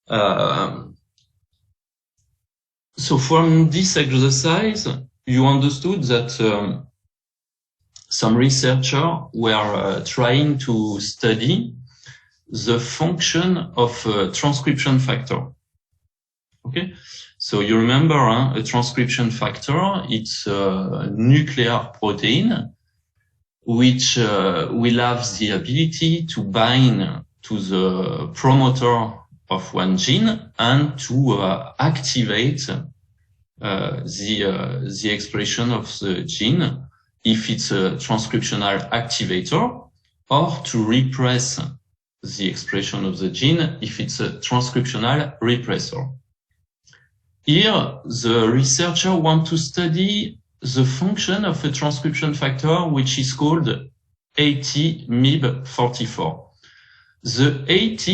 So from this exercise, you understood that some researchers were trying to study the function of a transcription factor. Okay, so you remember a transcription factor, it's a nuclear protein which will have the ability to bind to the promoter of one gene and to activate the expression of the gene if it's a transcriptional activator, or to repress the expression of the gene if it's a transcriptional repressor. Here, the researcher wants to study the function of a transcription factor which is called AT-MIB44. The AT,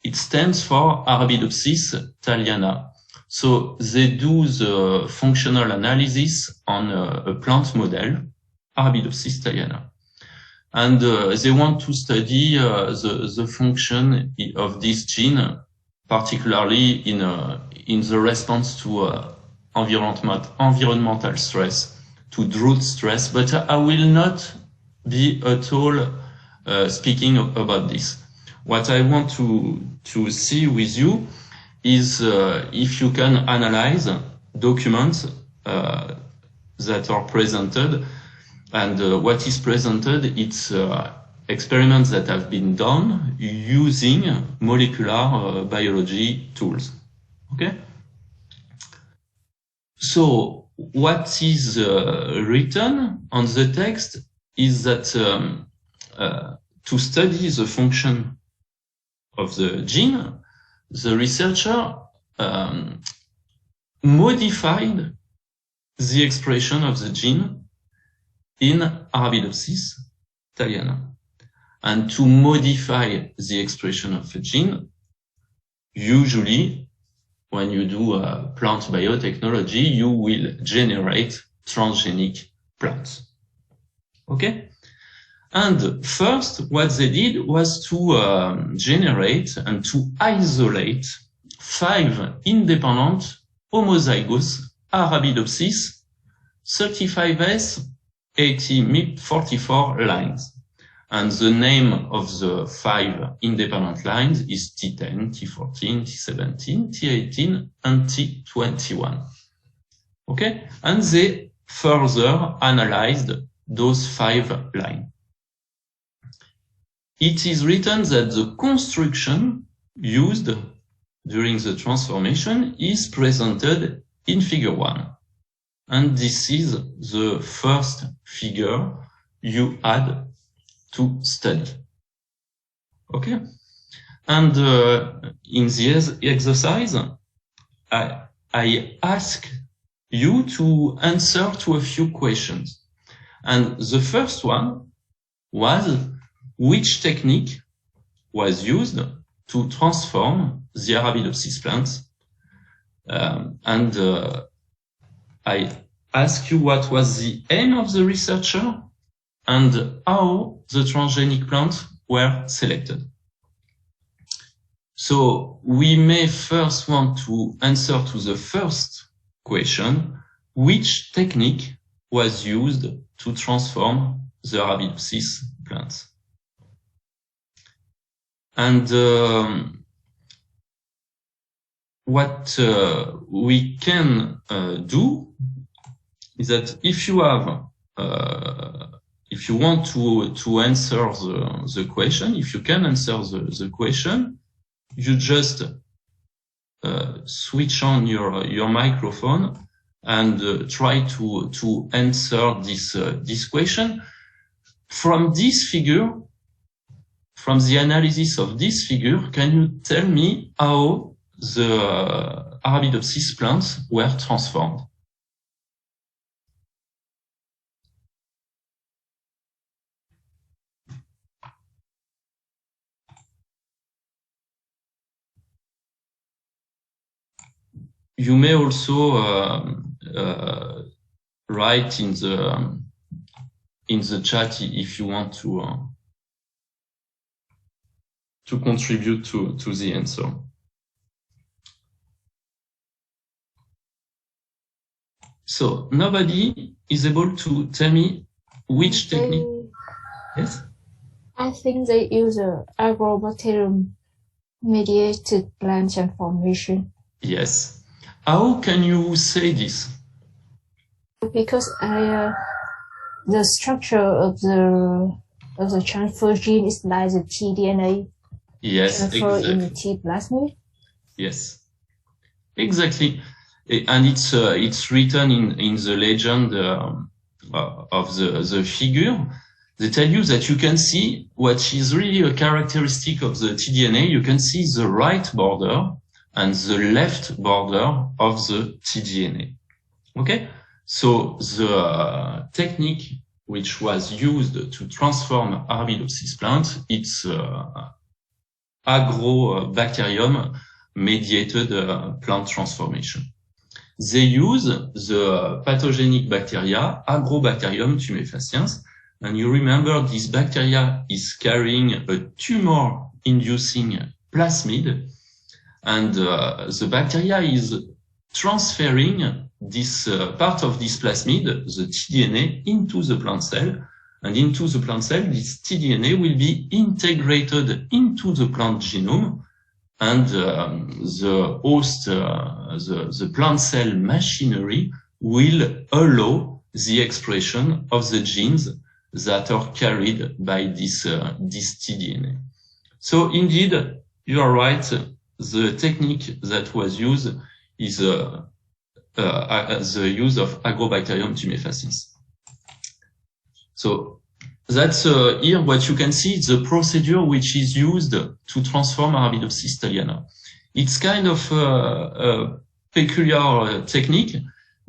it stands for Arabidopsis thaliana. So they do the functional analysis on a plant model, Arabidopsis thaliana. And they want to study the function of this gene, particularly in the response to environmental stress, to drought stress. But I will not be at all speaking about this. What I want to see with you is if you can analyze documents that are presented, and what is presented, it's experiments that have been done using molecular biology tools. Okay? So what is written on the text is that to study the function of the gene, the researcher modified the expression of the gene in Arabidopsis thaliana. And to modify the expression of a gene, usually when you do plant biotechnology, you will generate transgenic plants. Okay? And first, what they did was to generate and to isolate 5 independent homozygous Arabidopsis 35S AT-MIB44 lines. And the name of the 5 independent lines is T10, T14, T17, T18, and T21. Okay? And they further analyzed those 5 lines. It is written that the construction used during the transformation is presented in figure 1. And this is the first figure you had to study. Okay? And in the exercise, I ask you to answer to a few questions. And the first one was, which technique was used to transform the Arabidopsis plants? I ask you what was the aim of the researcher and how the transgenic plants were selected. So we may first want to answer to the first question, which technique was used to transform the Arabidopsis plants? And what we can do is that if you have, if you want to answer the question, if you can answer the question, you just switch on your microphone and try to answer this question. From this figure, from the analysis of this figure, can you tell me how the Arabidopsis plants were transformed? You may also write in the chat if you want to contribute to the answer. So nobody is able to tell me which technique. Yes? I think they use agrobacterium mediated plant transformation. Yes. How can you say this? Because the structure of the transfer gene is like the tDNA transfer in T plasmid. Yes, exactly. And it's written in the legend of the figure. They tell you that you can see what is really a characteristic of the tDNA. You can see the right border and the left border of the tDNA. Okay? So the technique which was used to transform Arabidopsis plant, it's agrobacterium mediated plant transformation. They use the pathogenic bacteria, Agrobacterium tumefaciens, and you remember this bacteria is carrying a tumor-inducing plasmid, and the bacteria is transferring this part of this plasmid, the tDNA, into the plant cell, and into the plant cell, this tDNA will be integrated into the plant genome, and the host, the plant cell machinery will allow the expression of the genes that are carried by this tDNA. So indeed, you are right. The technique that was used is the use of Agrobacterium tumefaciens. So that's here what you can see, the procedure which is used to transform Arabidopsis thaliana. It's kind of a peculiar technique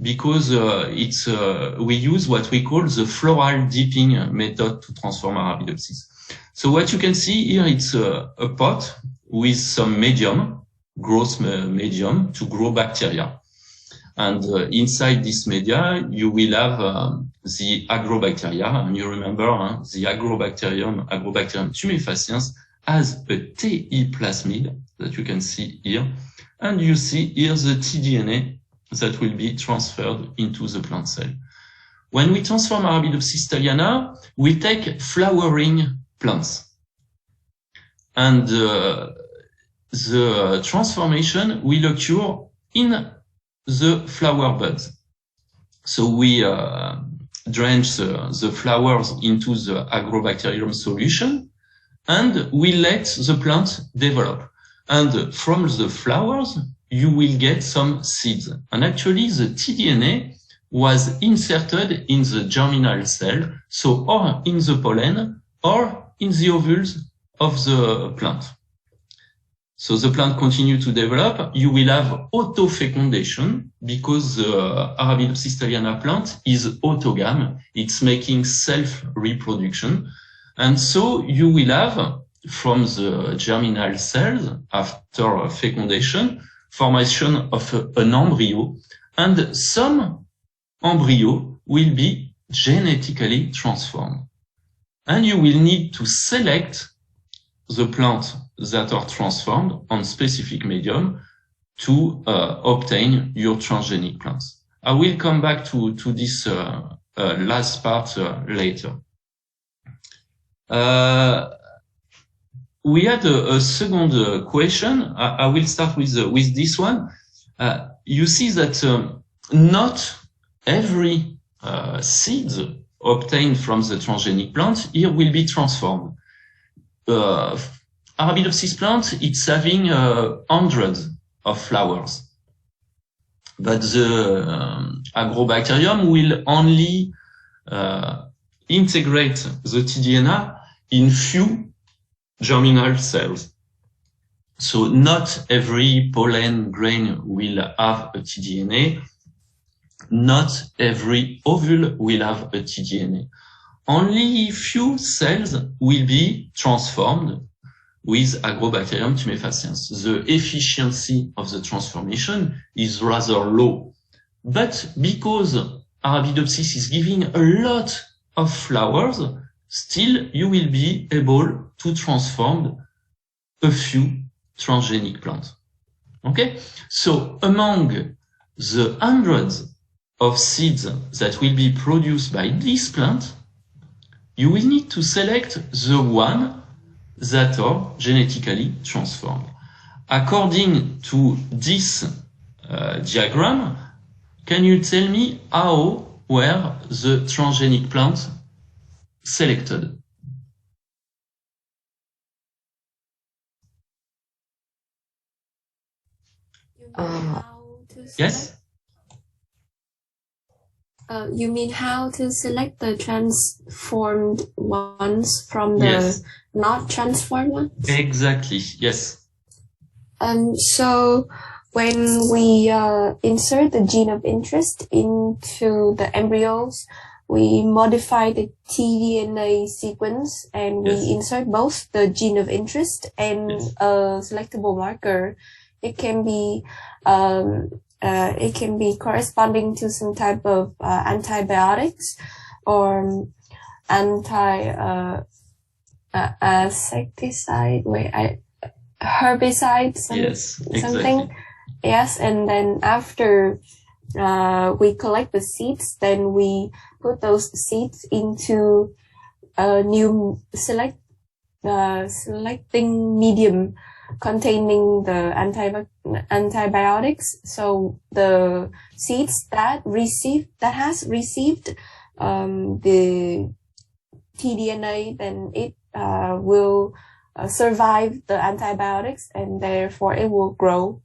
because we use what we call the floral dipping method to transform Arabidopsis. So what you can see here, it's a pot with some medium, growth medium to grow bacteria. And inside this media, you will have the agrobacteria. And you remember the Agrobacterium tumefaciens has a TE plasmid that you can see here. And you see here the tDNA that will be transferred into the plant cell. When we transform Arabidopsis thaliana, we take flowering plants. And the transformation will occur in the flower buds. So we drench the flowers into the Agrobacterium solution, and we let the plant develop. And from the flowers, you will get some seeds. And actually, the tDNA was inserted in the germinal cell, so or in the pollen or in the ovules of the plant. So the plant continue to develop. You will have autofecundation because the Arabidopsis thaliana plant is autogam. It's making self-reproduction. And so you will have, from the germinal cells, after fecundation, formation of an embryo. And some embryo will be genetically transformed. And you will need to select the plant that are transformed on specific medium to obtain your transgenic plants. I will come back to this last part later. We had a second question. I will start with this one. You see that not every seed obtained from the transgenic plant here will be transformed. Arabidopsis plant, it's having hundreds of flowers, but the Agrobacterium will only integrate the tDNA in few germinal cells. So not every pollen grain will have a tDNA. Not every ovule will have a tDNA. Only few cells will be transformed with Agrobacterium tumefaciens. The efficiency of the transformation is rather low. But because Arabidopsis is giving a lot of flowers, still you will be able to transform a few transgenic plants. Okay? So among the hundreds of seeds that will be produced by this plant, you will need to select the one that are genetically transformed. According to this diagram, can you tell me how were the transgenic plants selected? Yes? You mean how to select the transformed ones from the not transformed ones? Exactly, yes. So when we insert the gene of interest into the embryos, we modify the tDNA sequence and we insert both the gene of interest and a selectable marker. It can be corresponding to some type of antibiotics or insecticide. Herbicide. Something. Yes, and then after we collect the seeds, then we put those seeds into a new selecting medium containing the antibiotics. So the seeds that has received the tDNA, then it will survive the antibiotics and therefore it will grow.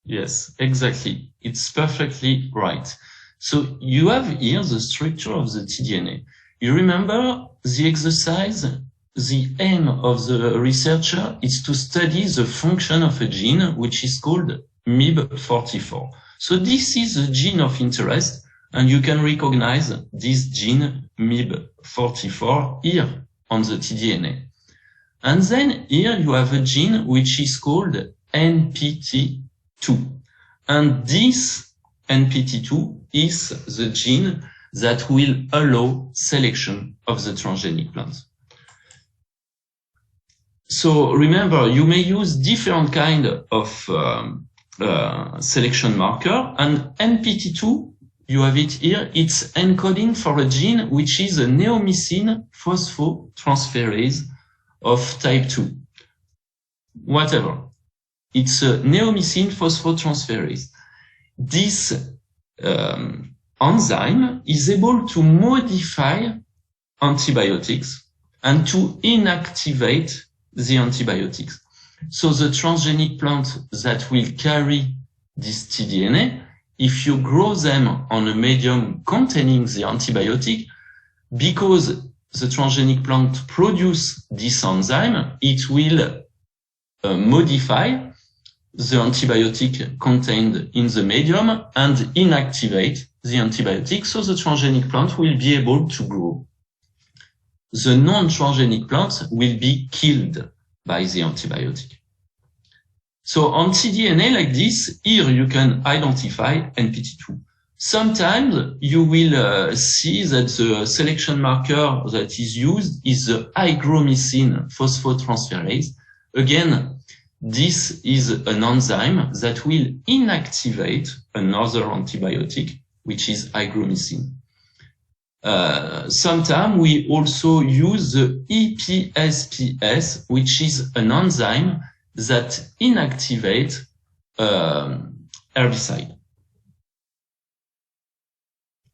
Yes, exactly. It's perfectly right. So you have here the structure of the tDNA. You remember the exercise? The aim of the researcher is to study the function of a gene which is called MYB44. So this is the gene of interest, and you can recognize this gene MYB44 here on the tDNA. And then here you have a gene which is called NPT2. And this NPT2 is the gene that will allow selection of the transgenic plant. So remember, you may use different kind of selection marker, and NPT2, you have it here, it's encoding for a gene which is a neomycin phosphotransferase of type 2. Whatever. It's a neomycin phosphotransferase. This enzyme is able to modify antibiotics and to inactivate the antibiotics. So the transgenic plant that will carry this tDNA, if you grow them on a medium containing the antibiotic, because the transgenic plant produce this enzyme, it will modify the antibiotic contained in the medium and inactivate the antibiotic, so the transgenic plant will be able to grow. The non-transgenic plant will be killed by the antibiotic. So on tDNA like this, here you can identify NPT2. Sometimes you will see that the selection marker that is used is the hygromycin phosphotransferase. Again, this is an enzyme that will inactivate another antibiotic, which is hygromycin. Sometimes we also use the EPSPS, which is an enzyme that inactivates herbicide,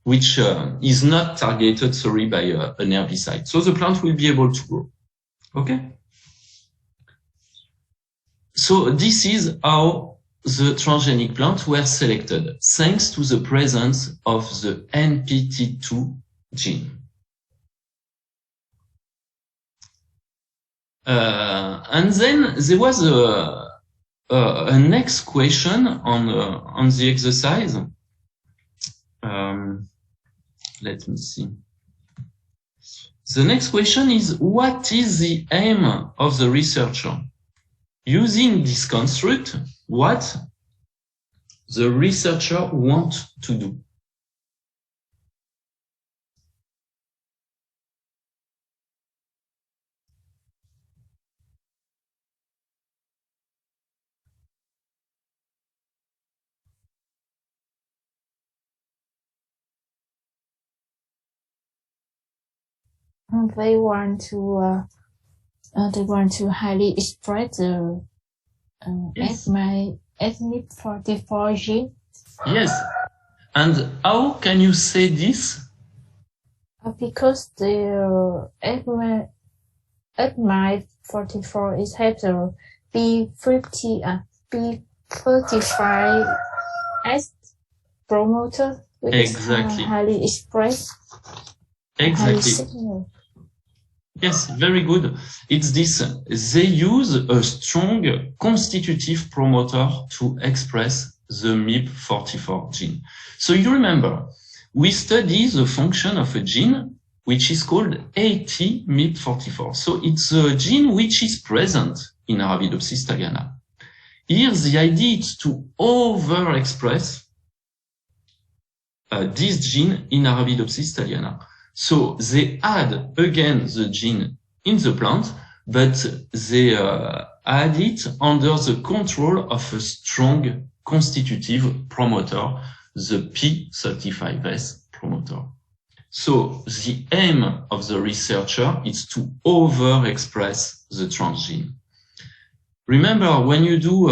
which is not targeted, by an herbicide. So the plant will be able to grow. Okay? So this is how the transgenic plants were selected, thanks to the presence of the NPT2 gene. And then there was a next question on the exercise. Let me see. The next question is, what is the aim of the researcher? Using this construct, what the researcher wants to do. They want to highly express the yes. SNP44 gene. Yes. And how can you say this? Because the SNP44 is have the P35S promoter, which exactly. is highly expressed. Exactly. Yes, very good. It's this. They use a strong constitutive promoter to express the MIP44 gene. So you remember, we study the function of a gene which is called AT-MIP44. So it's a gene which is present in Arabidopsis thaliana. Here, the idea is to overexpress this gene in Arabidopsis thaliana. So they add again the gene in the plant, but they add it under the control of a strong constitutive promoter, the P35S promoter. So the aim of the researcher is to overexpress the transgene. Remember, when you do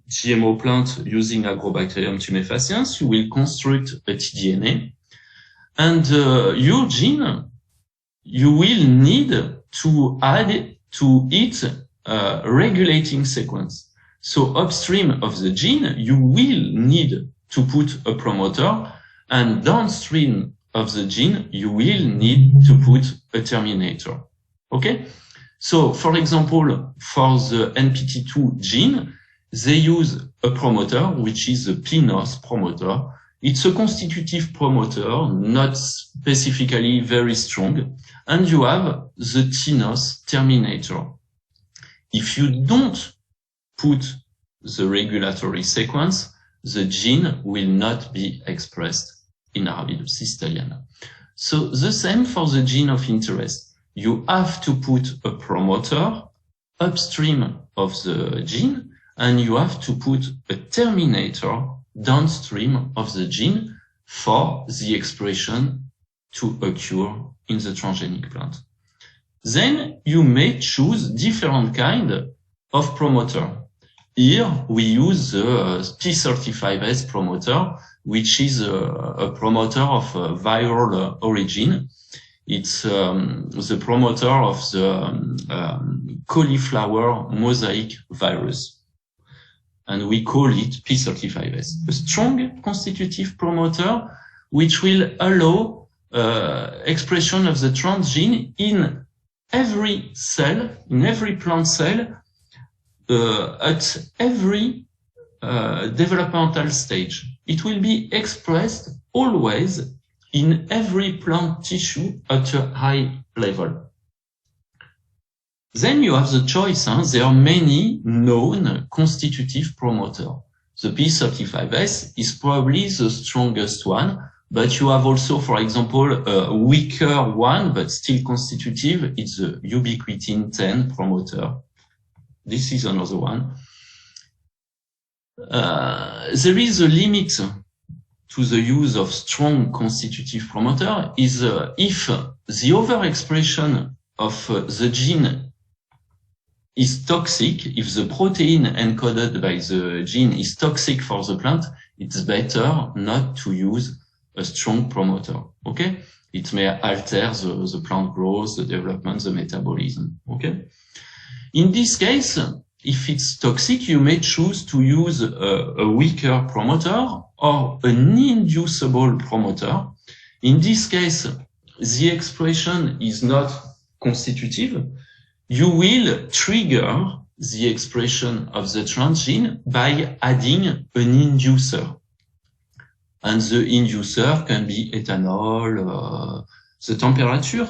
GMO plant using Agrobacterium tumefaciens, you will construct a tDNA. And your gene, you will need to add to it a regulating sequence. So upstream of the gene, you will need to put a promoter, and downstream of the gene, you will need to put a terminator. Okay? So, for example, for the NPT2 gene, they use a promoter, which is the PNOS promoter. It's a constitutive promoter, not specifically very strong, and you have the TNOS terminator. If you don't put the regulatory sequence, the gene will not be expressed in Arabidopsis thaliana. So the same for the gene of interest. You have to put a promoter upstream of the gene, and you have to put a terminator downstream of the gene for the expression to occur in the transgenic plant. Then you may choose different kind of promoter. Here we use the P35S promoter, which is a promoter of viral origin. It's the promoter of the cauliflower mosaic virus. And we call it P35S, a strong constitutive promoter which will allow expression of the transgene in every cell, in every plant cell, at every developmental stage. It will be expressed always in every plant tissue at a high level. Then you have the choice. There are many known constitutive promoters. The P35S is probably the strongest one, but you have also, for example, a weaker one, but still constitutive. It's the ubiquitin 10 promoter. This is another one. There is a limit to the use of strong constitutive promoter is if the overexpression of the gene is toxic, if the protein encoded by the gene is toxic for the plant, it's better not to use a strong promoter, okay? It may alter the plant growth, the development, the metabolism, okay? In this case, if it's toxic, you may choose to use a weaker promoter or an inducible promoter. In this case, the expression is not constitutive. You will trigger the expression of the transgene by adding an inducer. And the inducer can be ethanol, the temperature.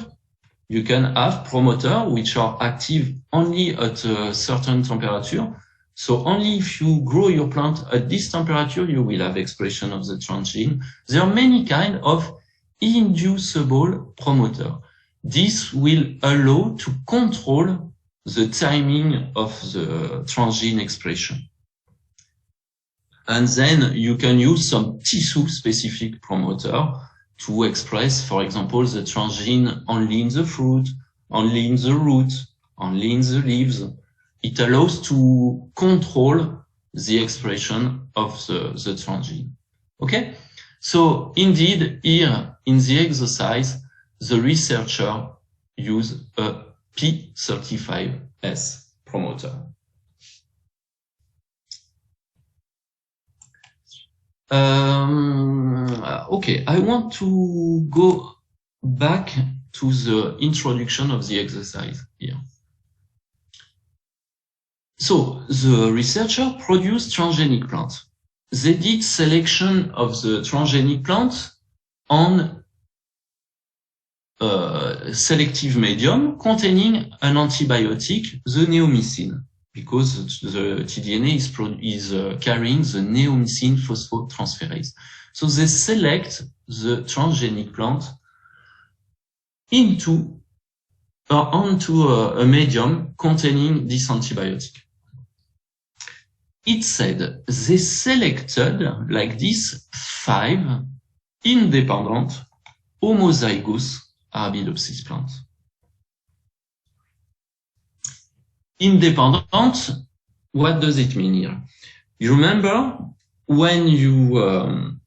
You can have promoters which are active only at a certain temperature. So only if you grow your plant at this temperature, you will have expression of the transgene. There are many kinds of inducible promoters. This will allow to control the timing of the transgene expression. And then you can use some tissue-specific promoter to express, for example, the transgene only in the fruit, only in the root, only in the leaves. It allows to control the expression of the transgene. Okay? So indeed, here in the exercise, the researcher used a P35S promoter. Okay, I want to go back to the introduction of the exercise here. So the researcher produced transgenic plants. They did selection of the transgenic plants on a selective medium containing an antibiotic, the neomycin, because the tDNA is carrying the neomycin phosphotransferase. So they select the transgenic plant onto a medium containing this antibiotic. It said they selected, like this, 5 independent homozygous Arabidopsis plants. Independent, what does it mean here? You remember when you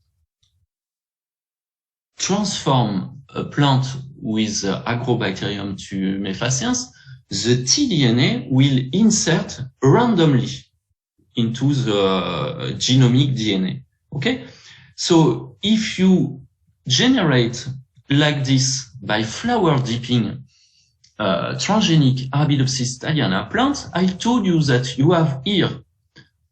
transform a plant with Agrobacterium tumefaciens, the tDNA will insert randomly into the genomic DNA. Okay? So if you generate like this by flower dipping transgenic Arabidopsis thaliana plant, I told you that you have here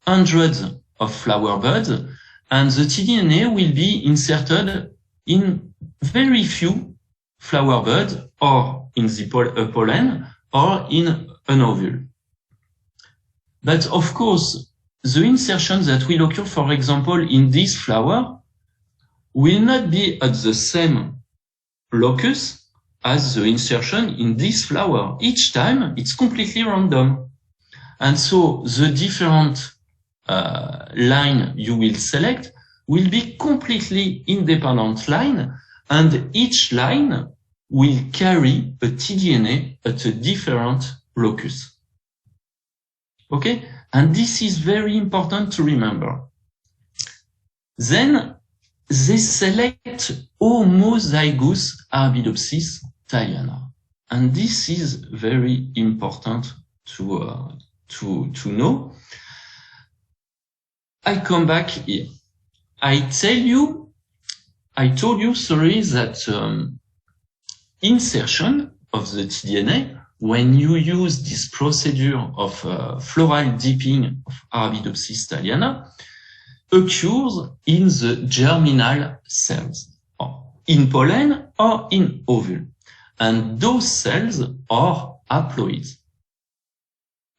hundreds of flower buds, and the tDNA will be inserted in very few flower buds, or in the pollen, or in an ovule. But of course, the insertion that will occur, for example, in this flower, will not be at the same locus as the insertion in this flower. Each time, it's completely random. And so the different line you will select will be completely independent line, and each line will carry a tDNA at a different locus. Okay? And this is very important to remember. Then they select homozygous Arabidopsis thaliana. And this is very important to know. I come back here. I told you, that insertion of the tDNA, when you use this procedure of floral dipping of Arabidopsis thaliana, occurs in the germinal cells, or in pollen or in ovule. And those cells are haploid.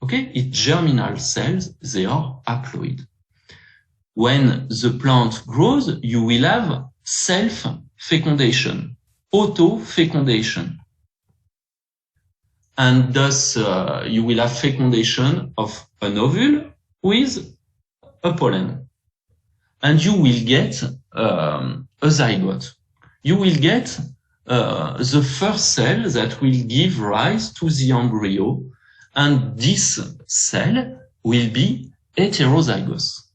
Okay? It's germinal cells, they are haploid. When the plant grows, you will have self-fecundation, auto-fecundation. And thus, you will have fecundation of an ovule with a pollen. And you will get a zygote. You will get the first cell that will give rise to the embryo, and this cell will be heterozygous.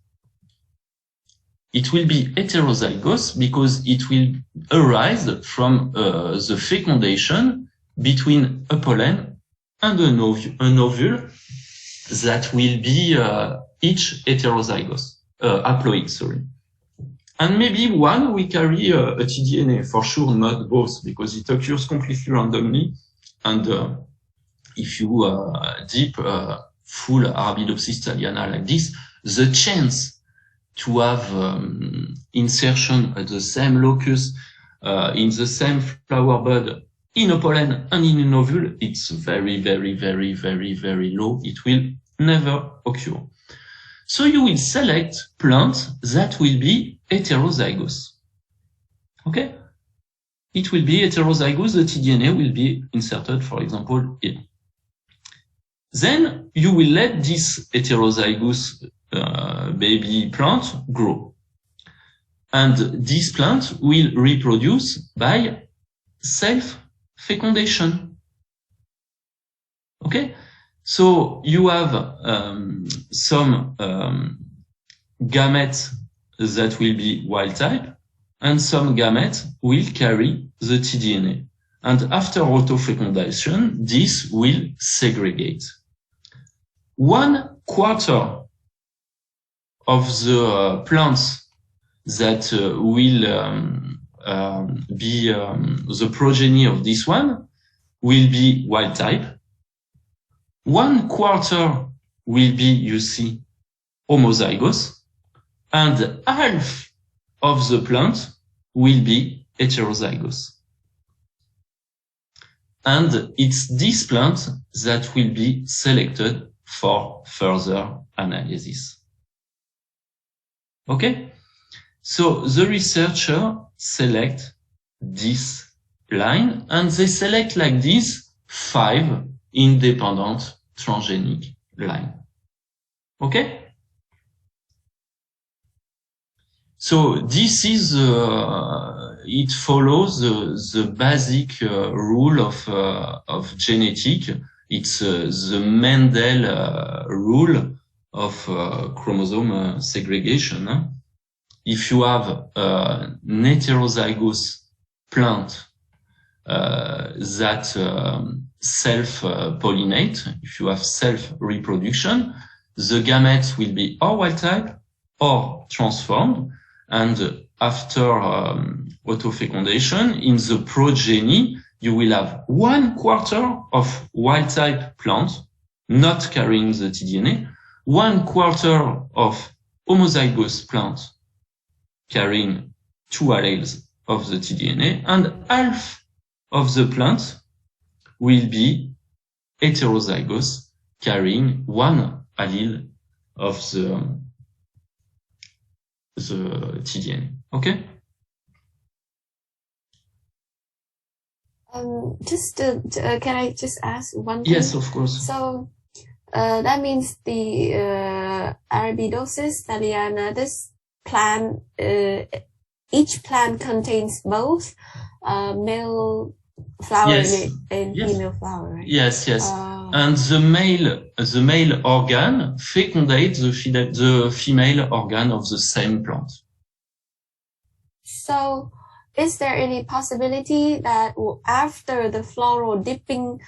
It will be heterozygous because it will arise from the fecundation between a pollen and an ovule that will be each heterozygous, haploid, sorry. And maybe one will carry a tDNA, for sure not both, because it occurs completely randomly. And if you dip full Arabidopsis thaliana like this, the chance to have insertion at the same locus in the same flower bud in a pollen and in an ovule, it's very, very, very, very, very low. It will never occur. So you will select plants that will be heterozygous. Okay? It will be heterozygous, the tDNA will be inserted, for example, here. Then you will let this heterozygous baby plant grow. And this plant will reproduce by self-fecundation. Okay? So you have some gametes that will be wild type, and some gametes will carry the tDNA. And after autofecundation, this will segregate. 1/4 of the plants that will be the progeny of this one will be wild type. 1/4 will be, you see, homozygous, and half of the plant will be heterozygous. And it's this plant that will be selected for further analysis. Okay? So the researcher select this line, and they select like this 5 independent transgenic lines. Okay? So this is, it follows the basic rule of genetic. It's the Mendel rule of chromosome segregation. If you have an heterozygous plant that self-pollinate, if you have self-reproduction, the gametes will be or wild type or transformed. And after autofecundation, in the progeny, you will have 1/4 of wild type plant not carrying the tDNA, 1/4 of homozygous plant carrying 2 alleles of the tDNA, and half of the plant will be heterozygous, carrying 1 allele of the tDNA. Okay? Can I just ask one thing? Yes, of course. So that means the Arabidopsis thaliana, this plant, each plant contains both male flower and female flower, right? Yes. And the male organ fecundates the female organ of the same plant. So, is there any possibility that after the floral dipping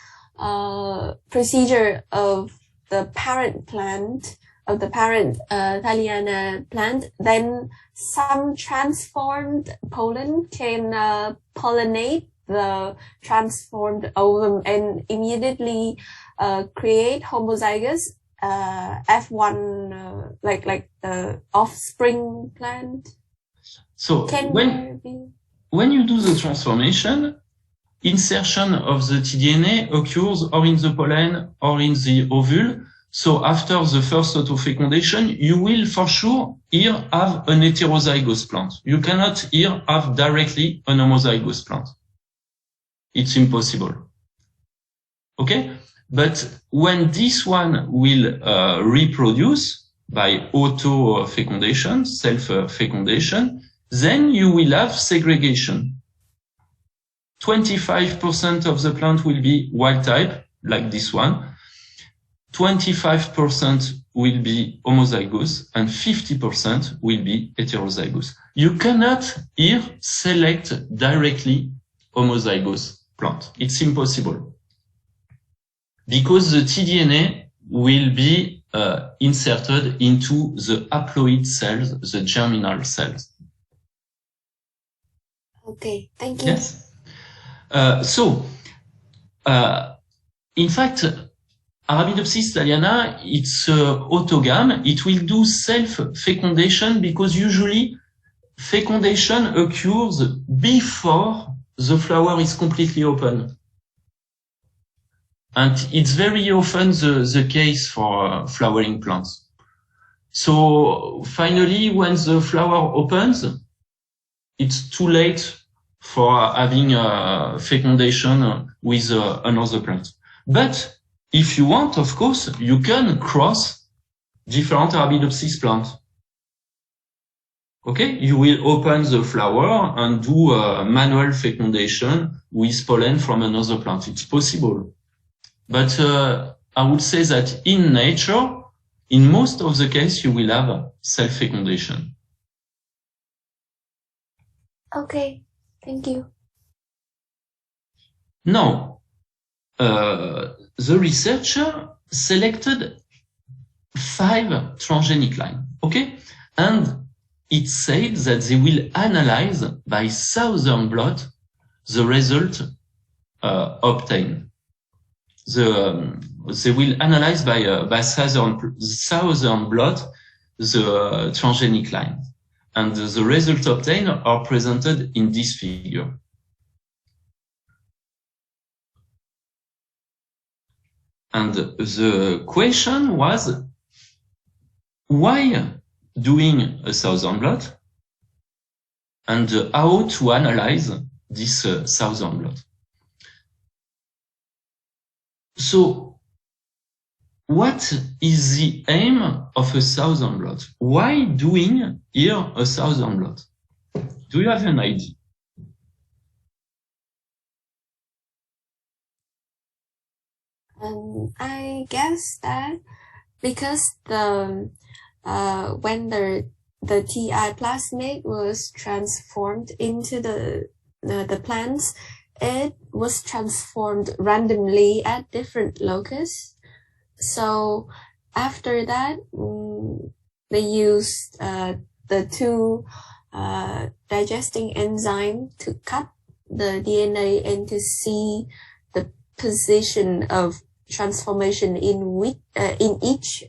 procedure of the parent plant, of the parent thaliana plant, then some transformed pollen can pollinate the transformed ovum and immediately create homozygous F1 like the offspring plant? So when you do the transformation, insertion of the tDNA occurs or in the pollen or in the ovule. So after the first autofecundation, you will for sure here have an heterozygous plant. You cannot here have directly an homozygous plant. It's impossible. Okay? But when this one will reproduce by auto-fecundation, self-fecundation, then you will have segregation. 25% of the plant will be wild type, like this one. 25% will be homozygous, and 50% will be heterozygous. You cannot here select directly homozygous plant. It's impossible. Because the tDNA will be inserted into the haploid cells, the germinal cells. Okay, thank you. Yes. In fact, Arabidopsis thaliana, it's autogame. It will do self-fecundation because usually fecundation occurs before the flower is completely open. And it's very often the case for flowering plants. So finally, when the flower opens, it's too late for having fecundation with another plant. But if you want, of course, you can cross different Arabidopsis plants. Okay, you will open the flower and do a manual fecundation with pollen from another plant. It's possible. But I would say that in nature, in most of the case, you will have self-fecundation. Okay, thank you. Now, the researcher selected 5 transgenic lines, okay? And it said that they will analyze by southern blot the result obtained. They will analyze by southern blot the transgenic line. And the results obtained are presented in this figure. And the question was, why doing a southern blot and how to analyze this southern blot? So, what is the aim of a southern blot? Why doing here a southern blot? Do you have an idea? I guess that because when the TI plasmid was transformed into the plants, it was transformed randomly at different locus. So after that, they used the 2 digesting enzyme to cut the DNA and to see the position of transformation in each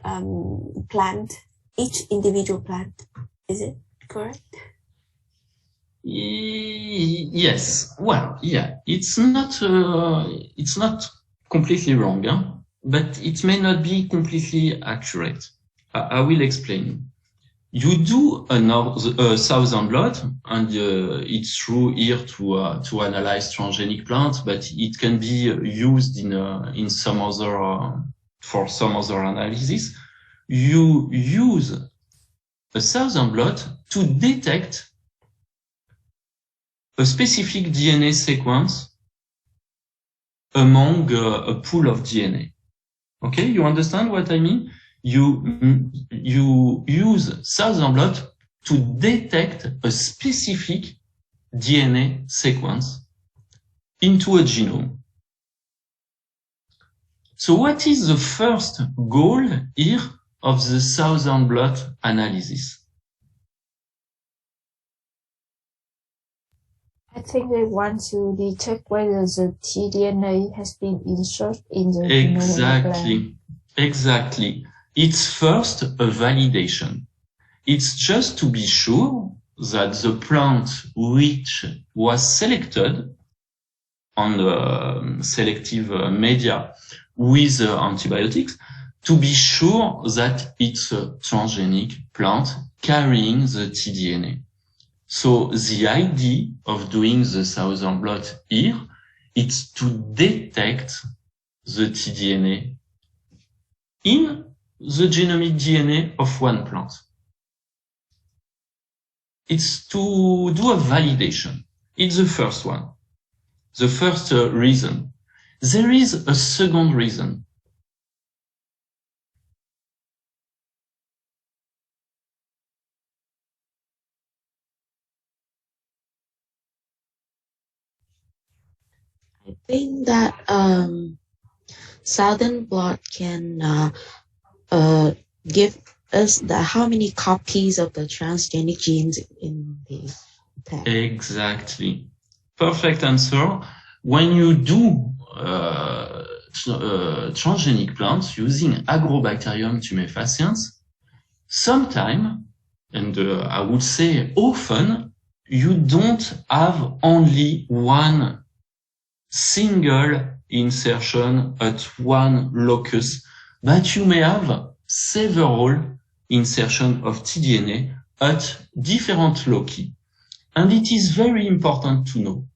plant, each individual plant. Is it correct? Yes. Well, yeah. It's not completely wrong, huh? But it may not be completely accurate. I will explain. You do a southern blot, and it's true here to analyze transgenic plants, but it can be used in some other for some other analysis. You use a southern blot to detect a specific DNA sequence among a pool of DNA. Okay, you understand what I mean? You use southern blot to detect a specific DNA sequence into a genome. So what is the first goal here of the southern blot analysis? I think they want to detect whether the tDNA has been inserted in the Exactly. Exactly. It's first a validation. It's just to be sure that the plant which was selected on the selective media with antibiotics, to be sure that it's a transgenic plant carrying the tDNA. So the idea of doing the southern blot here, it's to detect the tDNA in the genomic DNA of one plant. It's to do a validation. It's the first one. The first reason. There is a second reason. I think that southern blot can give us how many copies of the transgenic genes in the tag. Exactly. Perfect answer. When you do transgenic plants using Agrobacterium tumefaciens, sometime, and I would say often, you don't have only one single insertion at one locus, but you may have several insertions of tDNA at different loci. And it is very important to know,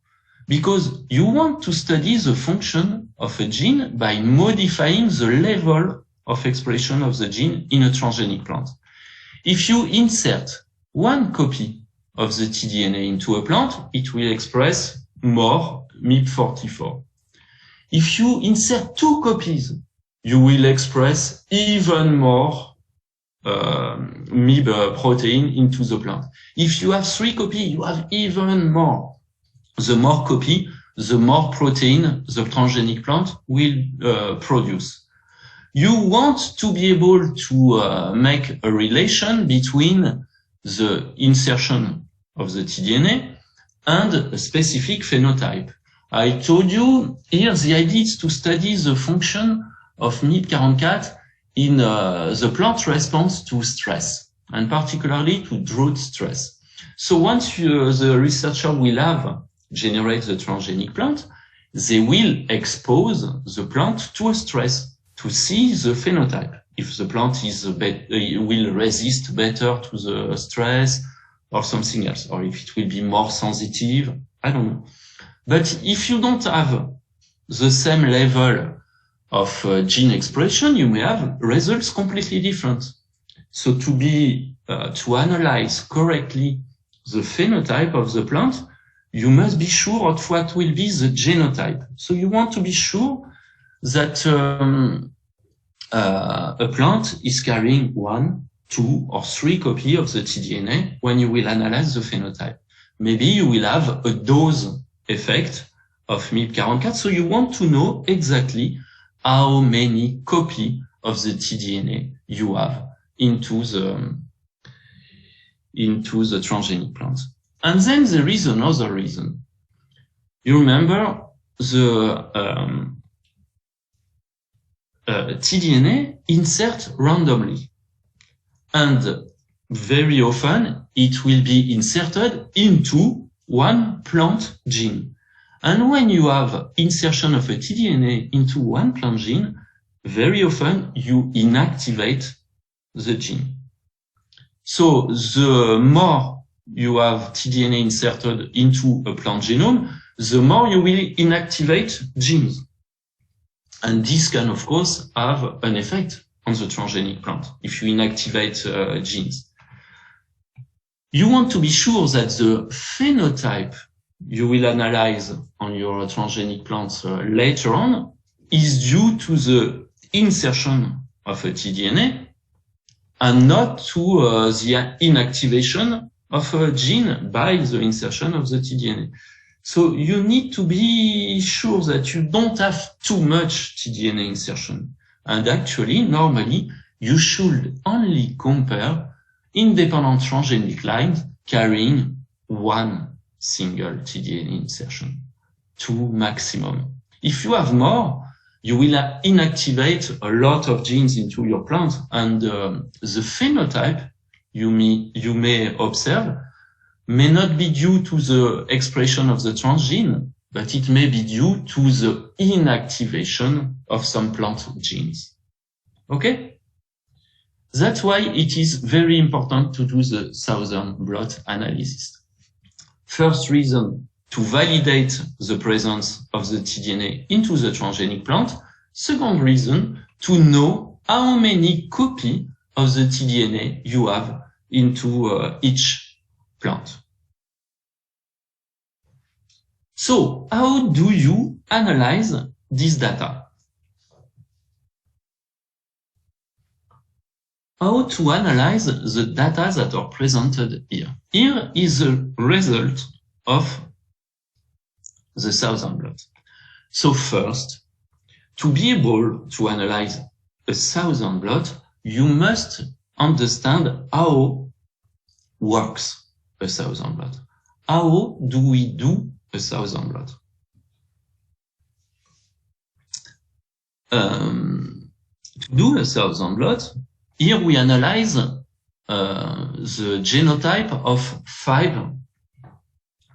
because you want to study the function of a gene by modifying the level of expression of the gene in a transgenic plant. If you insert one copy of the tDNA into a plant, it will express more MIP44. If you insert 2 copies, you will express even more MIB protein into the plant. If you have 3 copies, you have even more. The more copy, the more protein the transgenic plant will produce. You want to be able to make a relation between the insertion of the tDNA and a specific phenotype. I told you here the idea is to study the function of MIP44 in the plant response to stress, and particularly to drought stress. So once the researcher will have generate the transgenic plant, they will expose the plant to a stress to see the phenotype. If the plant is will resist better to the stress or something else, or if it will be more sensitive, I don't know. But if you don't have the same level of gene expression, you may have results completely different. So to analyze correctly the phenotype of the plant, you must be sure of what will be the genotype. So you want to be sure that a plant is carrying 1, 2, or 3 copies of the tDNA when you will analyze the phenotype. Maybe you will have a dose effect of MIP44, so you want to know exactly how many copies of the tDNA you have into the transgenic plant. And then there is another reason. You remember the tDNA insert randomly, and very often it will be inserted into one plant gene. And when you have insertion of a tDNA into one plant gene, very often you inactivate the gene. So the more you have tDNA inserted into a plant genome, the more you will inactivate genes. And this can, of course, have an effect on the transgenic plant if you inactivate genes. You want to be sure that the phenotype you will analyze on your transgenic plants later on is due to the insertion of a tDNA and not to the inactivation of a gene by the insertion of the tDNA. So you need to be sure that you don't have too much tDNA insertion. And actually, normally, you should only compare independent transgenic lines carrying 1 single tDNA insertion, 2 maximum. If you have more, you will inactivate a lot of genes into your plant, and the phenotype you may observe may not be due to the expression of the transgene, but it may be due to the inactivation of some plant genes. Okay? That's why it is very important to do the Southern blot analysis. First reason, to validate the presence of the tDNA into the transgenic plant. Second reason, to know how many copies of the tDNA you have into each plant. So, how do you analyze this data? How to analyze the data that are presented here? Here is the result of the Southern blot. So first, to be able to analyze a Southern blot, you must understand how works a Southern blot. How do we do a Southern blot? To do a Southern blot, here we analyze the genotype of 5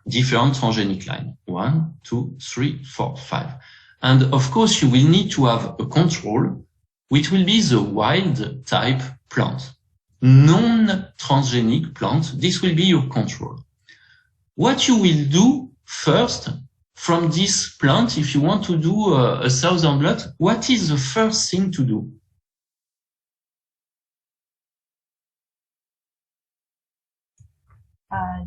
different transgenic lines. 1, 2, 3, 4, 5. And of course, you will need to have a control, which will be the wild type plant. Non-transgenic plant, this will be your control. What you will do first from this plant, if you want to do a Southern blot, what is the first thing to do?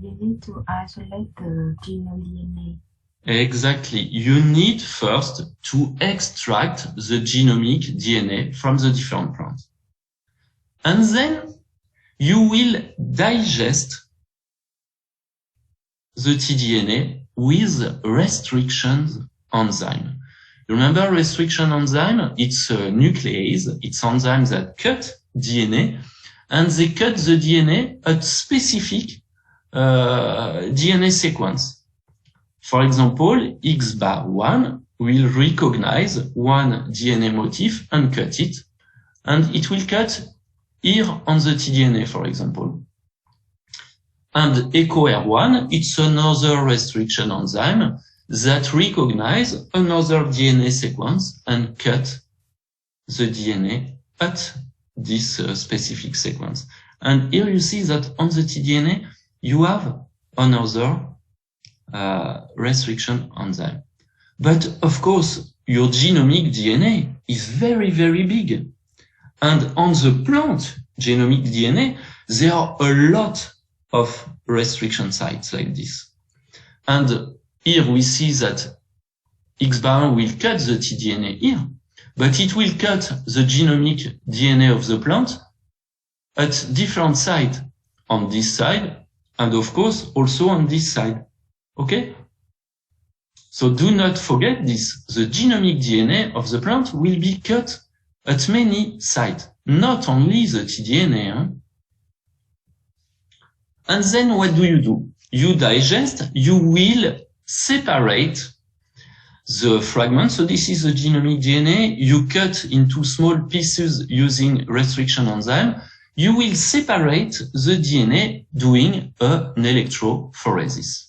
You need to isolate the genome DNA. Exactly. You need first to extract the genomic DNA from the different plants. And then you will digest the tDNA with restriction enzyme. Remember restriction enzyme? It's a nuclease. It's enzymes that cut DNA, and they cut the DNA at specific DNA sequence. For example, X-bar1 will recognize one DNA motif and cut it, and it will cut here on the tDNA, for example. And EcoR1, it's another restriction enzyme that recognize another DNA sequence and cut the DNA at this specific sequence. And here you see that on the tDNA, you have another restriction enzyme. But of course, your genomic DNA is very, very big. And on the plant genomic DNA, there are a lot of restriction sites like this. And here we see that X-bar will cut the tDNA here, but it will cut the genomic DNA of the plant at different sites, on this side, and of course also on this side. Okay? So do not forget this. The genomic DNA of the plant will be cut at many sites, not only the tDNA. Huh? And then what do? You digest, you will separate the fragments. So this is the genomic DNA. You cut into small pieces using restriction enzyme. You will separate the DNA doing an electrophoresis.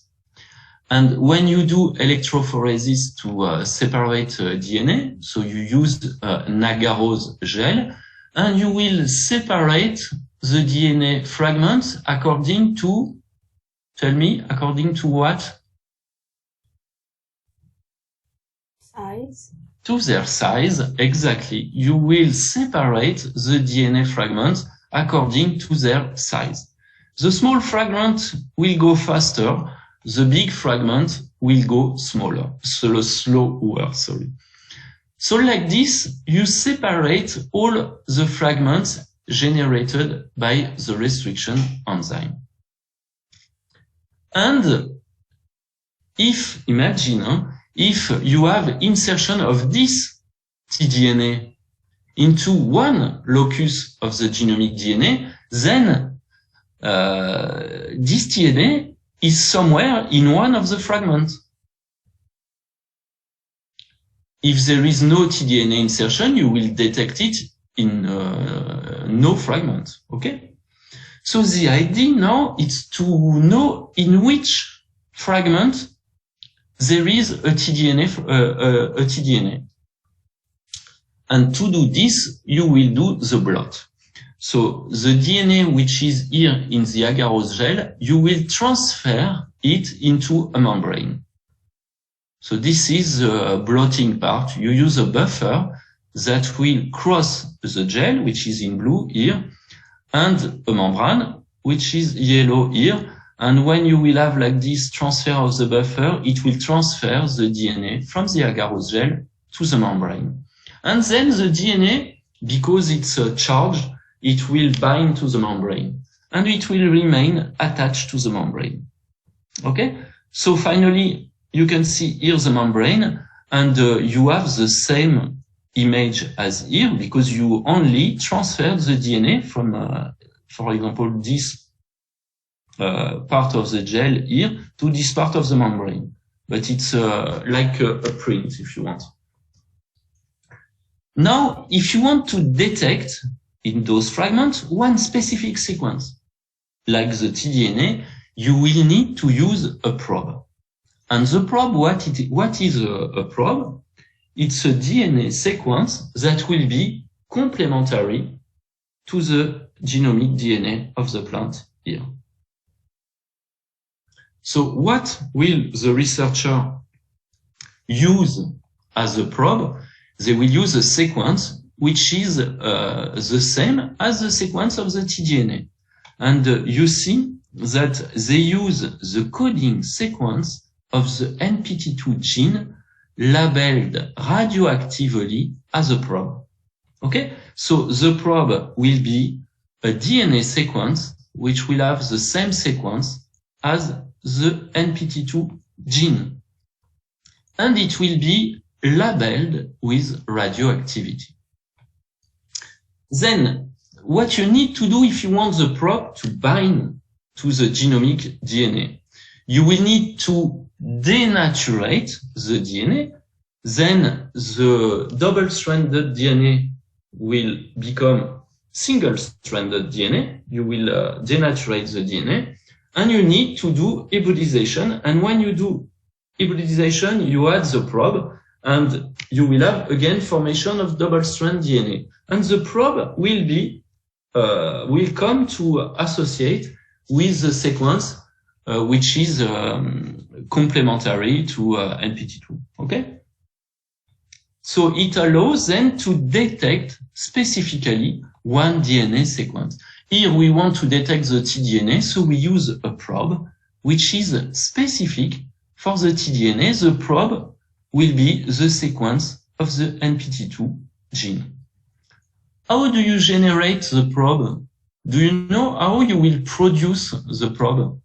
And when you do electrophoresis to separate DNA, so you use an agarose gel, and you will separate the DNA fragments according to, tell me, according to what? Size. To their size, exactly. You will separate the DNA fragments according to their size. The small fragment will go faster. The big fragment will go slower. So like this, you separate all the fragments generated by the restriction enzyme. And if, imagine, if you have insertion of this tDNA into one locus of the genomic DNA, then this DNA is somewhere in one of the fragments. If there is no tDNA insertion, you will detect it in no fragment. Okay? So the idea now is to know in which fragment there is a tDNA. And to do this, you will do the blot. So the DNA which is here in the agarose gel, you will transfer it into a membrane. So this is the blotting part. You use a buffer that will cross the gel, which is in blue here, and a membrane, which is yellow here. And when you will have like this transfer of the buffer, it will transfer the DNA from the agarose gel to the membrane. And then the DNA, because it's charged, it will bind to the membrane and it will remain attached to the membrane. Okay? So finally, you can see here the membrane and you have the same image as here because you only transferred the DNA from, for example, this part of the gel here to this part of the membrane. But it's like a print if you want. Now, if you want to detect in those fragments one specific sequence, like the tDNA, you will need to use a probe. And the probe, what is a probe? It's a DNA sequence that will be complementary to the genomic DNA of the plant here. So what will the researcher use as a probe? They will use a sequence which is the same as the sequence of the tDNA. And you see that they use the coding sequence of the NPT2 gene labeled radioactively as a probe. Okay, so the probe will be a DNA sequence which will have the same sequence as the NPT2 gene. And it will be labeled with radioactivity. Then, what you need to do if you want the probe to bind to the genomic DNA, you will need to denaturate the DNA. Then the double-stranded DNA will become single-stranded DNA. You will denaturate the DNA, and you need to do hybridization. And when you do hybridization, you add the probe, and you will have again formation of double-strand DNA. And the probe will be will come to associate with the sequence which is complementary to NPT2. Okay. So it allows then to detect specifically one DNA sequence. Here we want to detect the tDNA, so we use a probe which is specific for the tDNA. The probe will be the sequence of the NPT2 gene. How do you generate the probe? Do you know how you will produce the probe?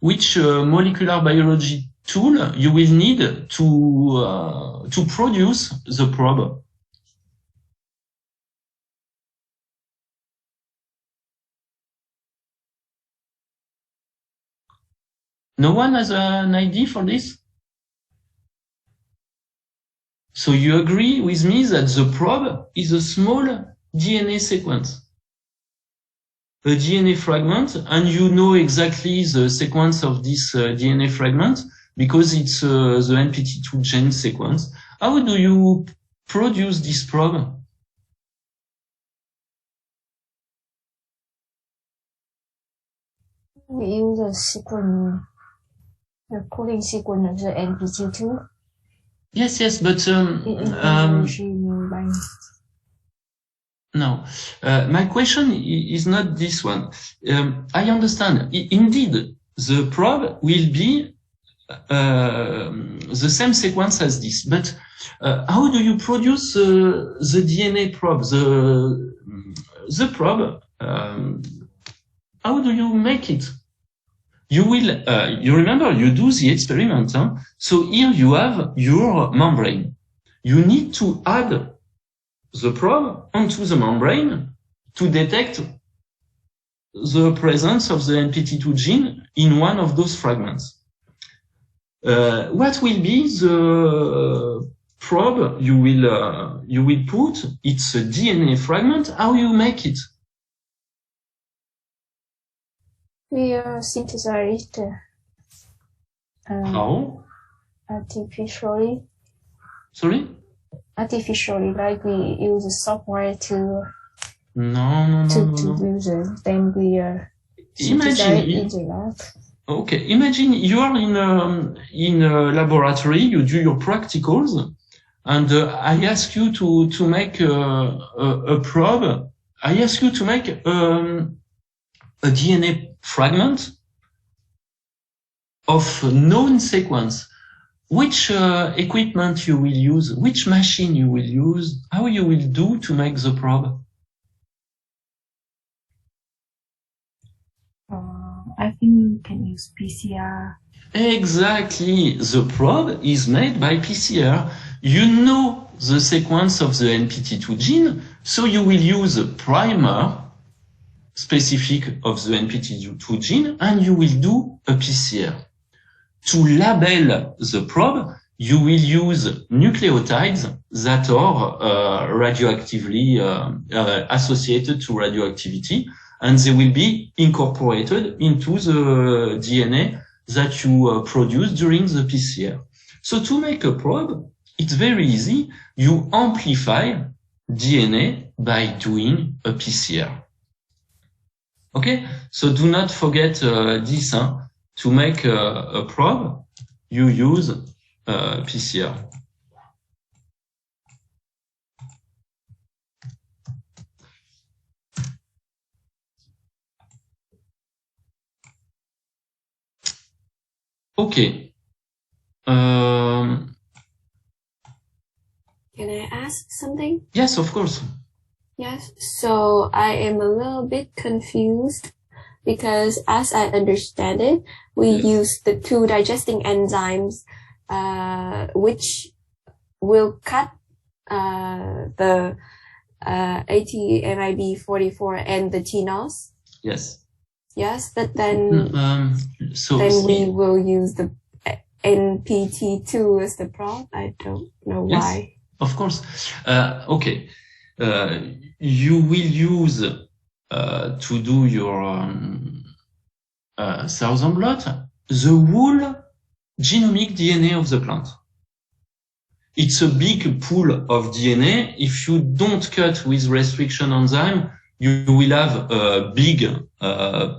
Which molecular biology tool you will need to produce the probe? No one has an idea for this? So you agree with me that the probe is a small DNA sequence, a DNA fragment, and you know exactly the sequence of this DNA fragment because it's the NPT2 gene sequence. How do you produce this probe? We use the sequence, the coding sequence of the NPT2. Yes, but no. My question is not this one. I understand. Indeed, the probe will be the same sequence as this. But how do you produce the DNA probe? The probe. How do you make it? You will, you remember, you do the experiment. Huh? So here you have your membrane. You need to add the probe onto the membrane to detect the presence of the NPT2 gene in one of those fragments. What will be the probe you will put? It's a DNA fragment. How you make it? We synthesize it How? artificially. Sorry? Artificially, like we use a software to No. use it. Then we synthesize it in the lab. Okay, imagine you are in a laboratory, you do your practicals, and I ask you to make a probe. I ask you to make a DNA fragment of known sequence. Which equipment you will use, which machine you will use, how you will do to make the probe? I think you can use PCR. Exactly. The probe is made by PCR. You know the sequence of the NPT2 gene, so you will use a primer specific of the NPT2 gene, and you will do a PCR. To label the probe, you will use nucleotides that are radioactively associated to radioactivity, and they will be incorporated into the DNA that you produce during the PCR. So to make a probe, it's very easy. You amplify DNA by doing a PCR. Okay, so do not forget this. Huh? To make a probe, you use PCR. Okay. Can I ask something? Yes, of course. Yes. So I am a little bit confused because as I understand it, we use the two digesting enzymes, which will cut the ATMIB44 and the TNOS. Yes. Yes, but then we will use the NPT2 as the prop. I don't know why. Of course. Okay. You will use to do your thousand blot the whole genomic DNA of the plant. It's a big pool of DNA. If you don't cut with restriction enzyme, you will have a big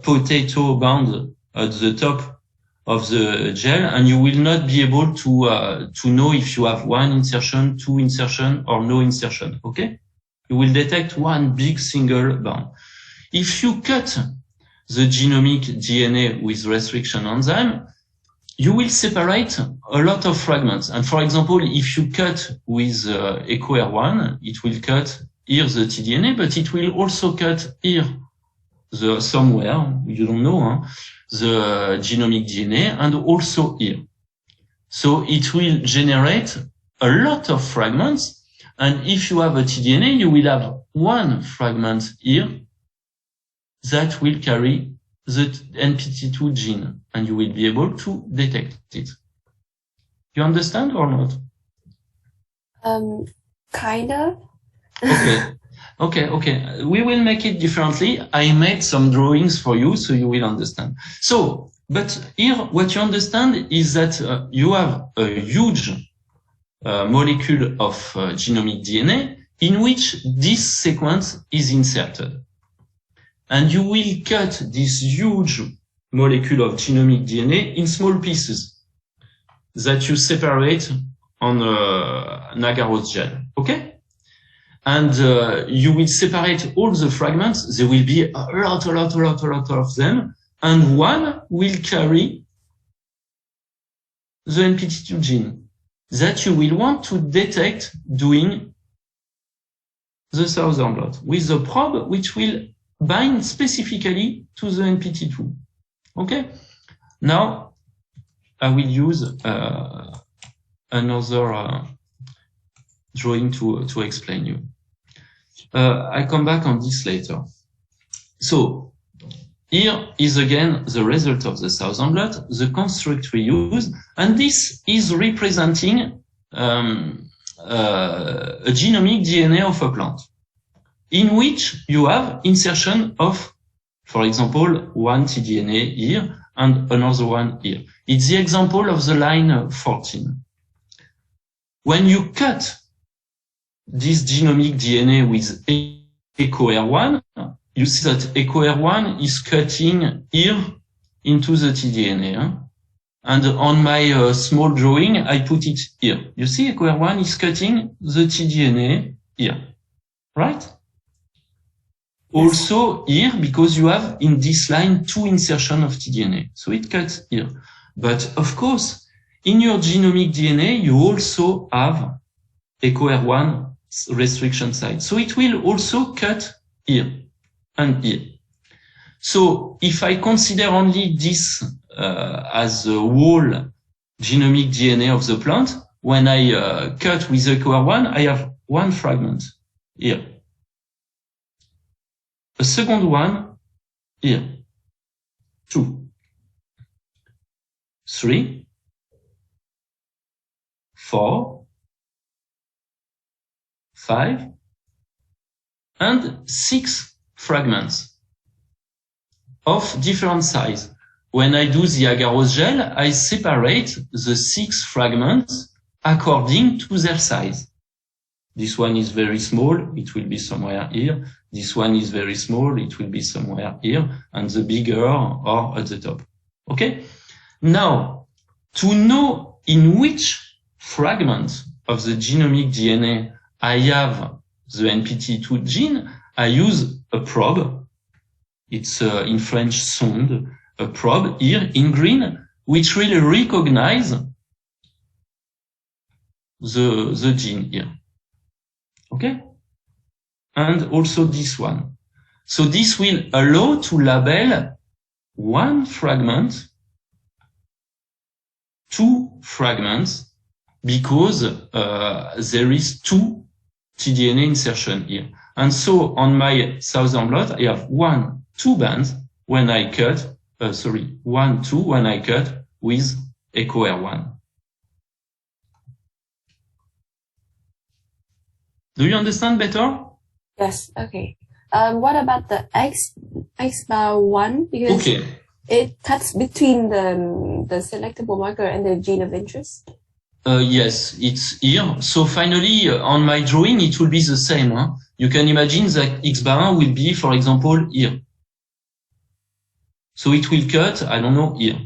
potato bound at the top of the gel, and you will not be able to know if you have one insertion, two insertion, or no insertion. Okay, you will detect one big single bound. If you cut the genomic DNA with restriction enzyme, you will separate a lot of fragments. And for example, if you cut with EcoR1, it will cut here the tDNA, but it will also cut here the somewhere, you don't know, the genomic DNA, and also here. So it will generate a lot of fragments. And if you have a tDNA, you will have one fragment here that will carry the NPT2 gene, and you will be able to detect it. You understand or not? Kind of. Okay. We will make it differently. I made some drawings for you so you will understand. So, but here what you understand is that you have a huge molecule of genomic DNA in which this sequence is inserted. And you will cut this huge molecule of genomic DNA in small pieces that you separate on an agarose gel. Okay? And you will separate all the fragments. There will be a lot of them. And one will carry the NPT2 gene that you will want to detect doing the thousand blot with a probe which will bind specifically to the NPT2. Okay? Now, I will use another drawing to explain you. I come back on this later. So, here is again the result of the thousand blot, the construct we use, and this is representing a genomic DNA of a plant, in which you have insertion of, for example, one tDNA here and another one here. It's the example of the line 14. When you cut this genomic DNA with EcoR1, you see that EcoR1 is cutting here into the tDNA. And on my small drawing, I put it here. You see EcoR1 is cutting the tDNA here, right? Also here, because you have in this line two insertion of tDNA. So it cuts here. But of course, in your genomic DNA, you also have EcoR1 restriction site. So it will also cut here and here. So if I consider only this as the whole genomic DNA of the plant, when I cut with EcoR1, I have one fragment here. A second one here. 2, 3, 4, 5, and 6 fragments of different size. When I do the agarose gel, I separate the 6 fragments according to their size. This one is very small, it will be somewhere here. This one is very small, it will be somewhere here. And the bigger are at the top. Okay? Now, to know in which fragment of the genomic DNA I have the NPT2 gene, I use a probe. It's in French sonde, a probe here in green, which will recognize the gene here. Okay? And also this one. So this will allow to label one fragment, two fragments, because there is two tDNA insertion here. And so on my southern blot, I have 1, 2 bands when I cut, 1, 2 when I cut with EcoR1. Do you understand better? Yes. Okay. What about the X bar 1? Because it cuts between the selectable marker and the gene of interest. Yes, it's here. So finally, on my drawing, it will be the same. Huh? You can imagine that X bar 1 will be, for example, here. So it will cut, I don't know, here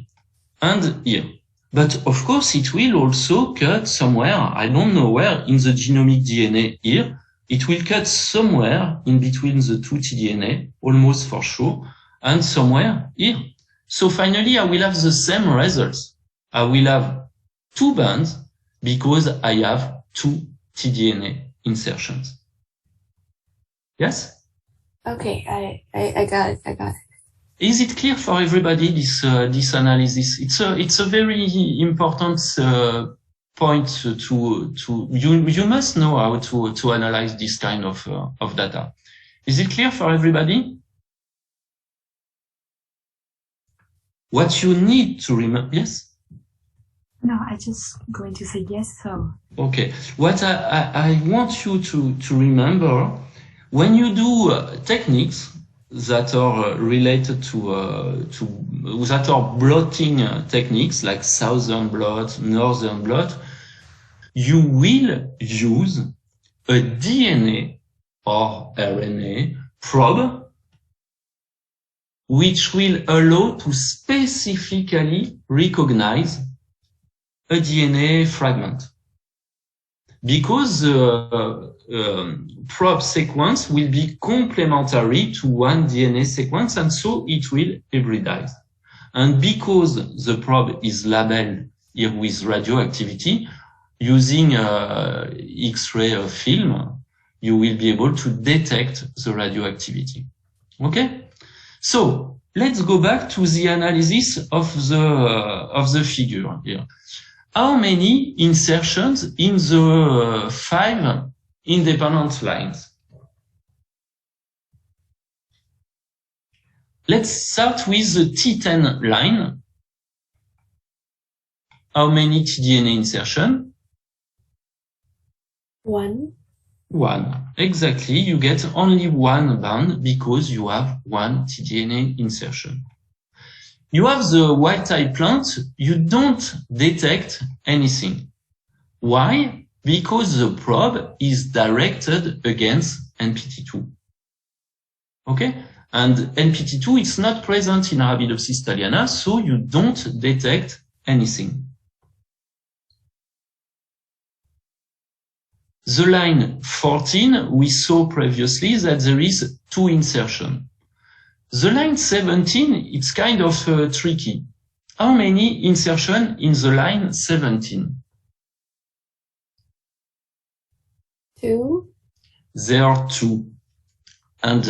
and here. But of course, it will also cut somewhere, I don't know where, in the genomic DNA here. It will cut somewhere in between the two tDNA, almost for sure, and somewhere here. So finally, I will have the same results. I will have 2 bands because I have 2 tDNA insertions. Yes? Okay, I got it. I got it. Is it clear for everybody, this analysis? It's a very important point to you must know how to analyze this kind of data. Is it clear for everybody? What you need to remember, yes? No, I just going to say yes, so. Okay. What I want you to remember, when you do techniques that are related to that are blotting techniques like southern blot, northern blot, you will use a DNA or RNA probe which will allow to specifically recognize a DNA fragment. Because the probe sequence will be complementary to one DNA sequence, and so it will hybridize. And because the probe is labeled here with radioactivity, using X-ray film, you will be able to detect the radioactivity. Okay? So let's go back to the analysis of the figure here. How many insertions in the 5 independent lines? Let's start with the T10 line. How many tDNA insertion? 1. 1. Exactly. You get only 1 band because you have 1 tDNA insertion. You have the wild type plant, you don't detect anything. Why? Because the probe is directed against NPT2. Okay? And NPT2 is not present in Arabidopsis thaliana, so you don't detect anything. The line 14, we saw previously that there is 2 insertions. The line 17, it's kind of tricky. How many insertions in the line 17? 2. There are 2. And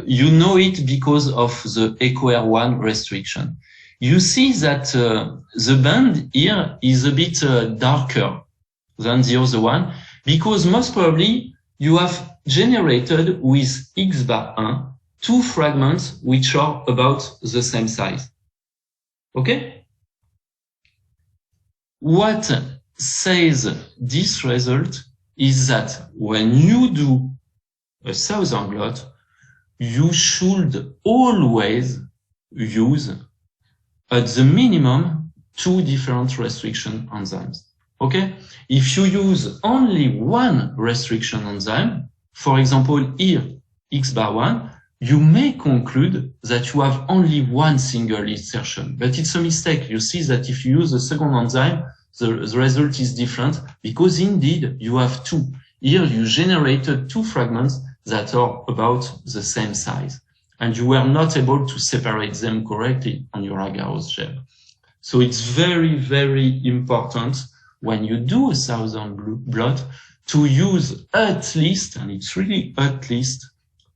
you know it because of the EcoR1 restriction. You see that the band here is a bit darker than the other one, because most probably you have generated with X bar 1 2 fragments which are about the same size. Okay? What says this result is that when you do a southern blot, you should always use at the minimum 2 different restriction enzymes. Okay? If you use only 1 restriction enzyme, for example here, X bar 1, you may conclude that you have only 1 single insertion, but it's a mistake. You see that if you use a second enzyme, the result is different because indeed you have 2. Here you generated 2 fragments that are about the same size, and you were not able to separate them correctly on your agarose gel. So it's very, very important when you do a Southern blot to use at least, and it's really at least,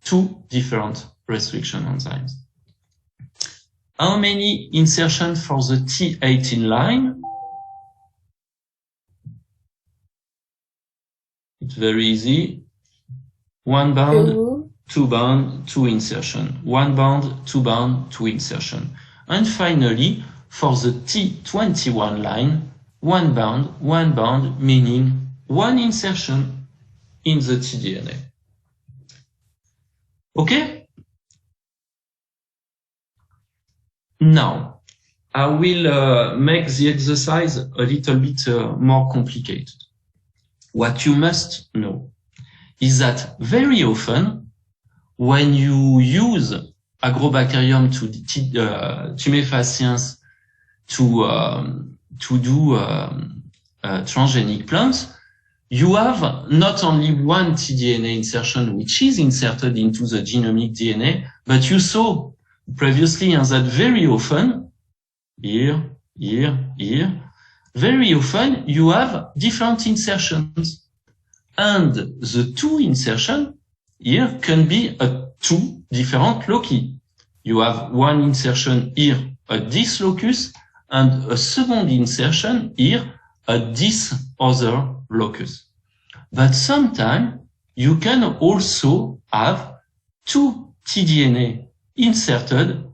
2 different restriction enzymes. How many insertions for the T18 line? It's very easy. 1 bound, 2 bound, 2 insertion. 1 bound, 2 bound, 2 insertion. And finally, for the T21 line, 1 bound, meaning 1 insertion in the tDNA. Okay? Now, I will make the exercise a little bit more complicated. What you must know is that very often, when you use Agrobacterium tumefaciens to do transgenic plants, you have not only one tDNA insertion which is inserted into the genomic DNA, but you saw previously that very often, here, very often you have different insertions. And the 2 insertion here can be at 2 different loci. You have 1 insertion here at this locus and a second insertion here at this other locus. But sometimes you can also have 2 tDNA inserted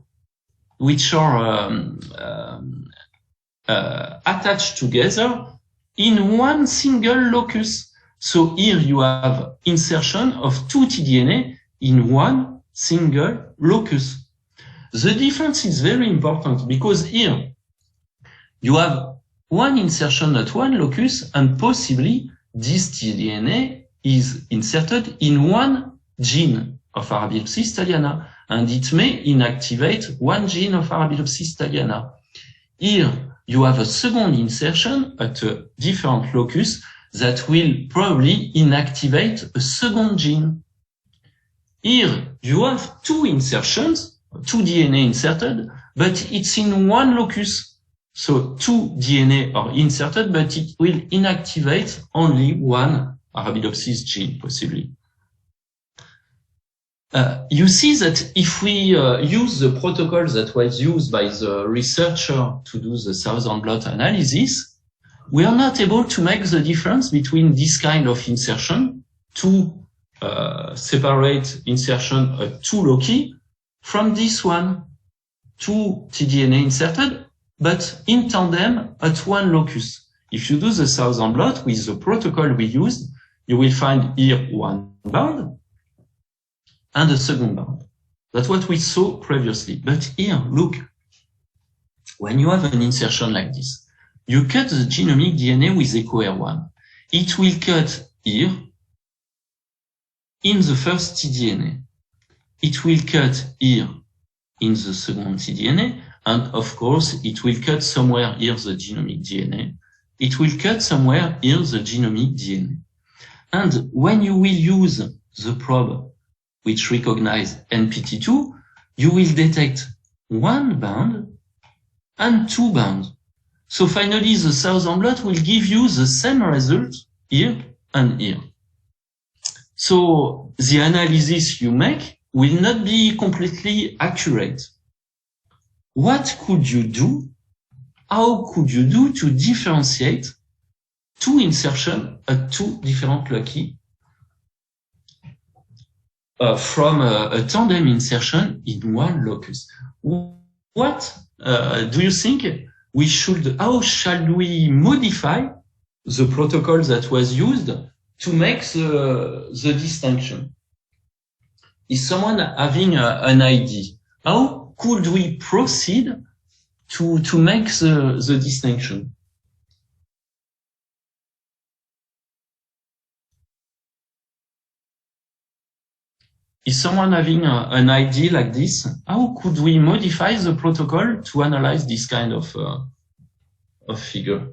which are attached together in one single locus. So here you have insertion of 2 tDNA in one single locus. The difference is very important because here you have 1 insertion at 1 locus and possibly this tDNA is inserted in 1 gene of Arabidopsis thaliana and it may inactivate 1 gene of Arabidopsis thaliana. Here you have a second insertion at a different locus that will probably inactivate a second gene. Here you have 2 insertions, 2 DNA inserted, but it's in 1 locus. So 2 DNA are inserted, but it will inactivate only 1 Arabidopsis gene, possibly. You see that if we use the protocol that was used by the researcher to do the Southern blot analysis, we are not able to make the difference between this kind of insertion, 2 separate insertion at 2 loci, from this one, 2 tDNA inserted, but in tandem at 1 locus. If you do the Southern blot with the protocol we used, you will find here 1 bound and a second bound. That's what we saw previously. But here, look, when you have an insertion like this, you cut the genomic DNA with EcoR1. It will cut here in the first tDNA. It will cut here in the second tDNA. And of course, it will cut somewhere here the genomic DNA. It will cut somewhere here the genomic DNA. And when you will use the probe which recognize NPT2, you will detect 1 bound and 2 bounds. So finally, the Southern blot will give you the same result here and here. So the analysis you make will not be completely accurate. What could you do? How could you do to differentiate 2 insertions at 2 different loci from a tandem insertion in 1 locus? What do you think we should, how shall we modify the protocol that was used to make the distinction? Is someone having an idea? How could we proceed to make the distinction? Is someone having an idea like this? How could we modify the protocol to analyze this kind of figure?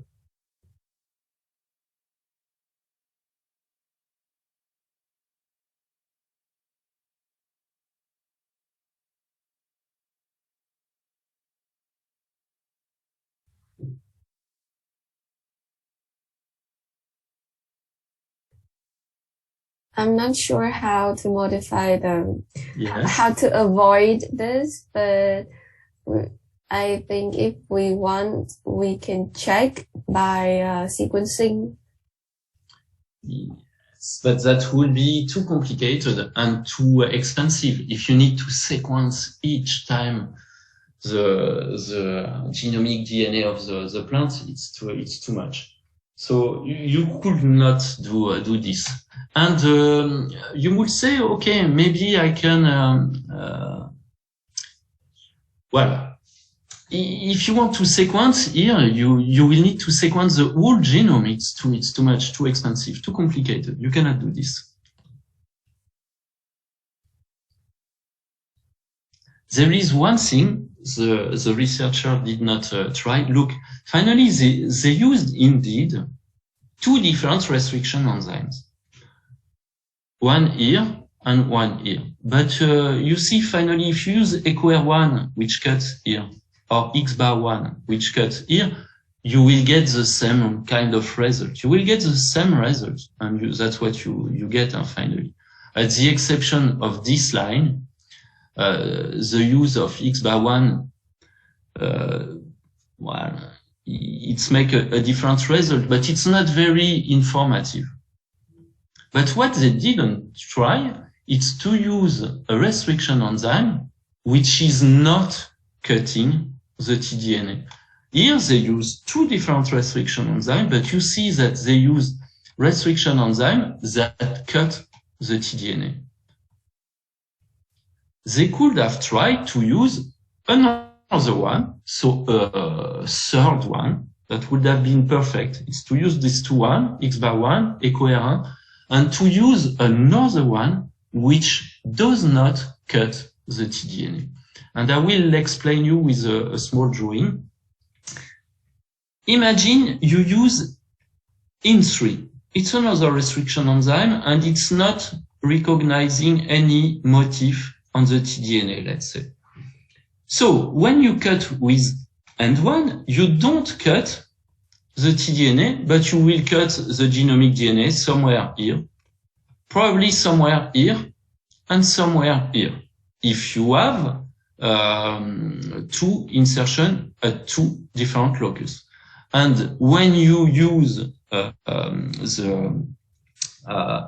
I'm not sure how to modify them, Yes. how to avoid this, but I think if we want, we can check by sequencing. Yes, but that would be too complicated and too expensive. If you need to sequence each time the genomic DNA of the plant, it's too much. So you could not do this. And you would say, okay, maybe I can, well, if you want to sequence here, you will need to sequence the whole genome. It's too much, too expensive, too complicated. You cannot do this. There is one thing the researcher did not try. Look, finally, they used indeed 2 different restriction enzymes. One here and one here. But you see, finally, if you use EcoR1, which cuts here, or XBAR1, which cuts here, you will get the same kind of result. You will get the same result, and that's what you get finally. At the exception of this line, the use of XBAR1, well, it's make a different result, but it's not very informative. But what they didn't try is to use a restriction enzyme which is not cutting the tDNA. Here they use 2 different restriction enzymes, but you see that they use restriction enzyme that cut the tDNA. They could have tried to use another one, so a third one that would have been perfect. It's to use this 2-1, XBAR1, EcoR1, and to use another one which does not cut the tDNA. And I will explain you with a small drawing. Imagine you use IN3. It's another restriction enzyme, and it's not recognizing any motif on the tDNA, let's say. So when you cut with AND1, you don't cut the tDNA, but you will cut the genomic DNA somewhere here, probably somewhere here, and somewhere here. If you have 2 insertion at 2 different locus. And when you use the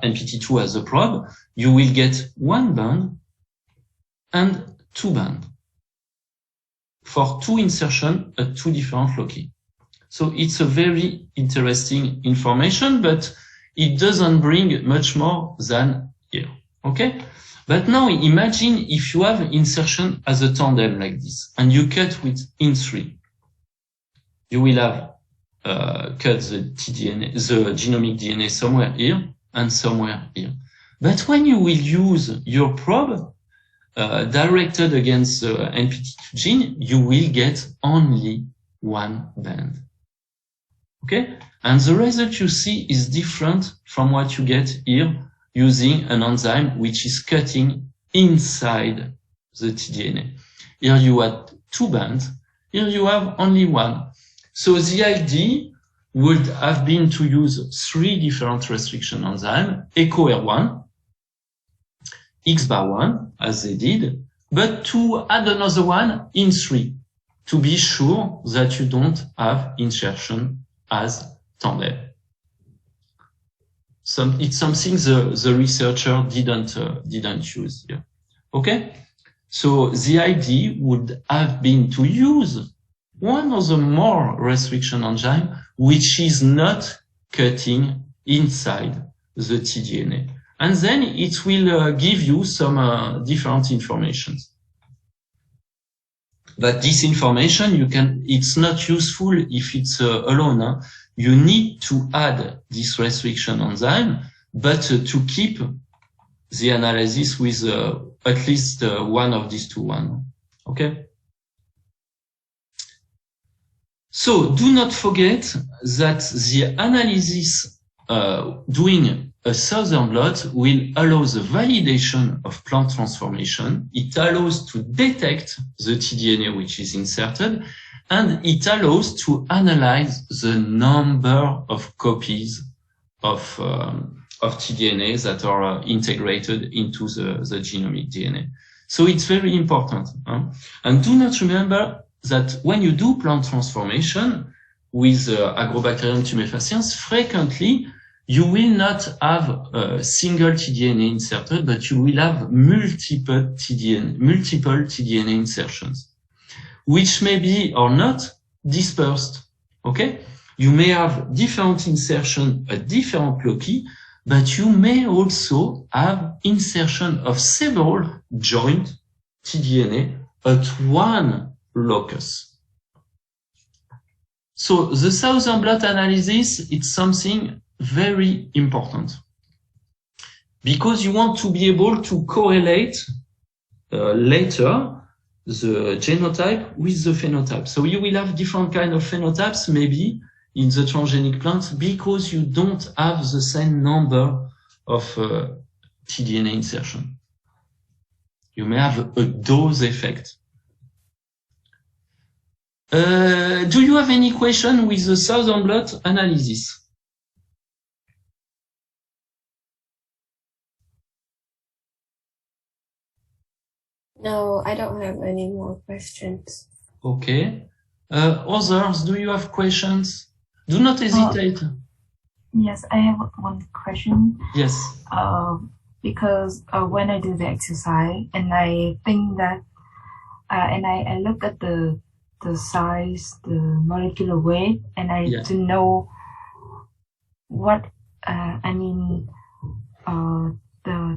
NPT2 as a probe, you will get 1 band and 2 bands for 2 insertion at 2 different loci. So it's a very interesting information, but it doesn't bring much more than here. Okay? But now imagine if you have insertion as a tandem like this, and you cut with IN3. You will have cut the tDNA, the genomic DNA somewhere here and somewhere here. But when you will use your probe directed against the NPT2 gene, you will get only 1 band. Okay? And the result you see is different from what you get here using an enzyme which is cutting inside the tDNA. Here you have 2 bands, here you have only 1. So the idea would have been to use 3 different restriction enzymes, EcoR1, XBAR1, as they did, but to add another one IN3, to be sure that you don't have insertion as tandem. It's something the researcher didn't use here. Okay? So the idea would have been to use one of the more restriction enzyme which is not cutting inside the tDNA. And then it will give you some different information. But this information it's not useful if it's alone. Huh? You need to add this restriction enzyme, but to keep the analysis with at least one of these 2 ones. Okay? So do not forget that the analysis doing a southern blot will allow the validation of plant transformation. It allows to detect the tDNA which is inserted, and it allows to analyze the number of copies of of tDNA that are integrated into the genomic DNA. So it's very important. And do not remember that when you do plant transformation with Agrobacterium tumefaciens, frequently you will not have a single tDNA inserted, but you will have multiple tDNA insertions, which may be or not dispersed. Okay? You may have different insertion at different loci, but you may also have insertion of several joint tDNA at one locus. So the Southern blot analysis, it's something very important because you want to be able to correlate later the genotype with the phenotype. So you will have different kind of phenotypes maybe in the transgenic plant because you don't have the same number of tDNA insertion. You may have a dose effect. Do you have any question with the Southern blot analysis? No, I don't have any more questions. Okay. Others, do you have questions? Do not hesitate. Yes, I have one question. Yes. Because when I do the exercise and I think that, and I look at the size, the molecular weight, and I to know what, the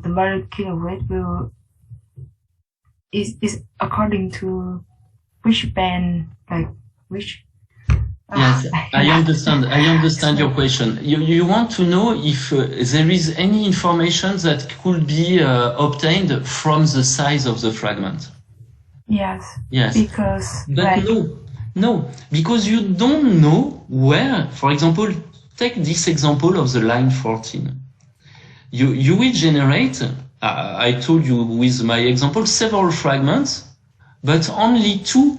molecular weight is according to which band, like which. Yes, I understand your question. You want to know if there is any information that could be obtained from the size of the fragment. Yes. Yes. Because. But no, because you don't know where. For example, take this example of the line 14. You will generate. I told you with my example several fragments, but only 2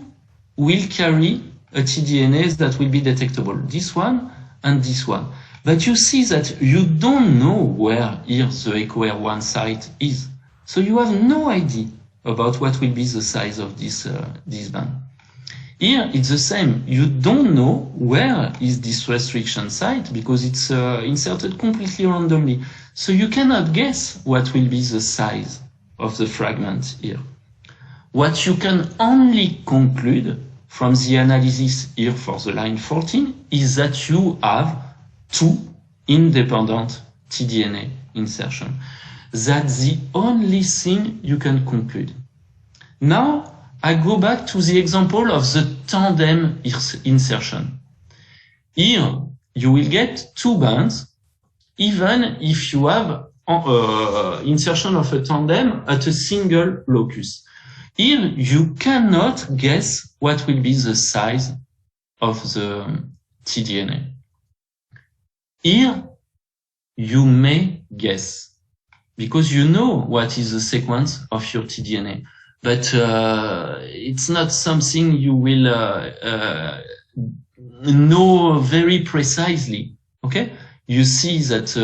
will carry a tDNA that will be detectable, this one and this one. But you see that you don't know where here the EcoR1 site is. So you have no idea about what will be the size of this band. Here it's the same. You don't know where is this restriction site because it's inserted completely randomly. So you cannot guess what will be the size of the fragment here. What you can only conclude from the analysis here for the line 14 is that you have 2 independent tDNA insertion. That's the only thing you can conclude. Now, I go back to the example of the tandem insertion. Here, you will get 2 bands, even if you have insertion of a tandem at a single locus. Here, you cannot guess what will be the size of the tDNA. Here, you may guess, because you know what is the sequence of your tDNA. But it's not something you will know very precisely. Okay? You see that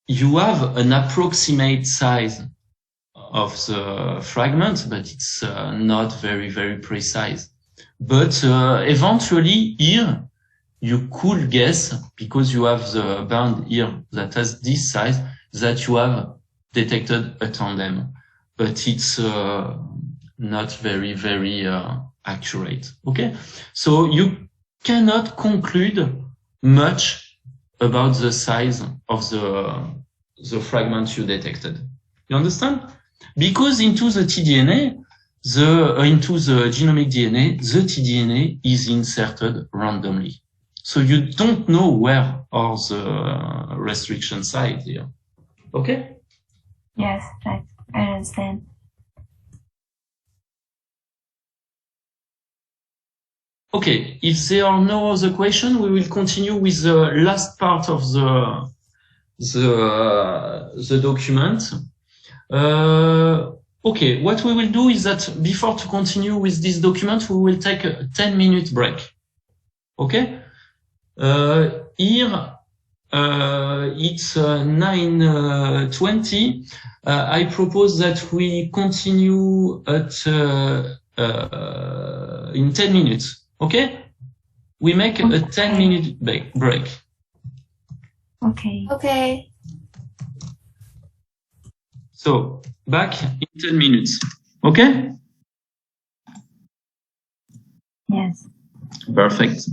you have an approximate size of the fragment, but it's not very, very precise. But eventually here, you could guess, because you have the band here that has this size, that you have detected a tandem. But it's not very, very accurate. Okay? So you cannot conclude much about the size of the fragment you detected. You understand? Because into the tDNA, into the genomic DNA, the tDNA is inserted randomly. So you don't know where are the restriction sites here. Okay? Yes, I understand. Okay, if there are no other questions, we will continue with the last part of the document. Okay, what we will do is that before to continue with this document, we will take a 10-minute break. Okay? Here, it's 9:20. I propose that we continue at in 10 minutes. Okay? We make a 10-minute break. Okay. Okay. So back in 10 minutes. Okay? Yes. Perfect.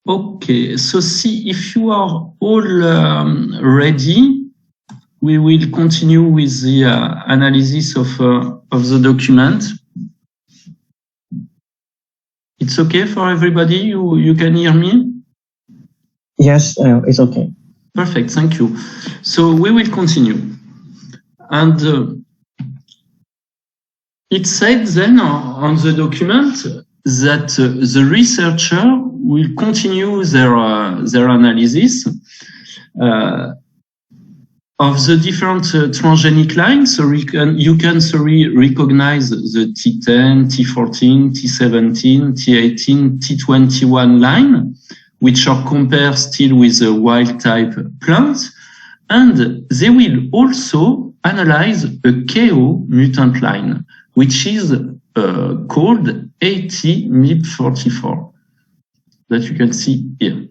Okay, so see if you are all ready, we will continue with the analysis of the document. It's okay for everybody? You can hear me? Yes, it's okay. Perfect, thank you. So we will continue. And it said then on the document that the researcher will continue their analysis of the different transgenic lines. So you can recognize the T10, T14, T17, T18, T21 line, which are compared still with the wild type plants. And they will also analyze a KO mutant line, which is called AT-MIP44 that you can see here.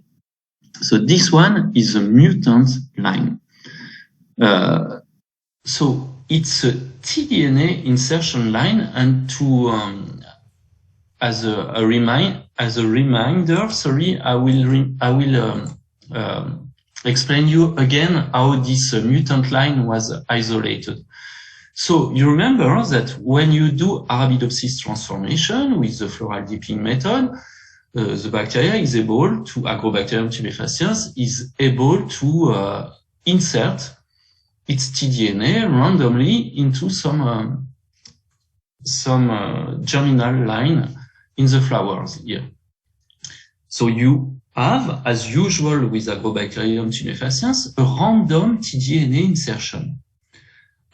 So this one is a mutant line. So it's a tDNA insertion line, and to as a reminder, sorry, I will explain you again how this mutant line was isolated. So you remember that when you do Arabidopsis transformation with the floral dipping method, the bacteria is able to, Agrobacterium tumefaciens is able to insert its tDNA randomly into some germinal line in the flowers here. So you have, as usual with Agrobacterium tumefaciens, a random tDNA insertion.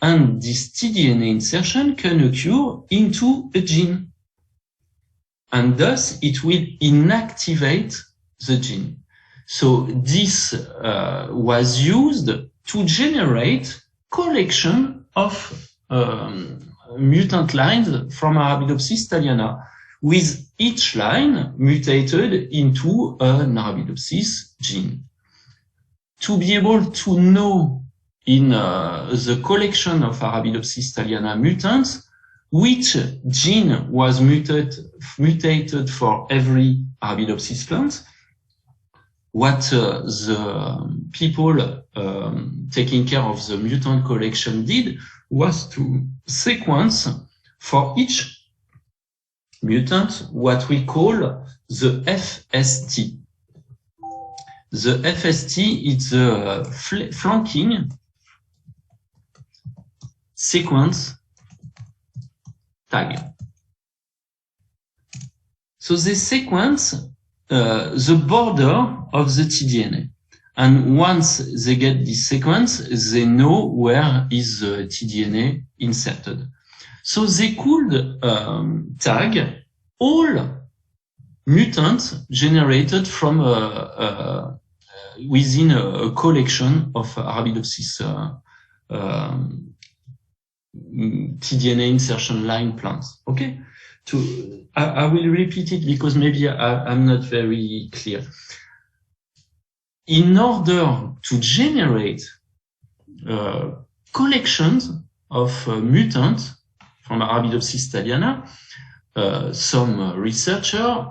And this tDNA insertion can occur into a gene. And thus it will inactivate the gene. So this was used to generate collection of mutant lines from Arabidopsis thaliana, with each line mutated into an Arabidopsis gene. To be able to know in the collection of Arabidopsis thaliana mutants which gene was mutated for every Arabidopsis plant, what the people taking care of the mutant collection did was to sequence for each mutant what we call the FST. The FST is the flanking sequence tag. So they sequence the border of the tDNA. And once they get this sequence, they know where is the tDNA inserted. So they could tag all mutants generated from within a collection of Arabidopsis tDNA insertion line plants. Okay? I will repeat it because maybe I'm not very clear. In order to generate collections of mutants from Arabidopsis thaliana, some researchers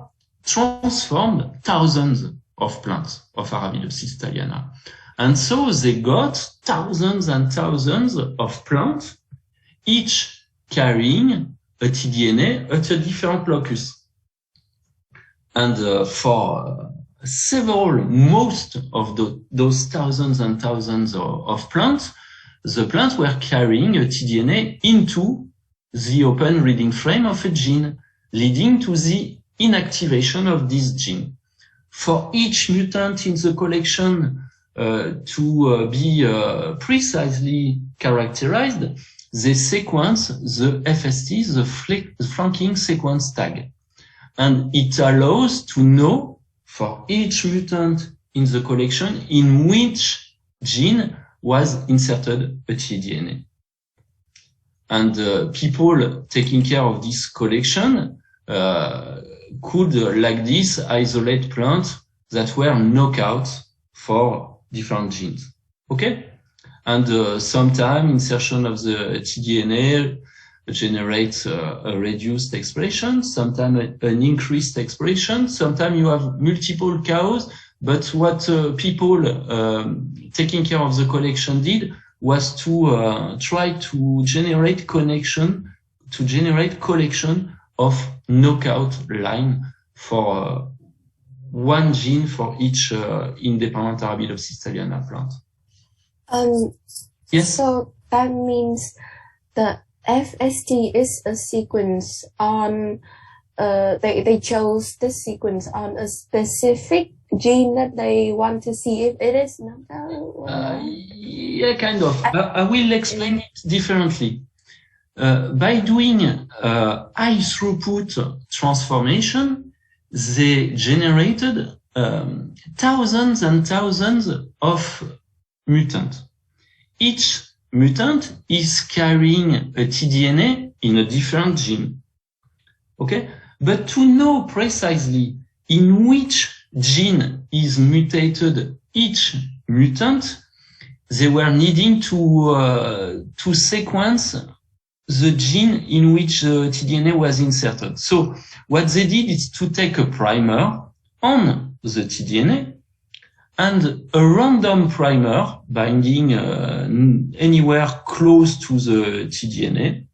transformed thousands of plants of Arabidopsis thaliana. And so they got thousands and thousands of plants, each carrying a tDNA at a different locus. And for most of those thousands and thousands of plants, the plants were carrying a tDNA into the open reading frame of a gene, leading to the inactivation of this gene. For each mutant in the collection to be precisely characterized, they sequence the FST, the flanking sequence tag. And it allows to know for each mutant in the collection in which gene was inserted a tDNA. And people taking care of this collection could, like this, isolate plants that were knockouts for different genes. Okay? And sometimes insertion of the tDNA generates a reduced expression, sometimes an increased expression, sometimes you have multiple cows, but what people taking care of the collection did was to try to generate collection of knockout line for one gene for each independent Arabidopsis thaliana plant. Yes. So that means the FST is a sequence on, they chose this sequence on a specific gene that they want to see if it is knocked out? Yeah, kind of. I will explain it differently. By doing high throughput transformation, they generated thousands and thousands of mutants. Each mutant is carrying a tDNA in a different gene. Okay? But to know precisely in which gene is mutated each mutant, they were needing to sequence the gene in which the tDNA was inserted. So what they did is to take a primer on the tDNA and a random primer binding anywhere close to the tDNA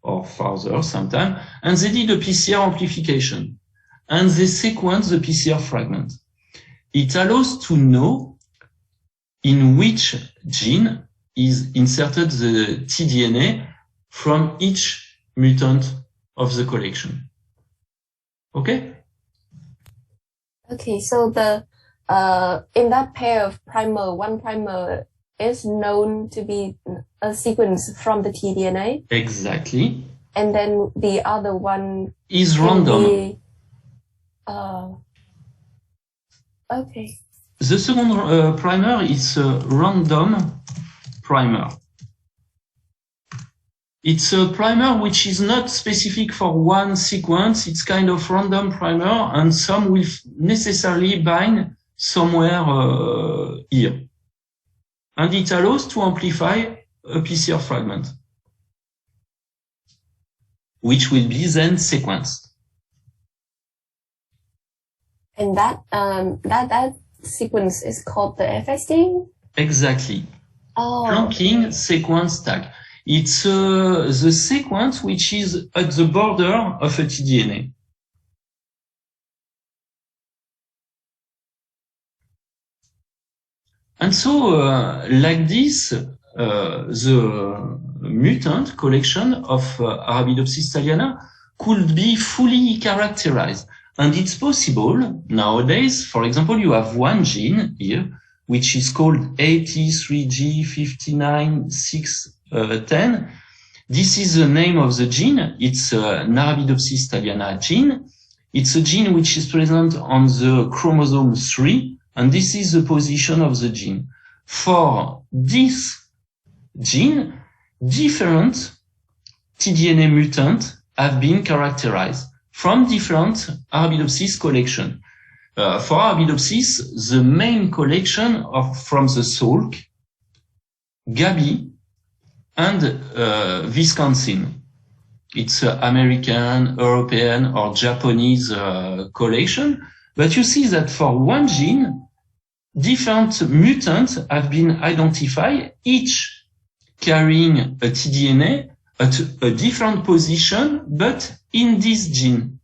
or farther sometimes, and they did a PCR amplification and they sequenced the PCR fragment. It allows to know in which gene is inserted the tDNA from each mutant of the collection. Okay? Okay, so the in that pair of primer, one primer is known to be a sequence from the tDNA. Exactly. And then the other one is random. Be, okay. The second primer is a random primer. It's a primer which is not specific for one sequence. It's kind of random primer, and some will necessarily bind somewhere here. And it allows to amplify a PCR fragment, which will be then sequenced. And that sequence is called the FST? Exactly. Oh. Planking sequence tag. It's the sequence which is at the border of a tDNA. And so, like this, the mutant collection of Arabidopsis thaliana could be fully characterized. And it's possible nowadays, for example, you have one gene here, which is called AT3G59610. This is the name of the gene. It's an Arabidopsis thaliana gene. It's a gene which is present on the chromosome 3, and this is the position of the gene. For this gene, different tDNA mutants have been characterized from different Arabidopsis collection. For Arabidopsis, the main collection from the Salk, Gabi, and Wisconsin. It's American, European, or Japanese collection. But you see that for one gene, different mutants have been identified, each carrying a tDNA at a different position, but in this gene.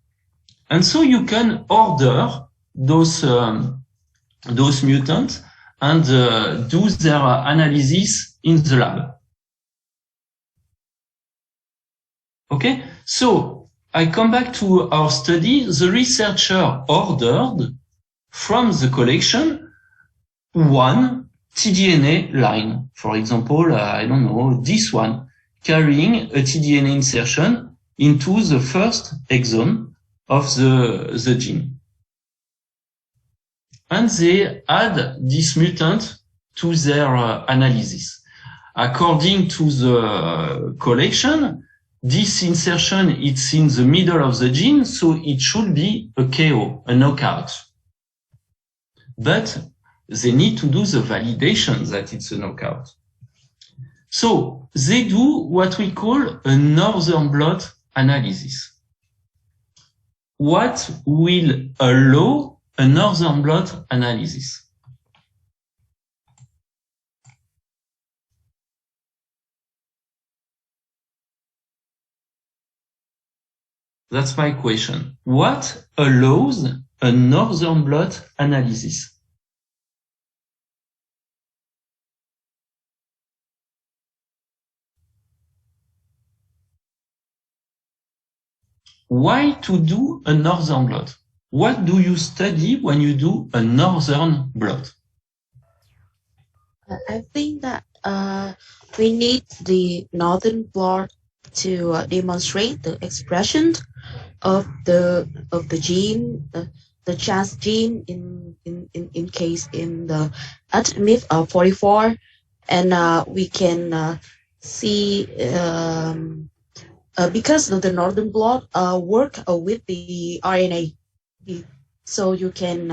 And so you can order those mutants and do their analysis in the lab. Okay, so I come back to our study. The researcher ordered from the collection one tDNA line. For example, I don't know, this one, carrying a tDNA insertion into the first exon of the gene. And they add this mutant to their analysis. According to the collection, this insertion is in the middle of the gene, so it should be a KO, a knockout. But they need to do the validation that it's a knockout. So they do what we call a northern blot analysis. What will allow a northern blot analysis? That's my question. What allows a northern blot analysis? Why to do a northern blot? What do you study when you do a northern blot? I think that we need the northern blot to demonstrate the expression of the gene, the chance gene in case in the ATMIF44, and we can see because the northern blot work with the RNA, so you can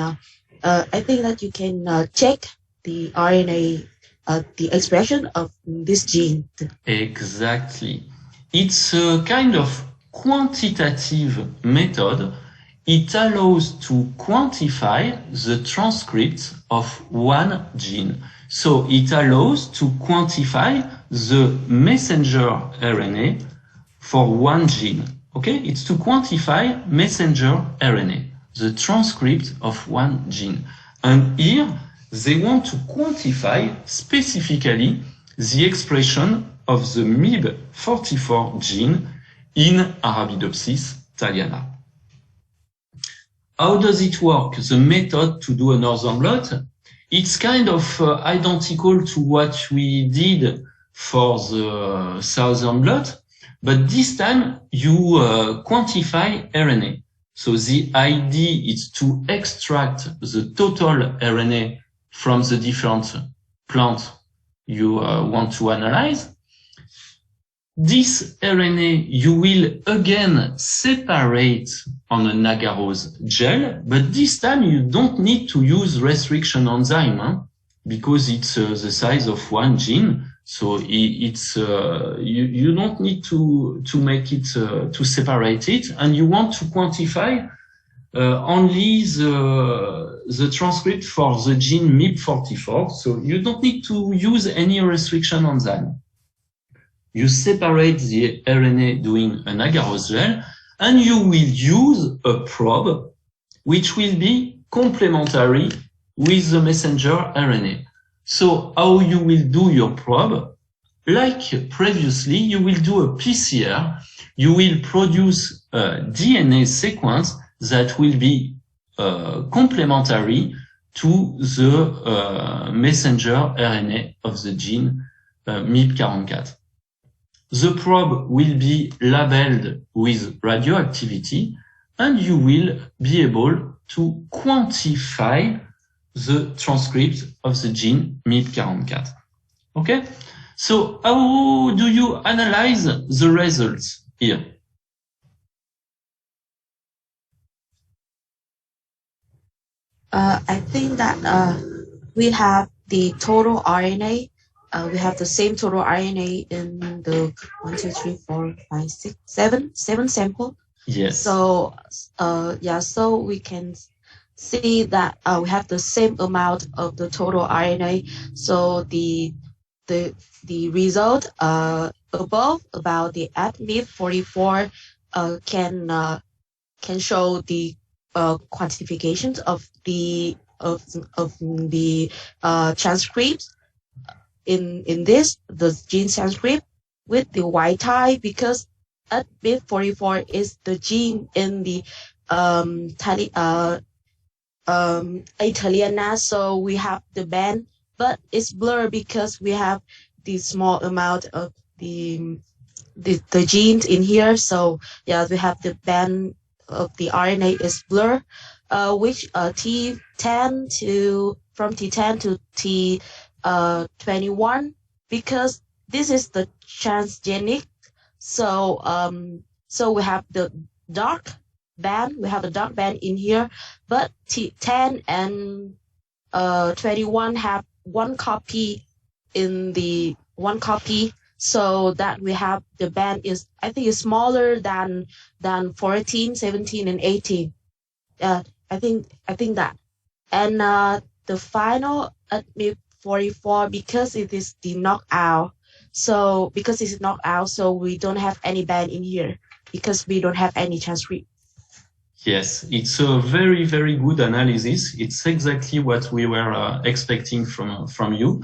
I think that you can check the RNA the expression of this gene. Exactly. It's a kind of quantitative method. It allows to quantify the transcript of one gene. So it allows to quantify the messenger RNA for one gene. Okay, it's to quantify messenger RNA, the transcript of one gene. And here they want to quantify specifically the expression of the MYB44 gene in Arabidopsis thaliana. How does it work? The method to do a northern blot, it's kind of identical to what we did for the southern blot, but this time you quantify RNA. So the idea is to extract the total RNA from the different plants you want to analyze. This RNA you will again separate on an agarose gel, but this time you don't need to use restriction enzyme because it's the size of one gene. So it's you don't need to make it to separate it, and you want to quantify only the transcript for the gene MYB44. So you don't need to use any restriction enzyme. You separate the RNA doing an agarose gel, and you will use a probe which will be complementary with the messenger RNA. So how you will do your probe? Like previously, you will do a PCR. You will produce a DNA sequence that will be complementary to the messenger RNA of the gene MYB44. The probe will be labeled with radioactivity, and you will be able to quantify the transcript of the gene MYB44. Okay? So how do you analyze the results here? I think that we have the total RNA. We have the same total RNA in the 1, 2, 3, 4, 5, 6, 7 sample. Yes. So so we can see that we have the same amount of the total RNA. So the result above about the MYB44 can show the quantifications of the transcripts in this the gene transcript with the white tie, because MYB44 is the gene in the Thaliana, so we have the band, but it's blurred because we have the small amount of the genes in here. So yeah, we have the band of the RNA is blurred, which T10 from T10 to T21, because this is the transgenic. So so we have the dark band. We have a dark band in here, but T10 and 21 have one copy in the one copy, so that we have the band is, I think, is smaller than 14, 17, and 18. I think that. And the final at MYB44, because it is the knockout. So because it's knockout, so we don't have any band in here because we don't have any transcript. Yes, it's a very, very good analysis. It's exactly what we were expecting from you.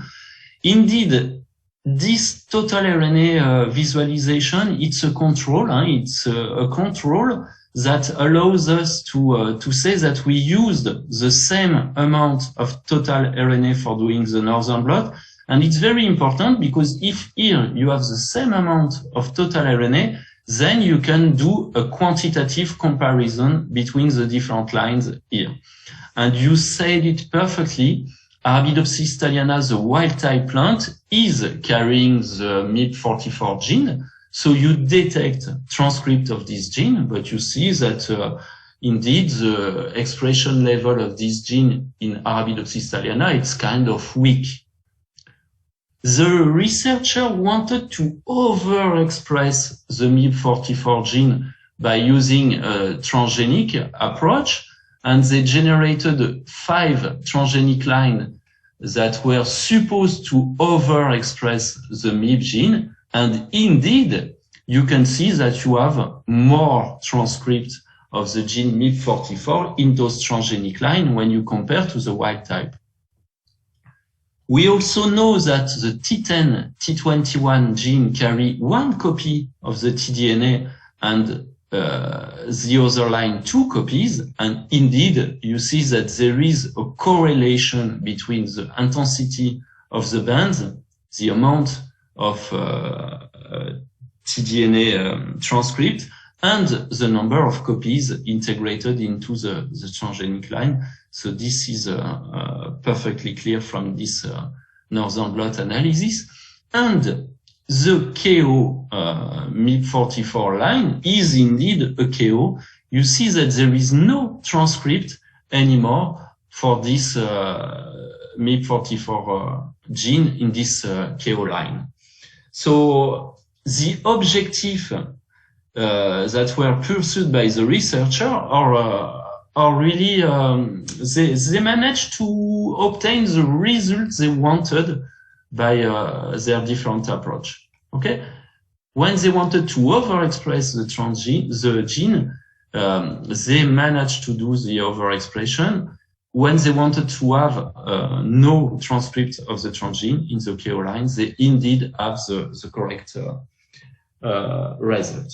Indeed, this total RNA visualization, it's a control. It's a control that allows us to say that we used the same amount of total RNA for doing the northern blot. And it's very important because if here you have the same amount of total RNA, then you can do a quantitative comparison between the different lines here. And you said it perfectly. Arabidopsis thaliana, the wild type plant, is carrying the MYB44 gene. So you detect transcript of this gene, but you see that indeed the expression level of this gene in Arabidopsis thaliana, it's kind of weak. the researcher wanted to overexpress the MYB44 gene by using a transgenic approach, and they generated 5 transgenic lines that were supposed to overexpress the MYB gene. And indeed, you can see that you have more transcript of the gene MYB44 in those transgenic lines when you compare to the wild type. We also know that the T10, T21 gene carry 1 copy of the tDNA and the other line 2 copies. And indeed, you see that there is a correlation between the intensity of the bands, the amount of tDNA transcript, and the number of copies integrated into the transgenic line. So this is perfectly clear from this Northern blot analysis. And the KO MYB44 line is indeed a KO. You see that there is no transcript anymore for this MYB44 gene in this KO line. So the objective that were pursued by the researcher are really, they managed to obtain the results they wanted by their different approach. Okay, when they wanted to overexpress the gene, they managed to do the overexpression. When they wanted to have no transcript of the transgene in the KO line, they indeed have the correct result.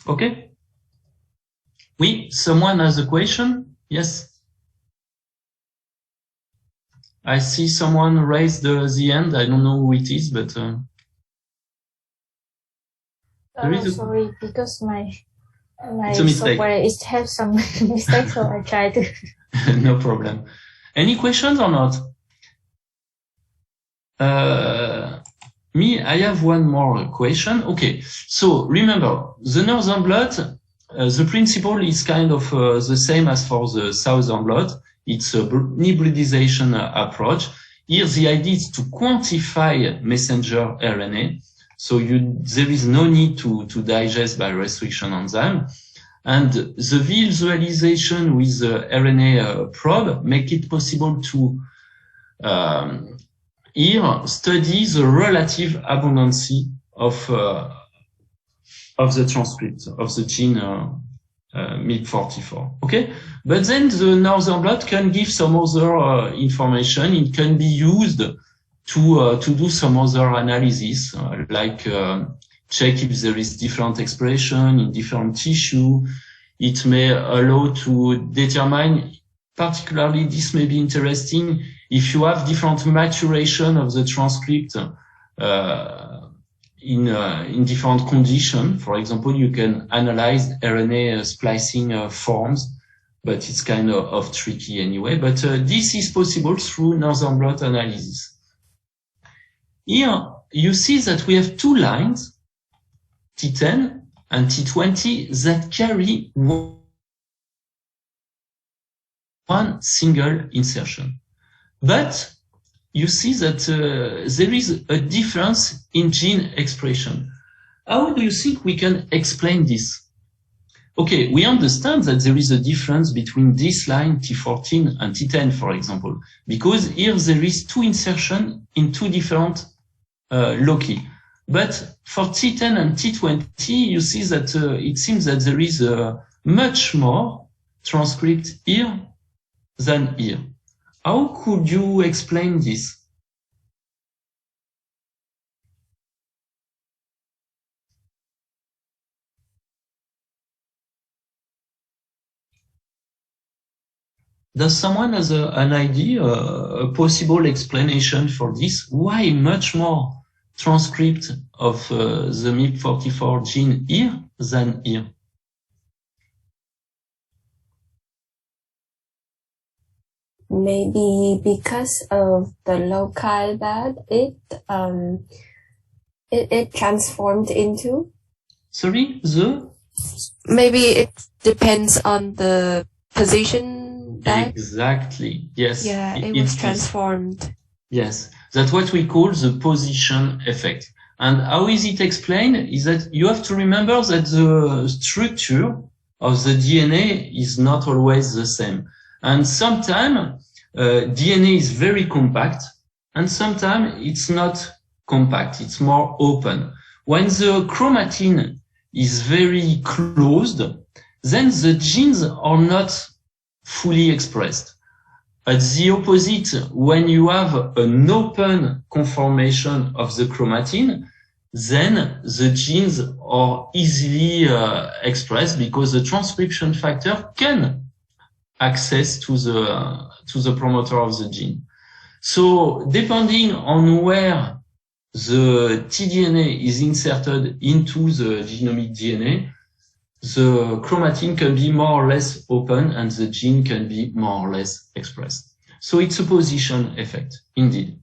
Okay. Oui, someone has a question? Yes. I see someone raise the hand. I don't know who it is, but sorry, because my software is have some mistakes, so I try to. No problem. Any questions or not? I have one more question. Okay, so remember, the Northern blot, the principle is kind of the same as for the Southern blot. It's a hybridization approach. Here, the idea is to quantify messenger RNA. So there is no need to digest by restriction enzyme. And the visualization with the RNA probe make it possible to here study the relative abundance of the transcript of the gene MYB44. Okay, but then the Northern blot can give some other information. It can be used to do some other analysis, like check if there is different expression in different tissue. It may allow to determine, particularly this may be interesting, if you have different maturation of the transcript in different conditions. For example, you can analyze RNA splicing forms, but it's kind of tricky anyway. But this is possible through Northern blot analysis. Here, you see that we have 2 lines, T10 and T20, that carry one single insertion. But you see that there is a difference in gene expression. How do you think we can explain this? Okay, we understand that there is a difference between this line, T14, and T10, for example, because here there is 2 insertions in 2 different loci. But for T10 and T20, you see that it seems that there is much more transcript here than here. How could you explain this? Does someone has an idea, a possible explanation for this? Why much more transcript of the MYB44 gene here than here? Maybe because of the loci that it transformed into. Sorry, Maybe it depends on the position. Exactly. Yes. Yeah, it was transformed. Yes, that's what we call the position effect. And how is it explained is that you have to remember that the structure of the DNA is not always the same. And sometimes DNA is very compact, and sometimes it's not compact, it's more open. When the chromatin is very closed, then the genes are not fully expressed. At the opposite, when you have an open conformation of the chromatin, then the genes are easily expressed because the transcription factor can access to the promoter of the gene. So depending on where the tDNA is inserted into the genomic DNA, the chromatin can be more or less open and the gene can be more or less expressed. So it's a position effect, indeed.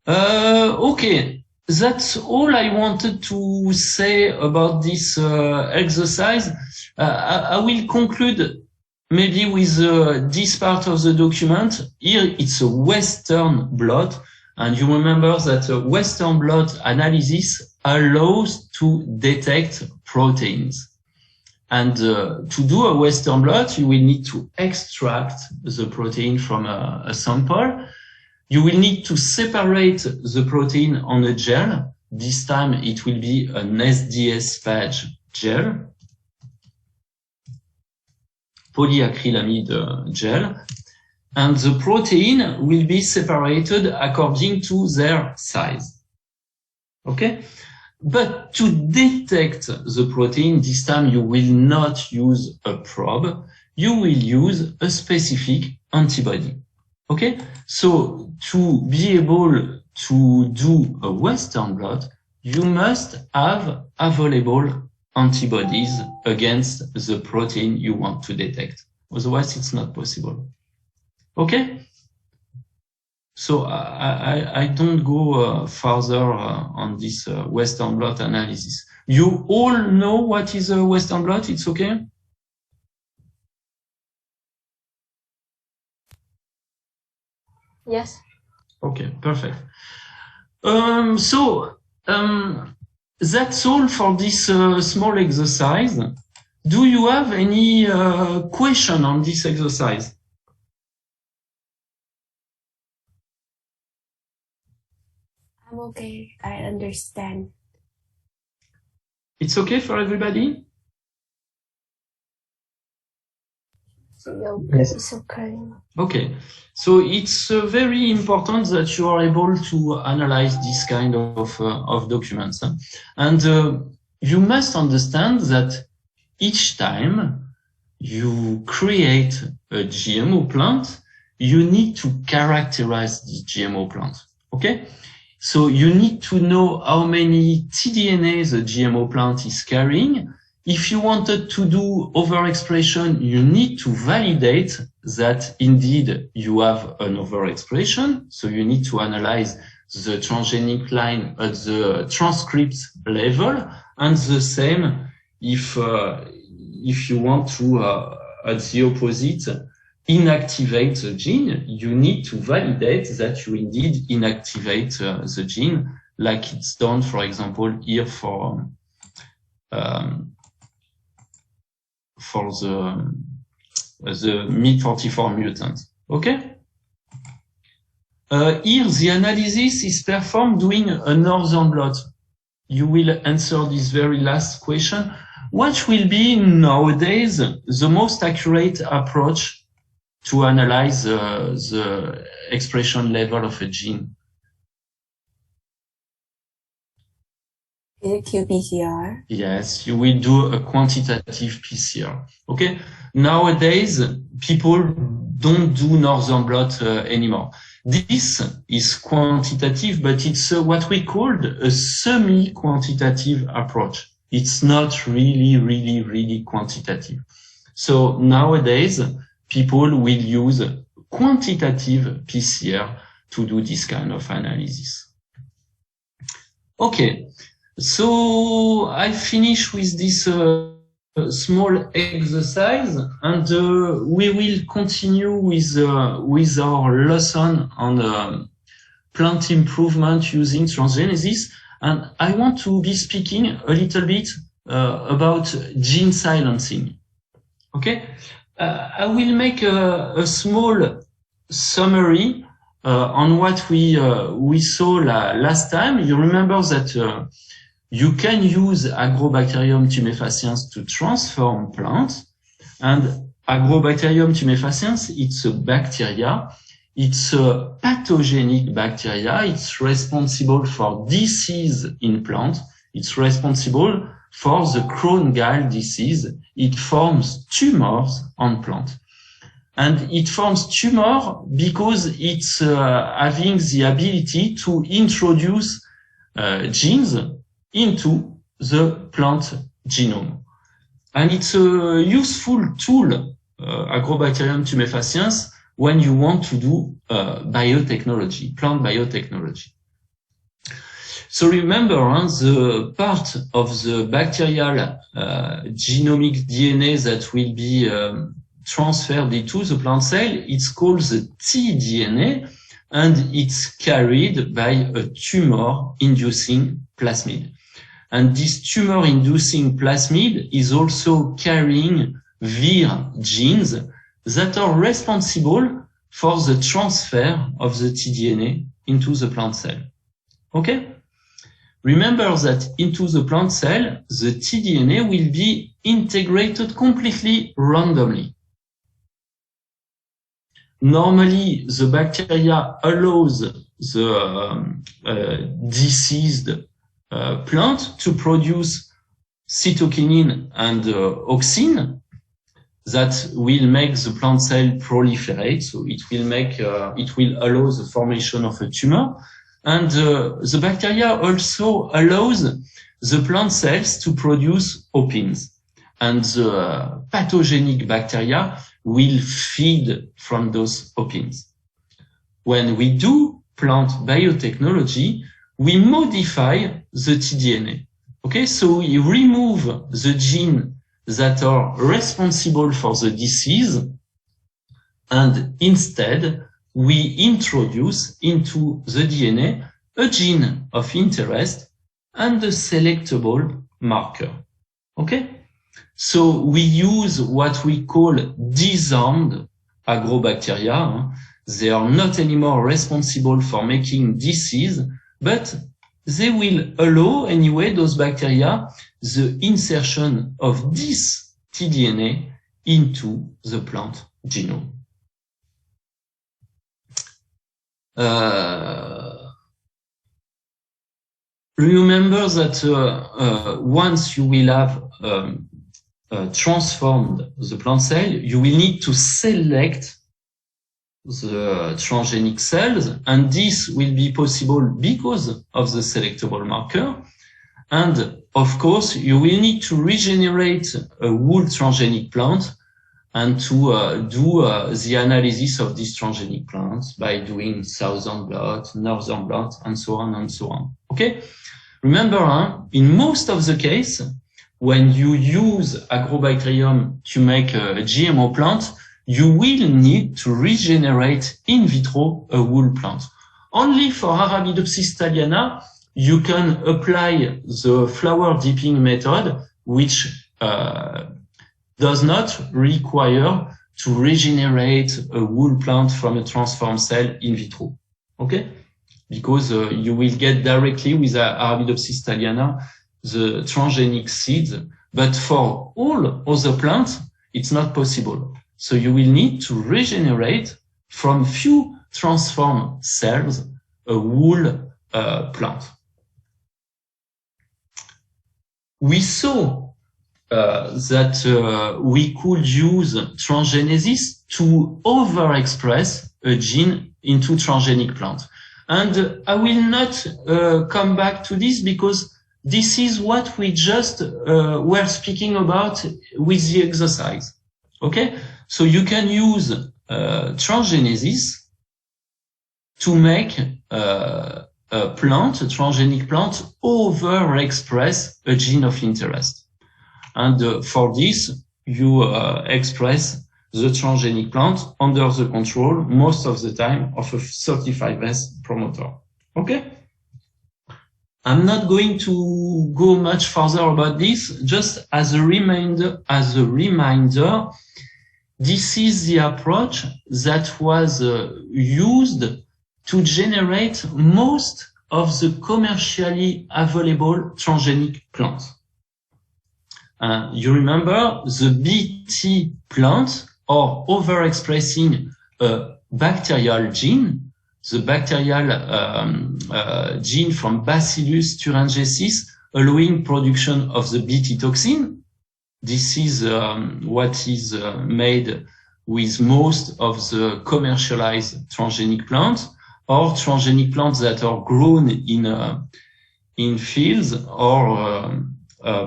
Okay, that's all I wanted to say about this exercise. I will conclude maybe with this part of the document. Here it's a Western blot, and you remember that a Western blot analysis allows to detect proteins. And to do a Western blot, you will need to extract the protein from a sample. You will need to separate the protein on a gel. This time it will be an SDS phage gel, polyacrylamide gel. And the protein will be separated according to their size. Okay? But to detect the protein, this time you will not use a probe, you will use a specific antibody. Okay? So to be able to do a Western blot, you must have available antibodies against the protein you want to detect. Otherwise, it's not possible. Okay? So I don't go further on this Western blot analysis. You all know what is a Western blot? It's okay? Yes. Okay, perfect. That's all for this small exercise. Do you have any question on this exercise? I'm okay. I understand. It's okay for everybody? Yes. It's okay. Okay. So it's very important that you are able to analyze this kind of documents. And you must understand that each time you create a GMO plant, you need to characterize this GMO plant. Okay? So you need to know how many tDNA the GMO plant is carrying. If you wanted to do overexpression, you need to validate that indeed you have an overexpression. So you need to analyze the transgenic line at the transcript level, and the same if you want to, at the opposite, inactivate the gene, you need to validate that you indeed inactivate the gene, like it's done, for example, here for the MYD44 mutant. Okay? Here, the analysis is performed doing a Northern blot. You will answer this very last question. What will be nowadays the most accurate approach to analyze the expression level of a gene? Is it qPCR? Yes, you will do a quantitative PCR. Okay. Nowadays, people don't do Northern blot anymore. This is quantitative, but it's what we called a semi-quantitative approach. It's not really quantitative. So nowadays, people will use quantitative PCR to do this kind of analysis. Okay. So I finish with this a small exercise, and we will continue with our lesson on plant improvement using transgenesis. And I want to be speaking a little bit about gene silencing. Okay, I will make a small summary on what we saw last time. You remember that you can use Agrobacterium tumefaciens to transform plants, and Agrobacterium tumefaciens, it's a bacteria. It's a pathogenic bacteria. It's responsible for disease in plant. It's responsible for the Crohn-Gall disease. It forms tumors on plant. And it forms tumor because it's having the ability to introduce genes into the plant genome. And it's a useful tool, Agrobacterium tumefaciens, when you want to do biotechnology, plant biotechnology. So remember, the part of the bacterial genomic DNA that will be transferred into the plant cell, it's called the tDNA, and it's carried by a tumor-inducing plasmid. And this tumor-inducing plasmid is also carrying Vir genes that are responsible for the transfer of the tDNA into the plant cell. Okay? Remember that into the plant cell, the tDNA will be integrated completely randomly. Normally, the bacteria allows the diseased plant to produce cytokinin and auxin that will make the plant cell proliferate. So it will allow the formation of a tumor. And the bacteria also allows the plant cells to produce opins. And the pathogenic bacteria will feed from those opins. When we do plant biotechnology, we modify the tDNA. Okay, so we remove the gene that are responsible for the disease, and instead we introduce into the DNA a gene of interest and a selectable marker. Okay? So we use what we call disarmed agrobacteria. They are not anymore responsible for making disease, but they will allow anyway those bacteria the insertion of this tDNA into the plant genome. Remember that once you will have transformed the plant cell, you will need to select the transgenic cells, and this will be possible because of the selectable marker. And of course, you will need to regenerate a whole transgenic plant and to do the analysis of these transgenic plants by doing southern blot, northern blot, and so on and so on. Okay? Remember, in most of the case, when you use Agrobacterium to make a GMO plant, you will need to regenerate in vitro a whole plant. Only for Arabidopsis thaliana, you can apply the flower dipping method, which does not require to regenerate a whole plant from a transformed cell in vitro. Okay? Because you will get directly with Arabidopsis thaliana the transgenic seeds, but for all other plants, it's not possible. So you will need to regenerate from few transformed cells a whole plant. We saw that we could use transgenesis to overexpress a gene into transgenic plant. And I will not come back to this because this is what we just were speaking about with the exercise. Okay? So you can use transgenesis to make a plant, a transgenic plant, overexpress a gene of interest. And for this, you express the transgenic plant under the control most of the time of a 35S promoter. Okay? I'm not going to go much further about this. Just as a reminder, this is the approach that was used to generate most of the commercially available transgenic plants. You remember the Bt plant are overexpressing a bacterial gene, the bacterial gene from Bacillus thuringiensis, allowing production of the Bt toxin. This is what is made with most of the commercialized transgenic plants, or transgenic plants that are grown in fields, or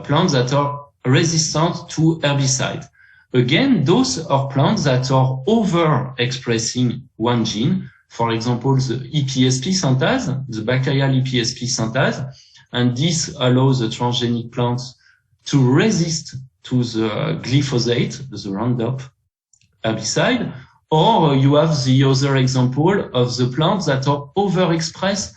plants that are resistant to herbicide. Again, those are plants that are overexpressing one gene, for example, the EPSP synthase, the bacterial EPSP synthase, and this allows the transgenic plants to resist to the glyphosate, the Roundup herbicide. Or you have the other example of the plants that are overexpressing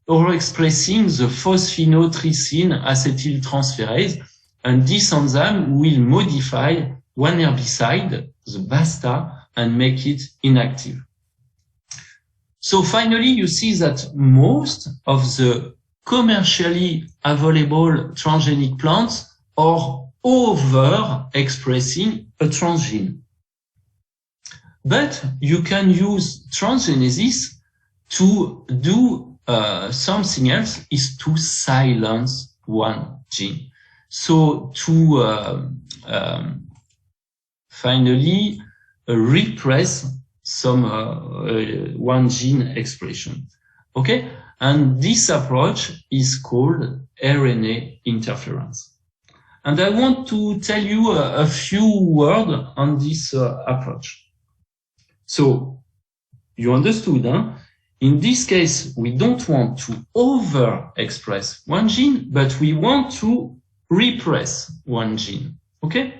the phosphinotrypsin acetyltransferase, and this enzyme will modify one herbicide, the BASTA, and make it inactive. So finally, you see that most of the commercially available transgenic plants are overexpressing a transgene. But you can use transgenesis to do something else, is to silence one gene. So to finally repress some one gene expression. Okay, and this approach is called RNA interference. And I want to tell you a few words on this approach. So you understood, huh? In this case, we don't want to overexpress one gene, but we want to repress one gene. Okay?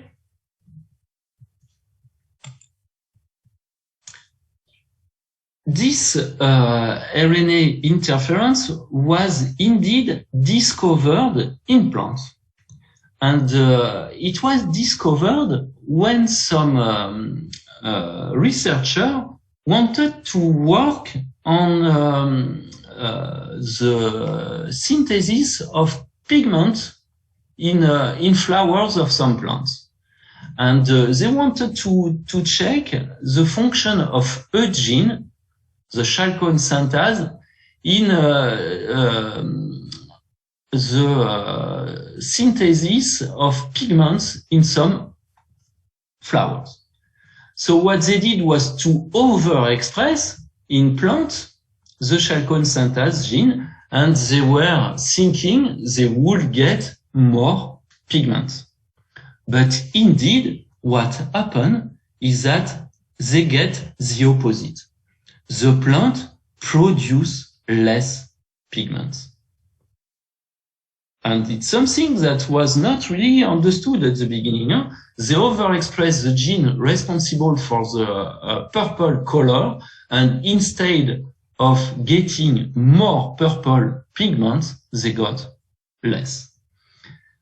This RNA interference was indeed discovered in plants. And it was discovered when some researcher wanted to work on the synthesis of pigment in flowers of some plants. And they wanted to check the function of a gene, the chalcone synthase, in the synthesis of pigments in some flowers. So what they did was to overexpress in plants the chalcone synthase gene, and they were thinking they would get more pigments. But indeed, what happened is that they get the opposite. The plant produces less pigments. And it's something that was not really understood at the beginning. Huh? They overexpress the gene responsible for the purple color, and instead of getting more purple pigments, they got less.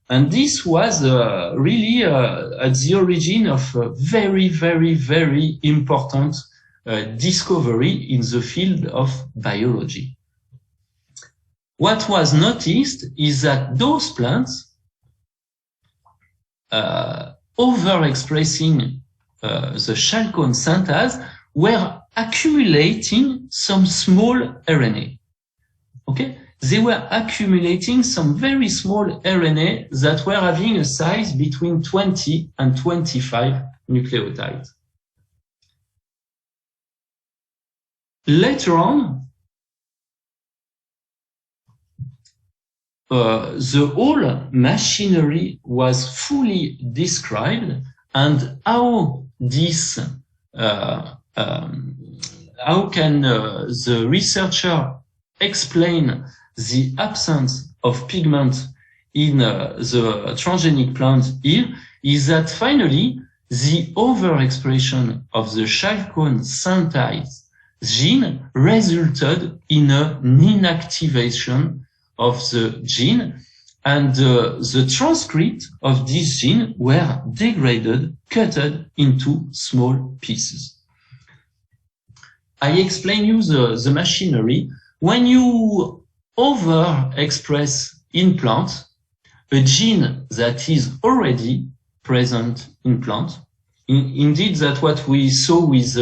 And this was really at the origin of a very, very, very important discovery in the field of biology. What was noticed is that those plants overexpressing the chalcone synthase were accumulating some small RNA. Okay? They were accumulating some very small RNA that were having a size between 20 and 25 nucleotides. Later on, the whole machinery was fully described, and how this, how can the researcher explain the absence of pigment in the transgenic plant here is that finally the overexpression of the chalcone synthase gene resulted in an inactivation of the gene, and the transcript of this gene were degraded, cut into small pieces. I explain you the machinery. When you overexpress in plant a gene that is already present in plant, indeed that's what we saw with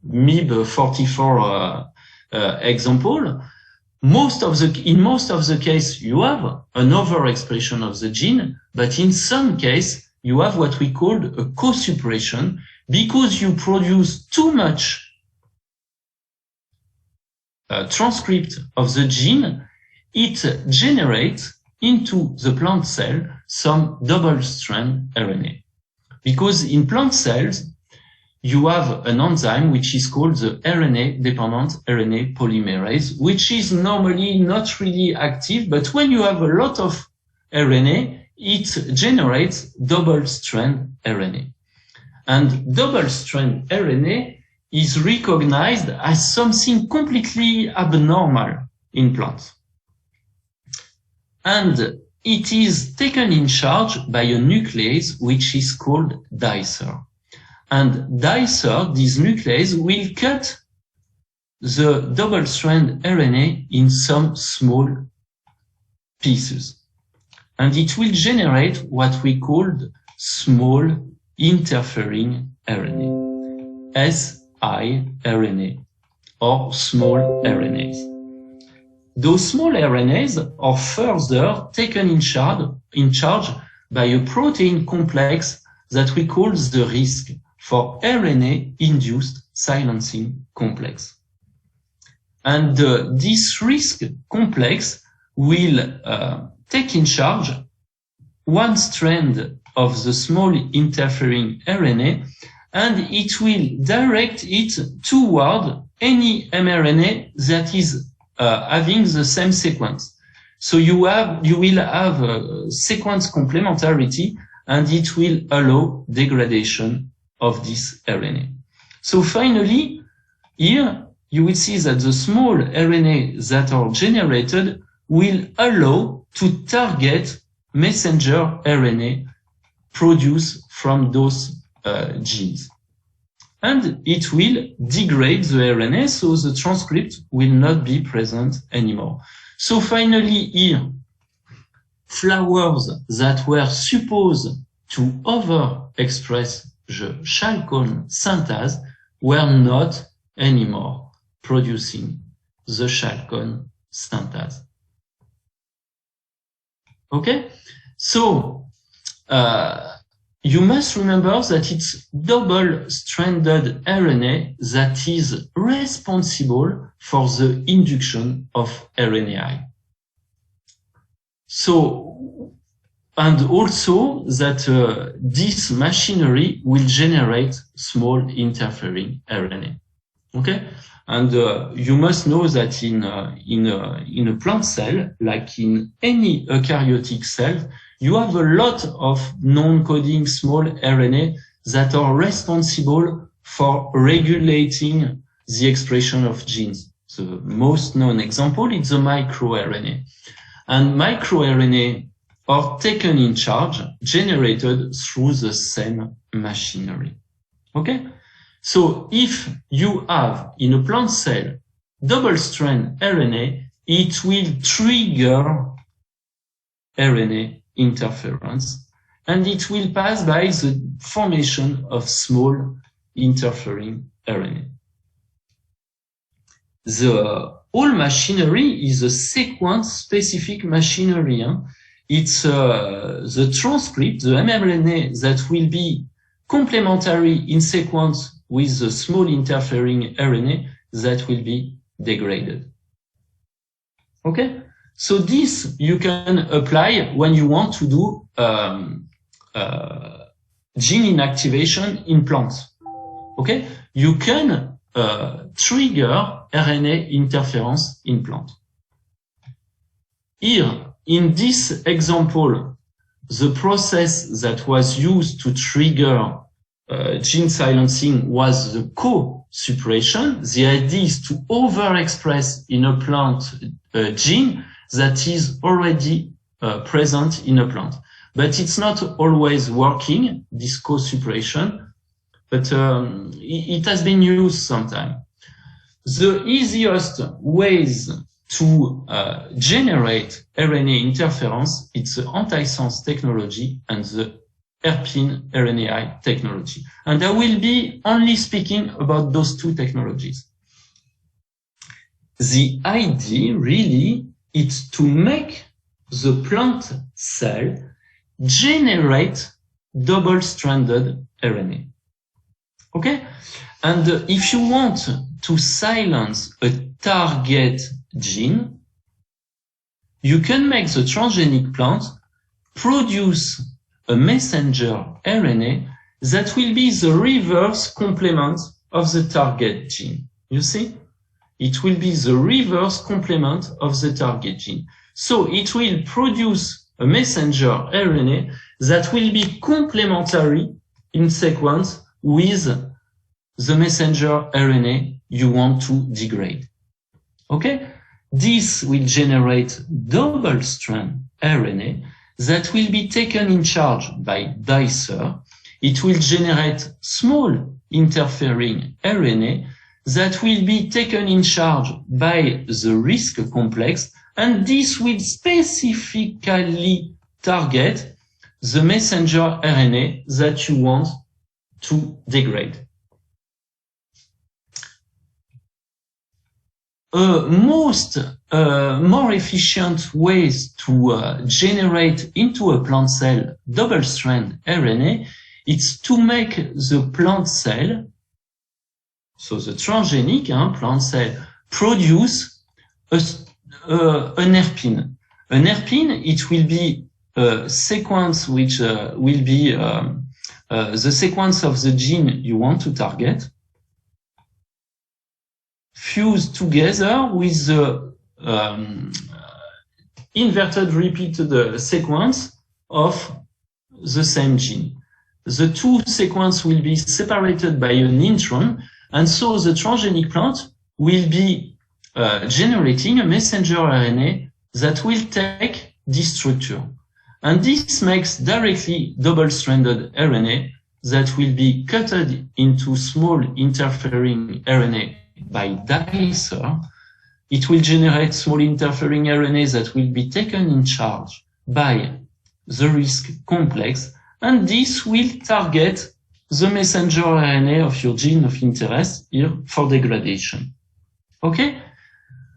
MIB44 example. In most of the case, you have an overexpression of the gene, but in some case, you have what we call a co-suppression, because you produce too much transcript of the gene, it generates into the plant cell some double-strand RNA. Because in plant cells, you have an enzyme which is called the RNA-dependent RNA polymerase, which is normally not really active, but when you have a lot of RNA, it generates double-strand RNA. And double-strand RNA is recognized as something completely abnormal in plants. And it is taken in charge by a nuclease which is called dicer. And dicer, this nuclease, will cut the double-strand RNA in some small pieces. And it will generate what we called small interfering RNA, siRNA, or small RNAs. Those small RNAs are further taken in charge by a protein complex that we call the RISC, for RNA-induced silencing complex. And this RISC complex will take in charge one strand of the small interfering RNA, and it will direct it toward any mRNA that is having the same sequence. So you will have a sequence complementarity, and it will allow degradation of this RNA. So finally, here you will see that the small RNA that are generated will allow to target messenger RNA produced from those genes. And it will degrade the RNA, so the transcript will not be present anymore. So finally here, flowers that were supposed to overexpress the chalcone synthase were not anymore producing the chalcone synthase. Okay? So, you must remember that it's double-stranded RNA that is responsible for the induction of RNAi. So, and also that this machinery will generate small interfering RNA. Okay? And you must know that in a plant cell, like in any eukaryotic cell, you have a lot of non-coding small RNA that are responsible for regulating the expression of genes. The most known example is the microRNA. And microRNA are taken in charge, generated through the same machinery. Okay? So if you have in a plant cell double-strand RNA, it will trigger RNA interference, and it will pass by the formation of small interfering RNA. The whole machinery is a sequence-specific machinery. It's the transcript, the mRNA that will be complementary in sequence with the small interfering RNA that will be degraded. Okay? So this you can apply when you want to do gene inactivation in plants. Okay? You can trigger RNA interference in plant. Here, in this example, the process that was used to trigger gene silencing was the co-suppression. The idea is to overexpress in a plant a gene that is already present in a plant. But it's not always working, this co-suppression, but it has been used sometimes. The easiest ways to generate RNA interference, it's the antisense technology and the hairpin RNAi technology. And I will be only speaking about those two technologies. The idea really is to make the plant cell generate double-stranded RNA. Okay? And if you want to silence a target gene, you can make the transgenic plant produce a messenger RNA that will be the reverse complement of the target gene. You see? It will be the reverse complement of the target gene. So it will produce a messenger RNA that will be complementary in sequence with the messenger RNA you want to degrade. Okay? This will generate double-strand RNA that will be taken in charge by dicer. It will generate small interfering RNA that will be taken in charge by the RISC complex, and this will specifically target the messenger RNA that you want to degrade. More efficient ways to generate into a plant cell double-strand RNA, it's to make the plant cell, so the transgenic plant cell, produce an hairpin. An hairpin, it will be a sequence which will be the sequence of the gene you want to target, fused together with the inverted repeated sequence of the same gene. The two sequences will be separated by an intron, and so the transgenic plant will be generating a messenger RNA that will take this structure. And this makes directly double-stranded RNA that will be cut into small interfering RNA by dicer. It will generate small interfering RNA that will be taken in charge by the RISC complex, and this will target the messenger RNA of your gene of interest here for degradation. Okay?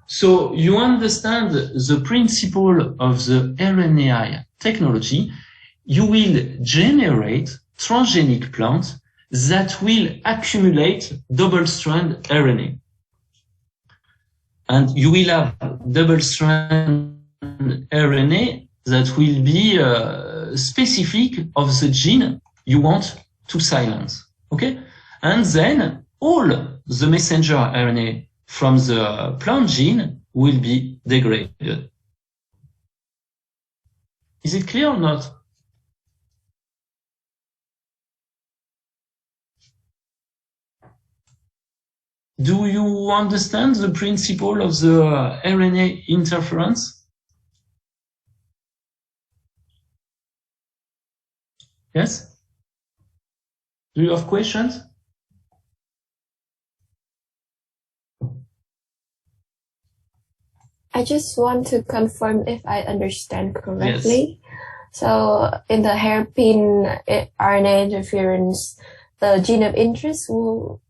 So you understand the principle of the RNAi technology. You will generate transgenic plants that will accumulate double-strand RNA. And you will have double-strand RNA that will be specific of the gene you want to silence. Okay? And then all the messenger RNA from the plant gene will be degraded. Is it clear or not? Do you understand the principle of the RNA interference? Yes? Do you have questions? I just want to confirm if I understand correctly. Yes. So in the hairpin RNA interference, the gene of interest will,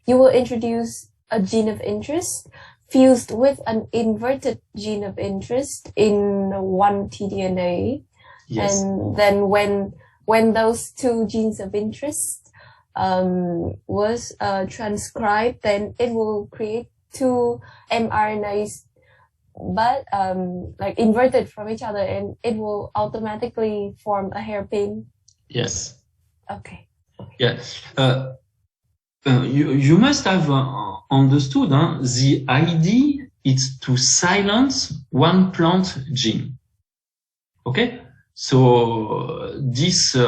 you will introduce a gene of interest fused with an inverted gene of interest in one tDNA. Yes. And then when those two genes of interest was transcribed, then it will create two mRNAs, but like inverted from each other, and it will automatically form a hairpin. Yes. Okay. Yeah. You must have understood the idea it's to silence one plant gene. Okay? So this, what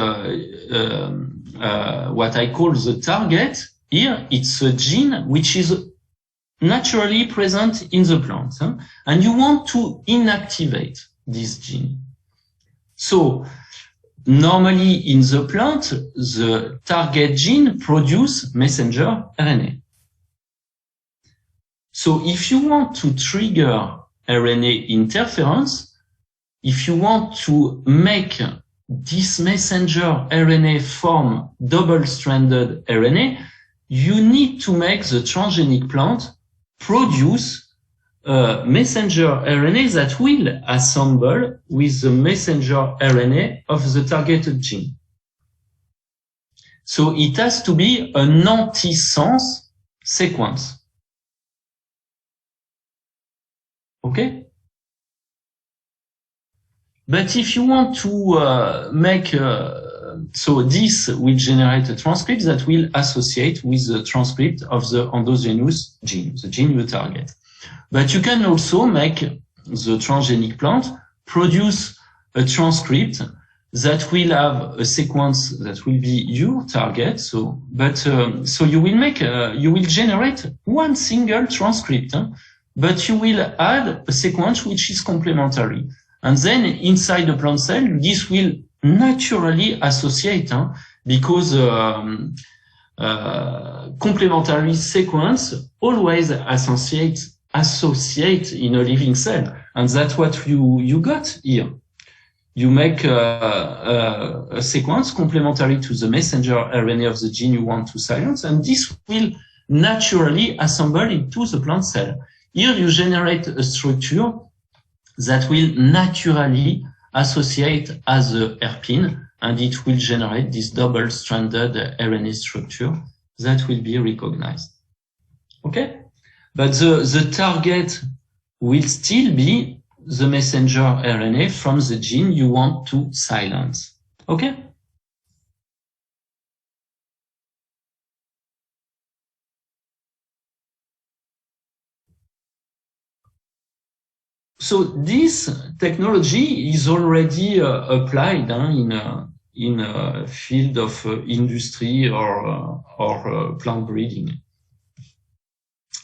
I call the target here, it's a gene which is naturally present in the plant, and you want to inactivate this gene. So normally in the plant, the target gene produces messenger RNA. So if you want to trigger RNA interference, if you want to make this messenger RNA form double-stranded RNA, you need to make the transgenic plant produce messenger RNA that will assemble with the messenger RNA of the targeted gene. So it has to be an antisense sequence. Okay? But if you want to make, so this will generate a transcript that will associate with the transcript of the endogenous gene, the gene you target. But you can also make the transgenic plant produce a transcript that will have a sequence that will be your target. So, but so you will make, you will generate one single transcript, but you will add a sequence which is complementary. And then inside the plant cell, this will naturally associate, because complementary sequence always associate in a living cell. And that's what you got here. You make a sequence complementary to the messenger RNA of the gene you want to silence, and this will naturally assemble into the plant cell. Here you generate a structure that will naturally associate as a hairpin, and it will generate this double-stranded RNA structure that will be recognized. Okay? But the target will still be the messenger RNA from the gene you want to silence. Okay? So this technology is already applied in a field of industry or plant breeding.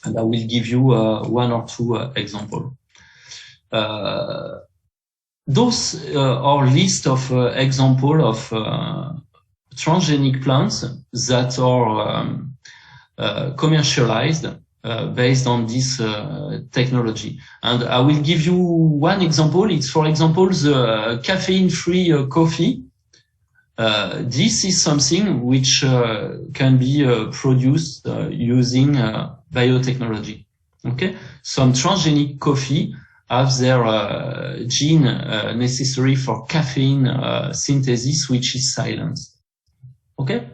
And I will give you one or two examples. Those are list of examples of transgenic plants that are commercialized based on this technology. And I will give you one example. It's, for example, the caffeine-free coffee. This is something which can be produced using biotechnology. Okay, some transgenic coffee have their gene necessary for caffeine synthesis, which is silenced. Okay,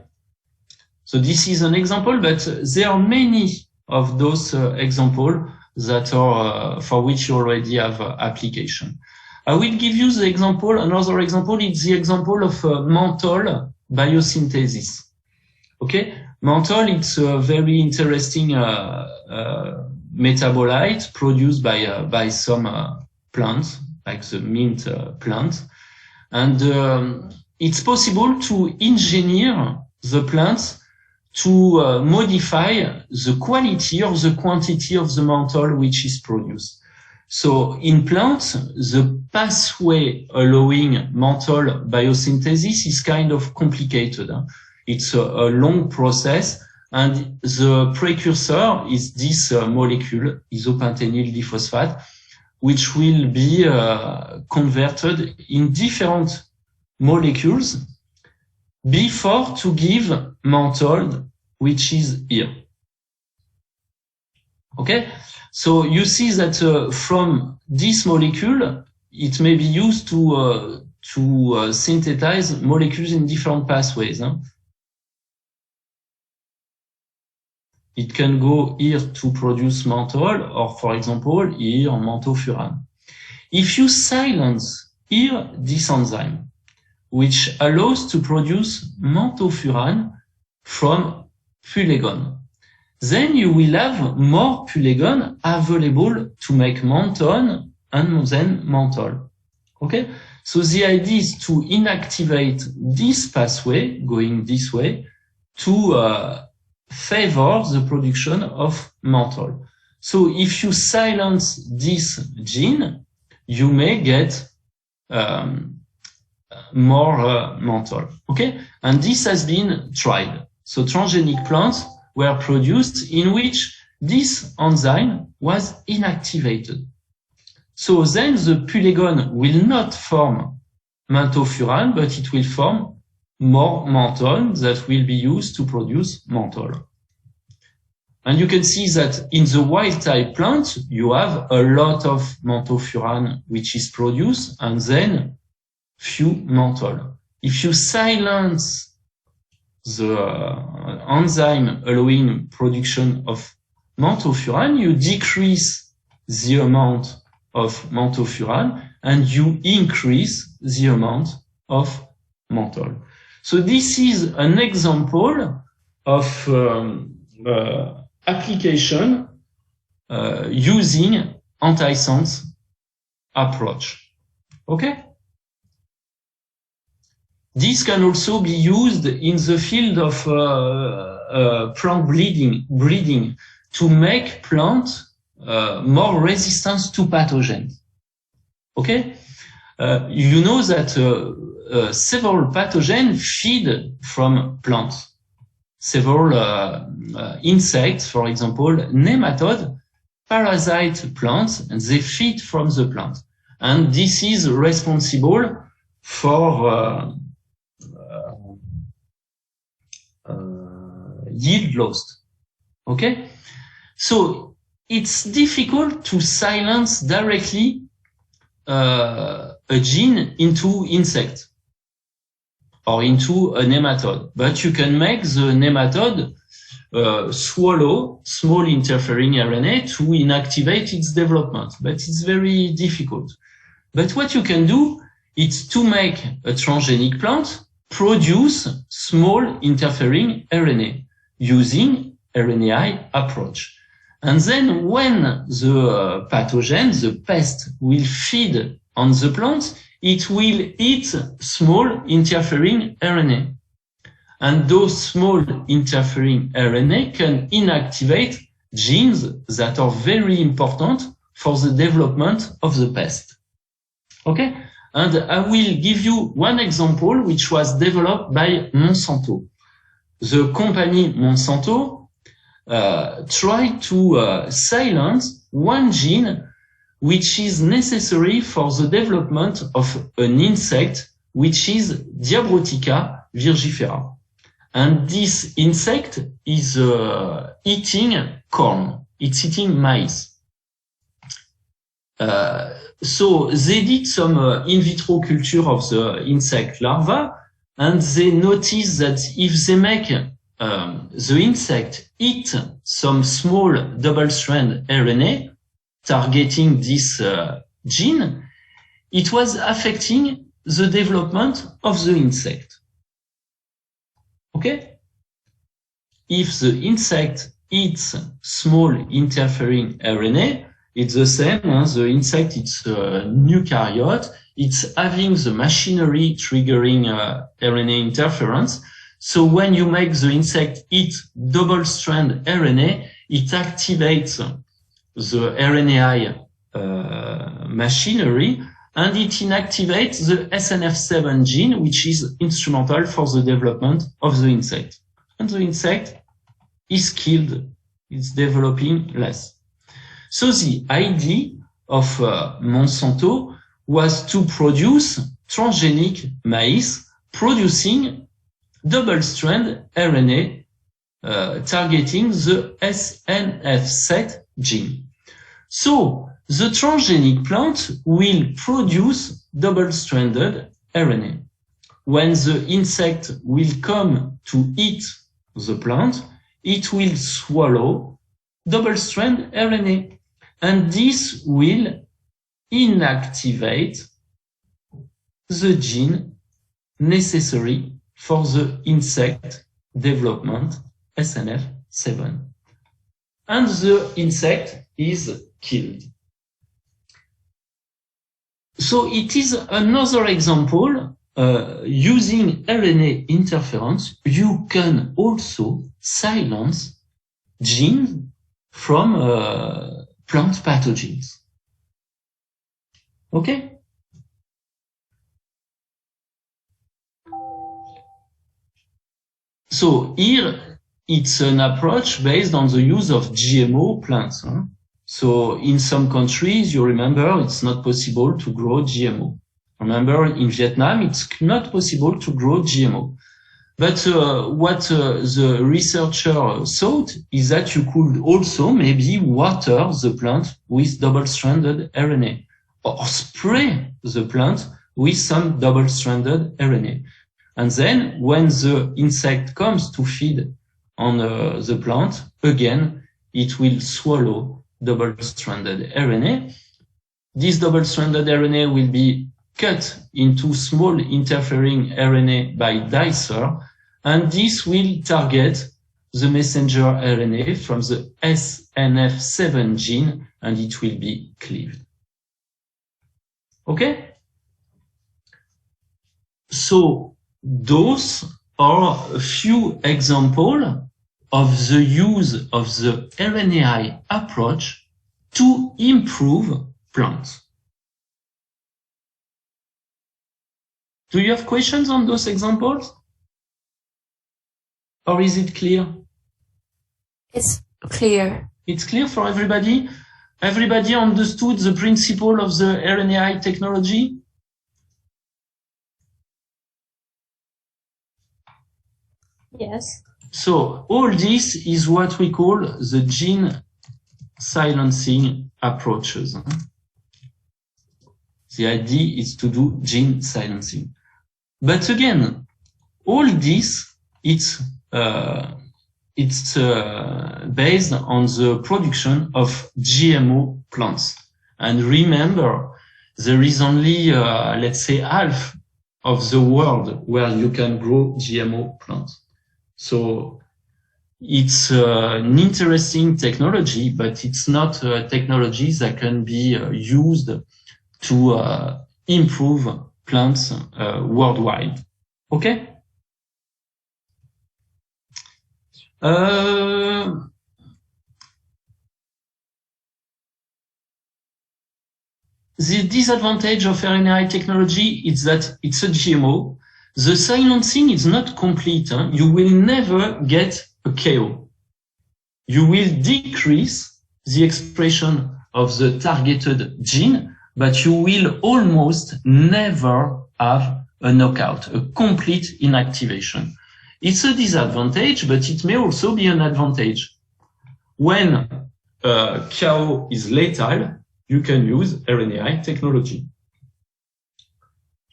so this is an example, but there are many of those examples that are for which you already have application. I will give you the example. Another example is the example of menthol biosynthesis. Okay, menthol, it's a very interesting metabolite produced by some plants, like the mint plant, and it's possible to engineer the plants to modify the quality or the quantity of the menthol which is produced. So in plants, the pathway allowing menthol biosynthesis is kind of complicated. It's a long process, and the precursor is this molecule, isopentenyl diphosphate, which will be converted in different molecules before to give menthol, which is here. Okay, so you see that from this molecule, it may be used to synthesize molecules in different pathways. It can go here to produce menthol, or for example, here menthofuran. If you silence here this enzyme, which allows to produce menthofuran from fulegon, then you will have more polygon available to make menton and then menthol. Okay? So the idea is to inactivate this pathway, going this way, to favor the production of menthol. So if you silence this gene, you may get more menthol. Okay? And this has been tried. So transgenic plants were produced in which this enzyme was inactivated. So then the polygon will not form menthofuran, but it will form more menthol that will be used to produce menthol. And you can see that in the wild type plant, you have a lot of menthofuran which is produced and then few menthol. If you silence the enzyme allowing production of menthofuran, you decrease the amount of menthofuran and you increase the amount of menthol. So this is an example of application using antisense approach. Okay? This can also be used in the field of plant breeding to make plants more resistant to pathogens. Okay? You know that several pathogens feed from plants. Several insects, for example, nematode, parasite plants, and they feed from the plant. And this is responsible for yield loss. Okay? So it's difficult to silence directly a gene into insect or into a nematode, but you can make the nematode swallow small interfering RNA to inactivate its development, but it's very difficult. But what you can do is to make a transgenic plant produce small interfering RNA using RNAi approach. And then when the pathogen, the pest, will feed on the plant, it will eat small interfering RNA. And those small interfering RNA can inactivate genes that are very important for the development of the pest. Okay? And I will give you one example which was developed by Monsanto. The company Monsanto tried to silence one gene which is necessary for the development of an insect which is Diabrotica virgifera. And this insect is eating corn. It's eating maize. So they did some in vitro culture of the insect larva, and they noticed that if they make the insect eat some small double-strand RNA targeting this gene, it was affecting the development of the insect. Okay? If the insect eats small interfering RNA, it's the same. The insect, it's a eukaryote. It's having the machinery triggering RNA interference. So when you make the insect eat double-strand RNA, it activates the RNAi machinery, and it inactivates the SNF7 gene, which is instrumental for the development of the insect. And the insect is killed. It's developing less. So the idea of Monsanto was to produce transgenic maize producing double-strand RNA targeting the SNF7 gene. So the transgenic plant will produce double-stranded RNA. When the insect will come to eat the plant, it will swallow double-strand RNA. And this will inactivate the gene necessary for the insect development SNF7. and the insect is killed. So it is another example. Using RNA interference, you can also silence genes from plant pathogens. Okay? So here, it's an approach based on the use of GMO plants. Huh? So in some countries, you remember, it's not possible to grow GMO. Remember, in Vietnam, it's not possible to grow GMO. But what the researcher thought is that you could also maybe water the plant with double-stranded RNA or spray the plant with some double-stranded RNA. And then when the insect comes to feed on the plant, again, it will swallow double-stranded RNA. This double-stranded RNA will be cut into small interfering RNA by dicer, and this will target the messenger RNA from the SNF7 gene, and it will be cleaved. Okay? So those are a few examples of the use of the RNAi approach to improve plants. Do you have questions on those examples? Or is it clear? It's clear. It's clear for everybody? Everybody understood the principle of the RNAi technology? Yes. So all this is what we call the gene silencing approaches. The idea is to do gene silencing. But again, all this, it's based on the production of GMO plants. And remember, there is only, let's say, half of the world where you can grow GMO plants. So it's an interesting technology, but it's not a technology that can be used to improve plants worldwide. Okay? The disadvantage of RNAi technology is that it's a GMO. The silencing is not complete. Huh? You will never get a KO. You will decrease the expression of the targeted gene, but you will almost never have a knockout, a complete inactivation. It's a disadvantage, but it may also be an advantage. When KO is lethal, you can use RNAi technology.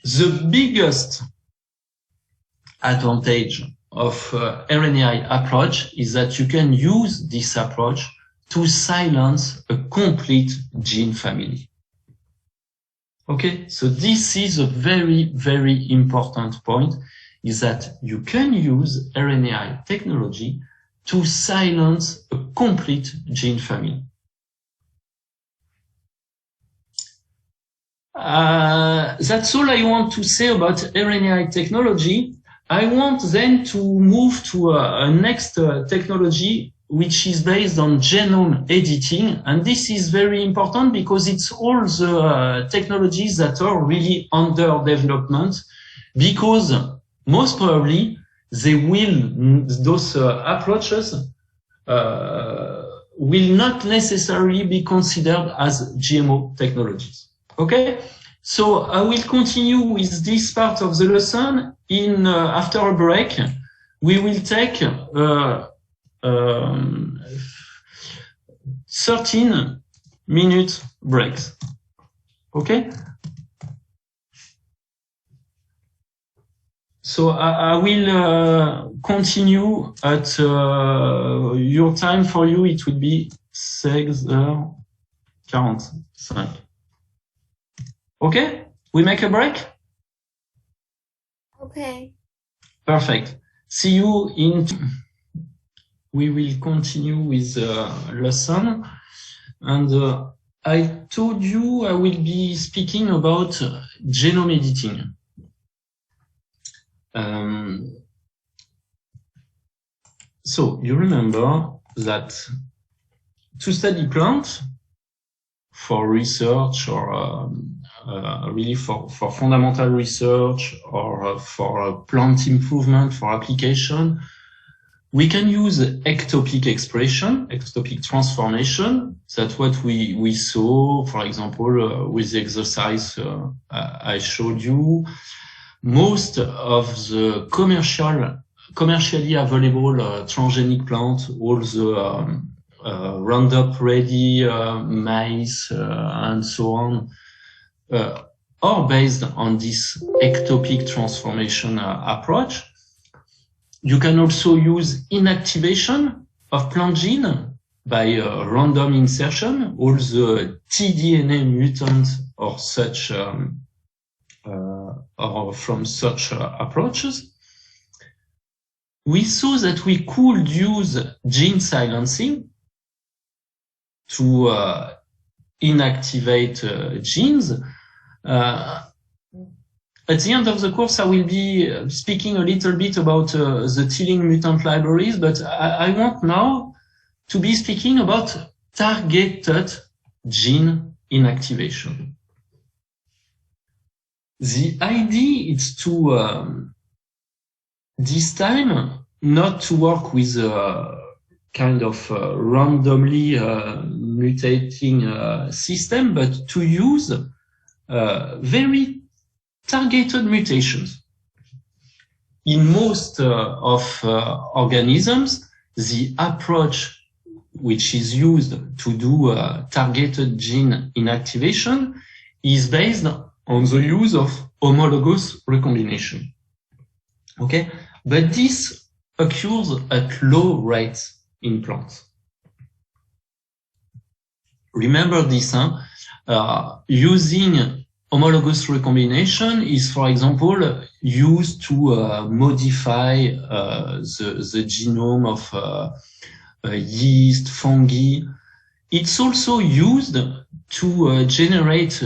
The biggest advantage of RNAi approach is that you can use this approach to silence a complete gene family. Okay, so this is a very, very important point, is that you can use RNAi technology to silence a complete gene family. That's all I want to say about RNAi technology. I want then to move to a next technology, which is based on genome editing. And this is very important because it's all the technologies that are really under development, because most probably those approaches will not necessarily be considered as GMO technologies. Okay, so I will continue with this part of the lesson. After a break, we will take 13-minute breaks. Okay. So I will continue at your time. For you, it will be 6h45. Okay, we make a break? Okay. Perfect. See you in we will continue with the lesson. And I told you I will be speaking about genome editing. So you remember that to study plants for research or really for fundamental research or for plant improvement, for application, we can use ectopic expression, ectopic transformation. That's what we saw, for example, with the exercise I showed you. Most of the commercially available transgenic plants, all the Roundup Ready maize and so on, are based on this ectopic transformation approach. You can also use inactivation of plant gene by random insertion. All the tDNA mutants or such or from such approaches. We saw that we could use gene silencing to inactivate genes. At the end of the course, I will be speaking a little bit about the TILING mutant libraries, but I want now to be speaking about targeted gene inactivation. The idea is to, this time, not to work with a kind of randomly mutating system, but to use very targeted mutations. In most of organisms, the approach which is used to do targeted gene inactivation is based on the use of homologous recombination. Okay, but this occurs at low rates in plants. Remember this, using homologous recombination is, for example, used to modify the genome of yeast, fungi. It's also used to generate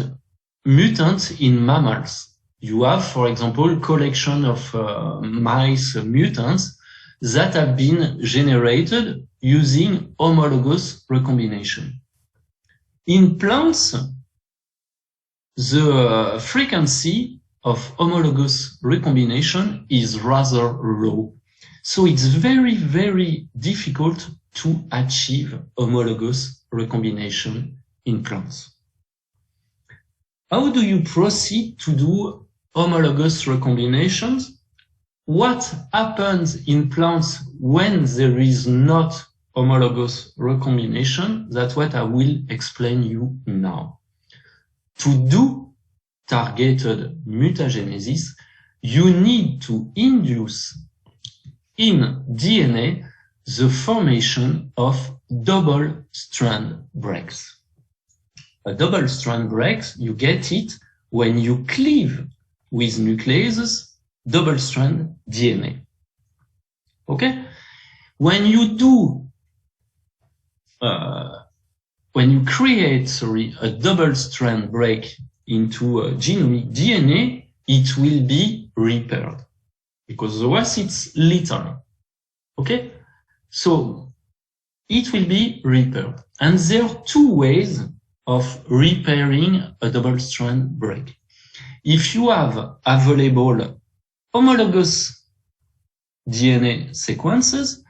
mutants in mammals. You have, for example, collection of mice mutants that have been generated using homologous recombination. In plants, the frequency of homologous recombination is rather low. So it's very, very difficult to achieve homologous recombination in plants. How do you proceed to do homologous recombinations? What happens in plants when there is not homologous recombination? That's what I will explain you now. To do targeted mutagenesis, you need to induce in DNA the formation of double-strand breaks. A double-strand break, you get it when you cleave with nucleases double-strand DNA. Okay? When you do when you create, a double-strand break into a genomic DNA, it will be repaired because otherwise it's lethal. Okay? So it will be repaired. And there are two ways of repairing a double-strand break. If you have available homologous DNA sequences,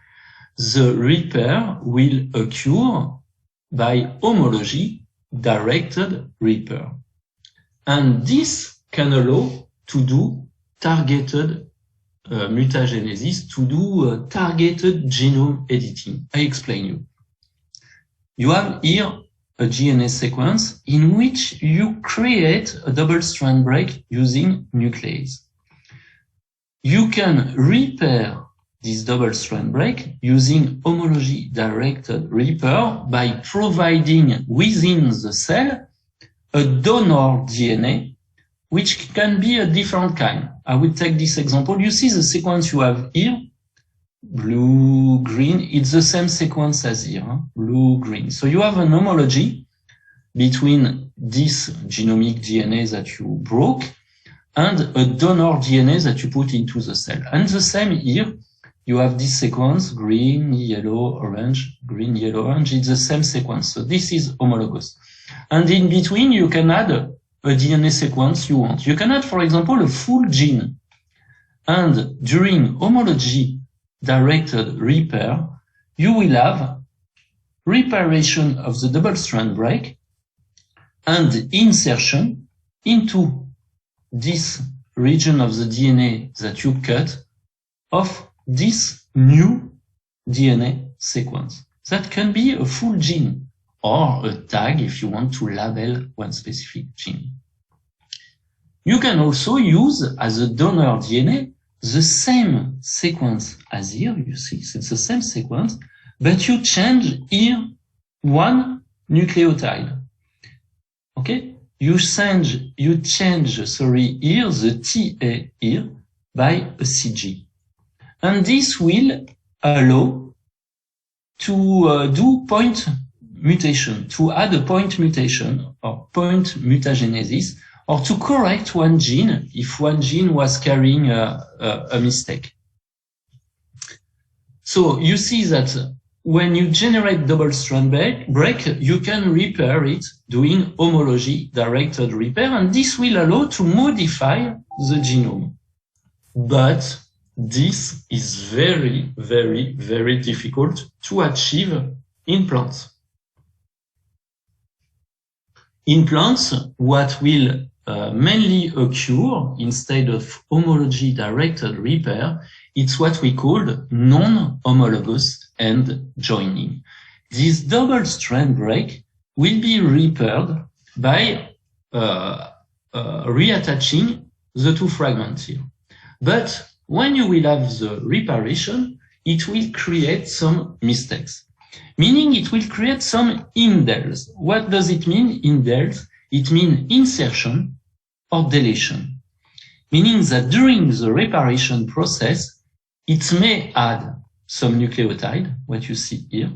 the repair will occur by homology-directed repair. And this can allow to do targeted mutagenesis, to do targeted genome editing. I explain you. You have here a DNA sequence in which you create a double-strand break using nuclease. You can repair this double-strand break using homology-directed repair by providing within the cell a donor DNA, which can be a different kind. I will take this example. You see the sequence you have here. blue, green. It's the same sequence as here, huh? Blue, green. So you have an homology between this genomic DNA that you broke and a donor DNA that you put into the cell. And the same here, you have this sequence, green, yellow, orange, green, yellow, orange. It's the same sequence. So this is homologous. And in between, you can add a DNA sequence you want. You can add, for example, a full gene. And during homology-directed repair, you will have reparation of the double-strand break and insertion into this region of the DNA that you cut of this new DNA sequence. That can be a full gene or a tag if you want to label one specific gene. You can also use as a donor DNA the same sequence as here, you see, it's the same sequence, but you change here one nucleotide. Okay? You change, here the TA here by a CG. And this will allow to do point mutation, to add a point mutation or point mutagenesis, or to correct one gene if one gene was carrying a mistake. So you see that when you generate double-strand break, you can repair it doing homology-directed repair, and this will allow to modify the genome. But this is very, very, very difficult to achieve in plants. In plants, what will mainly occur instead of homology-directed repair, it's what we call non-homologous end joining. This double-strand break will be repaired by reattaching the two fragments here. But when you will have the reparation, it will create some mistakes, meaning it will create some indels. What does it mean, indels? It means insertion or deletion, meaning that during the reparation process, it may add some nucleotide, what you see here.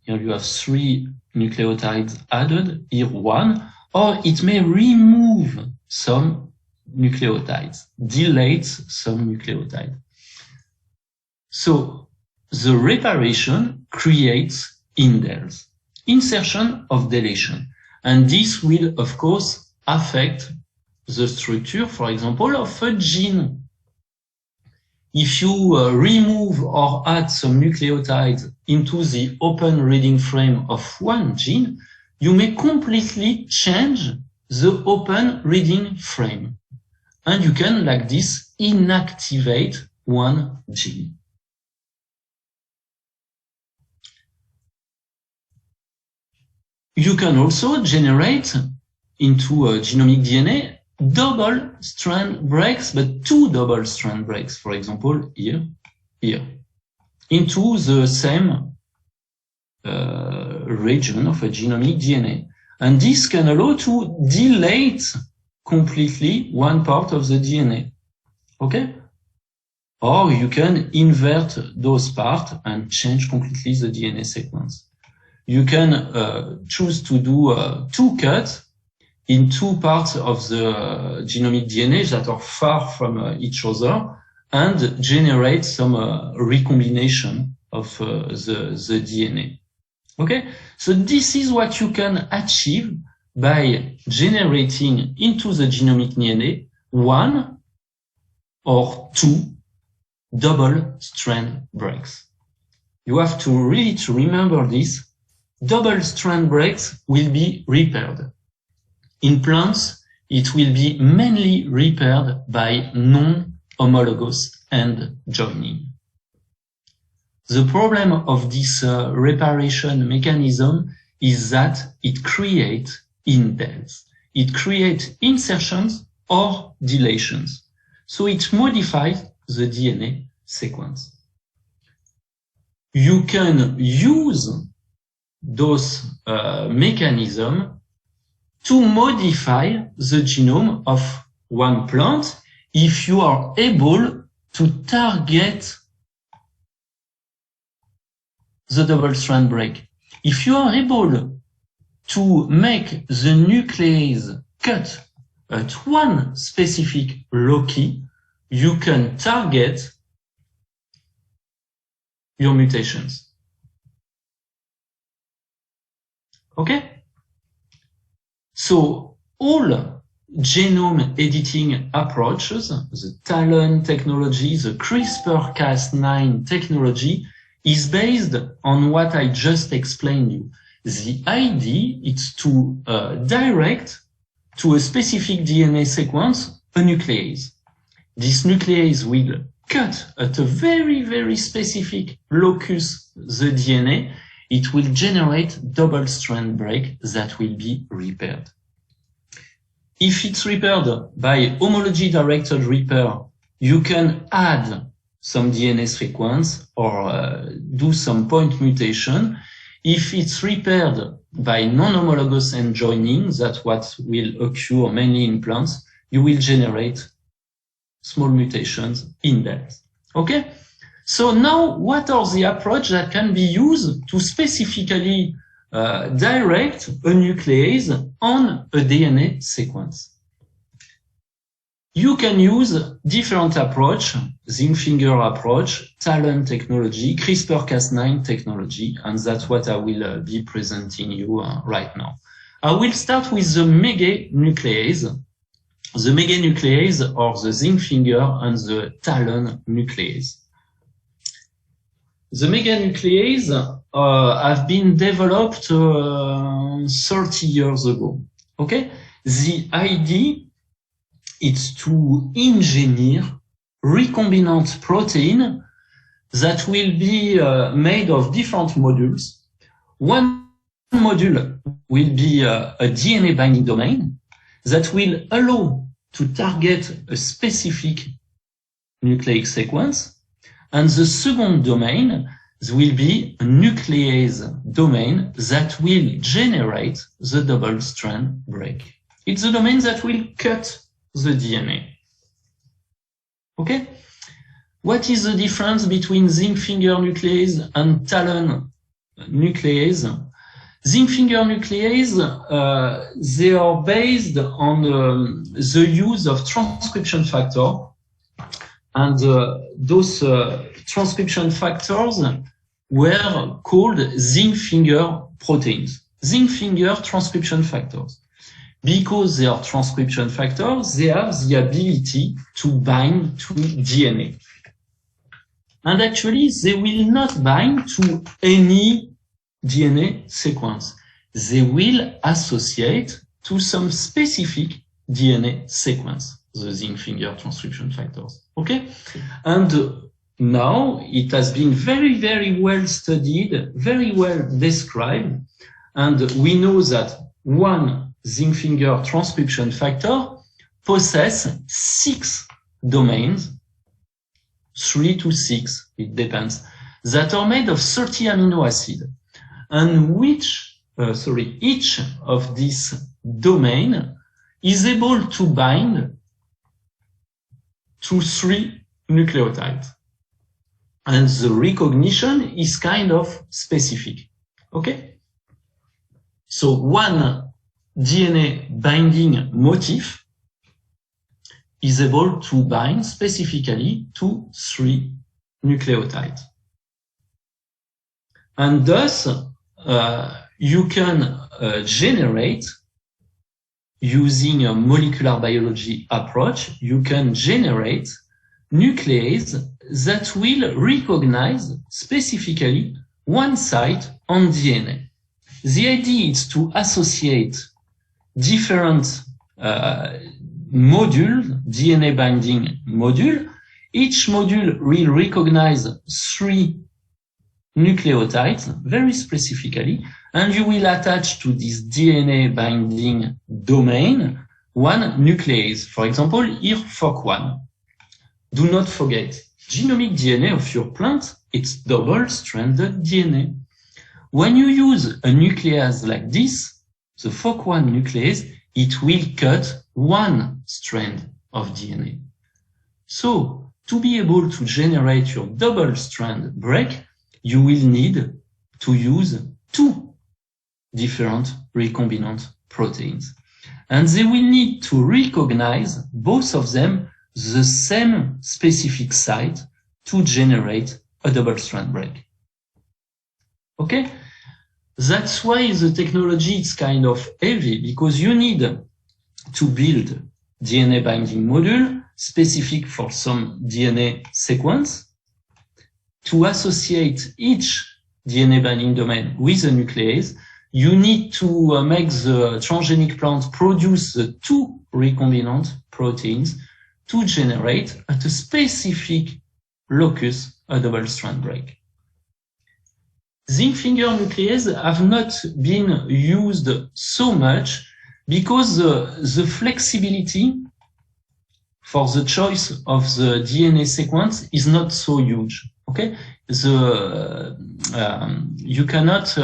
Here you have 3 nucleotides added, here 1, or it may remove some nucleotides, delete some nucleotide. So the reparation creates indels, insertion of deletion. And this will, of course, affect the structure, for example, of a gene. If you remove or add some nucleotides into the open reading frame of one gene, you may completely change the open reading frame. And you can, like this, inactivate one gene. You can also generate into genomic DNA double-strand breaks, but 2 double-strand breaks, for example, here, into the same region of a genomic DNA. And this can allow to delete completely one part of the DNA. Okay? Or you can invert those parts and change completely the DNA sequence. You can choose to do 2 cuts in 2 parts of the genomic DNA that are far from each other and generate some recombination of the DNA. Okay? So this is what you can achieve by generating into the genomic DNA 1 or 2 double-strand breaks. You have to really remember this. Double-strand breaks will be repaired. In plants, it will be mainly repaired by non-homologous end joining. The problem of this reparation mechanism is that it creates indels. It creates insertions or deletions. So it modifies the DNA sequence. You can use those mechanisms to modify the genome of one plant if you are able to target the double strand break. If you are able to make the nuclease cut at one specific loci, you can target your mutations. Okay? So all genome editing approaches, the TALEN technology, the CRISPR-Cas9 technology, is based on what I just explained you. The idea is to direct to a specific DNA sequence a nuclease. This nuclease will cut at a very, very specific locus the DNA. It will generate double strand break that will be repaired. If it's repaired by homology-directed repair, you can add some DNA sequence or do some point mutation. If it's repaired by non-homologous end joining, that's what will occur mainly in plants, you will generate small mutations in that. Okay? So now, what are the approaches that can be used to specifically direct a nuclease on a DNA sequence? You can use different approach, zinc finger approach, TALEN technology, CRISPR-Cas9 technology, and that's what I will be presenting you right now. I will start with the meganuclease. The meganuclease or the zinc finger and the TALEN nuclease. The meganuclease have been developed 30 years ago. Okay? The idea is to engineer recombinant protein that will be made of different modules. One module will be a DNA binding domain that will allow to target a specific nucleic sequence. And the second domain will be a nuclease domain that will generate the double strand break. It's the domain that will cut the DNA. Okay? What is the difference between zinc finger nuclease and TALEN nuclease? Zinc finger nuclease, they are based on the use of transcription factor. And those transcription factors were called zinc finger proteins. Zinc finger transcription factors. Because they are transcription factors, they have the ability to bind to DNA. And actually, they will not bind to any DNA sequence. They will associate to some specific DNA sequence, the zinc finger transcription factors. Okay? And now it has been very, very well studied, very well described. And we know that one zinc finger transcription factor possesses 6 domains, 3 to 6, it depends, that are made of 30 amino acids. And each of these domains is able to bind to 3 nucleotides. And the recognition is kind of specific. Okay? So one DNA binding motif is able to bind specifically to 3 nucleotides. And thus, you can generate, using a molecular biology approach, you can generate nuclease that will recognize specifically one site on DNA. The idea is to associate different module, DNA binding module. Each module will recognize 3 nucleotides very specifically, and you will attach to this DNA binding domain one nuclease. For example, here FOC1. Do not forget, genomic DNA of your plant, it's double-stranded DNA. When you use a nuclease like this, the FOC1 nuclease, it will cut 1 strand of DNA. So, to be able to generate your double strand break, you will need to use 2 different recombinant proteins. And they will need to recognize both of them the same specific site to generate a double-strand break. Okay? That's why the technology is kind of heavy, because you need to build DNA binding module specific for some DNA sequence, to associate each DNA binding domain with a nuclease. You need to make the transgenic plant produce the 2 recombinant proteins to generate at a specific locus a double-strand break. Zinc finger nuclease have not been used so much because the flexibility for the choice of the DNA sequence is not so huge. Okay, you cannot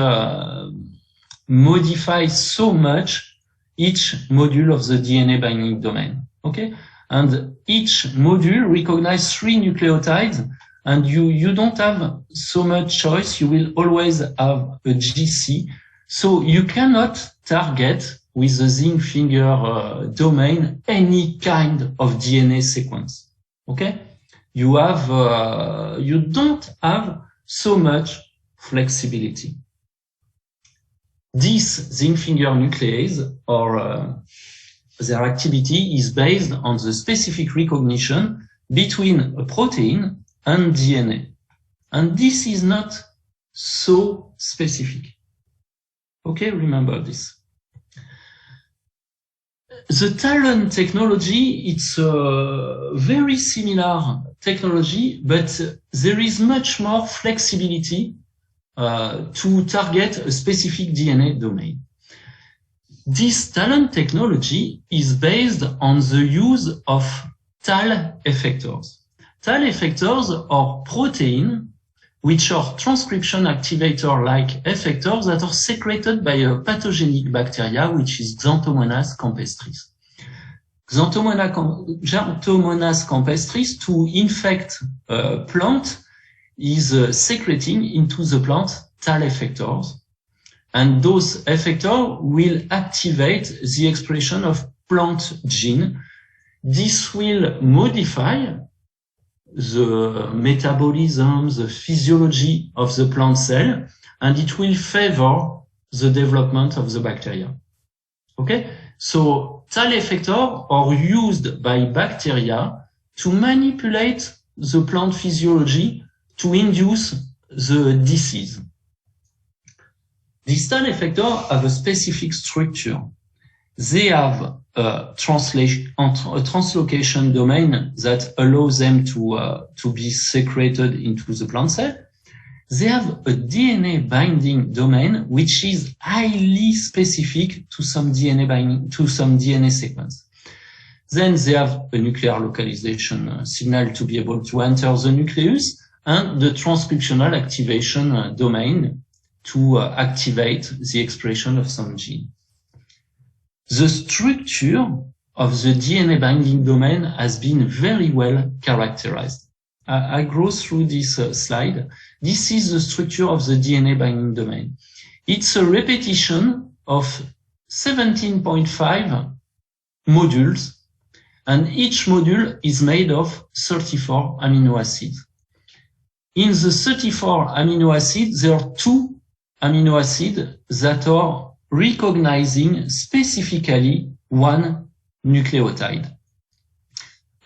modify so much each module of the DNA binding domain. Okay, and each module recognizes 3 nucleotides, and you don't have so much choice. You will always have a GC, so you cannot target with the zinc finger domain any kind of DNA sequence. Okay, you don't have so much flexibility. This zinc finger nuclease, or their activity, is based on the specific recognition between a protein and DNA. And this is not so specific. Okay, remember this. The TALEN technology, it's a very similar technology, but there is much more flexibility to target a specific DNA domain. This TALEN technology is based on the use of TAL effectors. TAL effectors are proteins which are transcription activator-like effectors that are secreted by a pathogenic bacteria, which is Xanthomonas campestris. Xanthomonas campestris, to infect a plant, is secreting into the plant TAL effectors. And those effectors will activate the expression of plant gene. This will modify the metabolism, the physiology of the plant cell, and it will favor the development of the bacteria. Okay? So TAL effectors are used by bacteria to manipulate the plant physiology to induce the disease. These TAL effectors have a specific structure. They have a translocation domain that allows them to be secreted into the plant cell. They have a DNA binding domain which is highly specific to some DNA sequence. Then they have a nuclear localization signal to be able to enter the nucleus, and the transcriptional activation domain to activate the expression of some gene. The structure of the DNA binding domain has been very well characterized. I go through this slide. This is the structure of the DNA binding domain. It's a repetition of 17.5 modules, and each module is made of 34 amino acids. In the 34 amino acids, there are 2 amino acids that are recognizing specifically 1 nucleotide.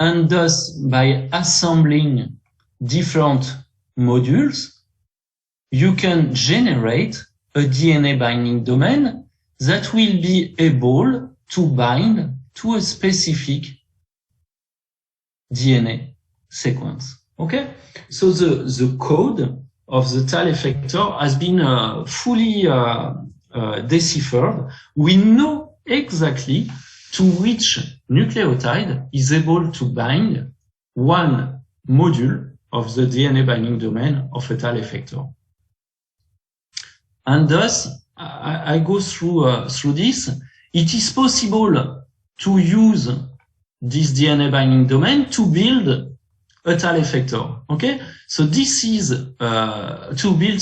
And thus, by assembling different modules, you can generate a DNA binding domain that will be able to bind to a specific DNA sequence. Okay? So the code of the TAL effector has been fully deciphered. We know exactly to which nucleotide is able to bind 1 module of the DNA binding domain of a TAL effector. And thus, I go through this. It is possible to use this DNA binding domain to build a TAL effector. Okay, so this is to build,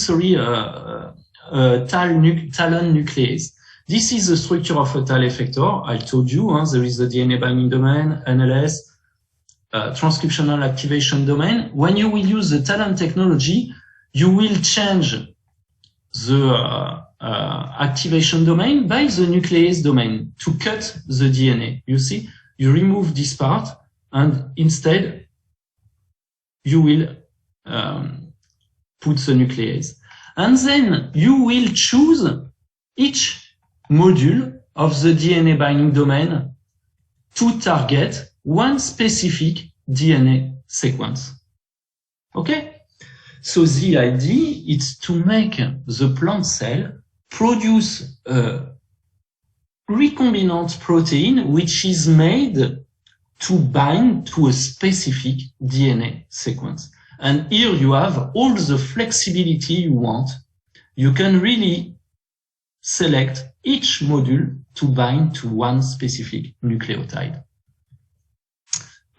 TALON nuclease. This is the structure of a TAL effector. I told you, there is the DNA binding domain, NLS, transcriptional activation domain. When you will use the TALON technology, you will change the activation domain by the nuclease domain to cut the DNA. You see, you remove this part and instead you will put the nuclease. And then you will choose each module of the DNA binding domain to target one specific DNA sequence. Okay? So the idea is to make the plant cell produce a recombinant protein which is made to bind to a specific DNA sequence. And here you have all the flexibility you want. You can really select each module to bind to one specific nucleotide.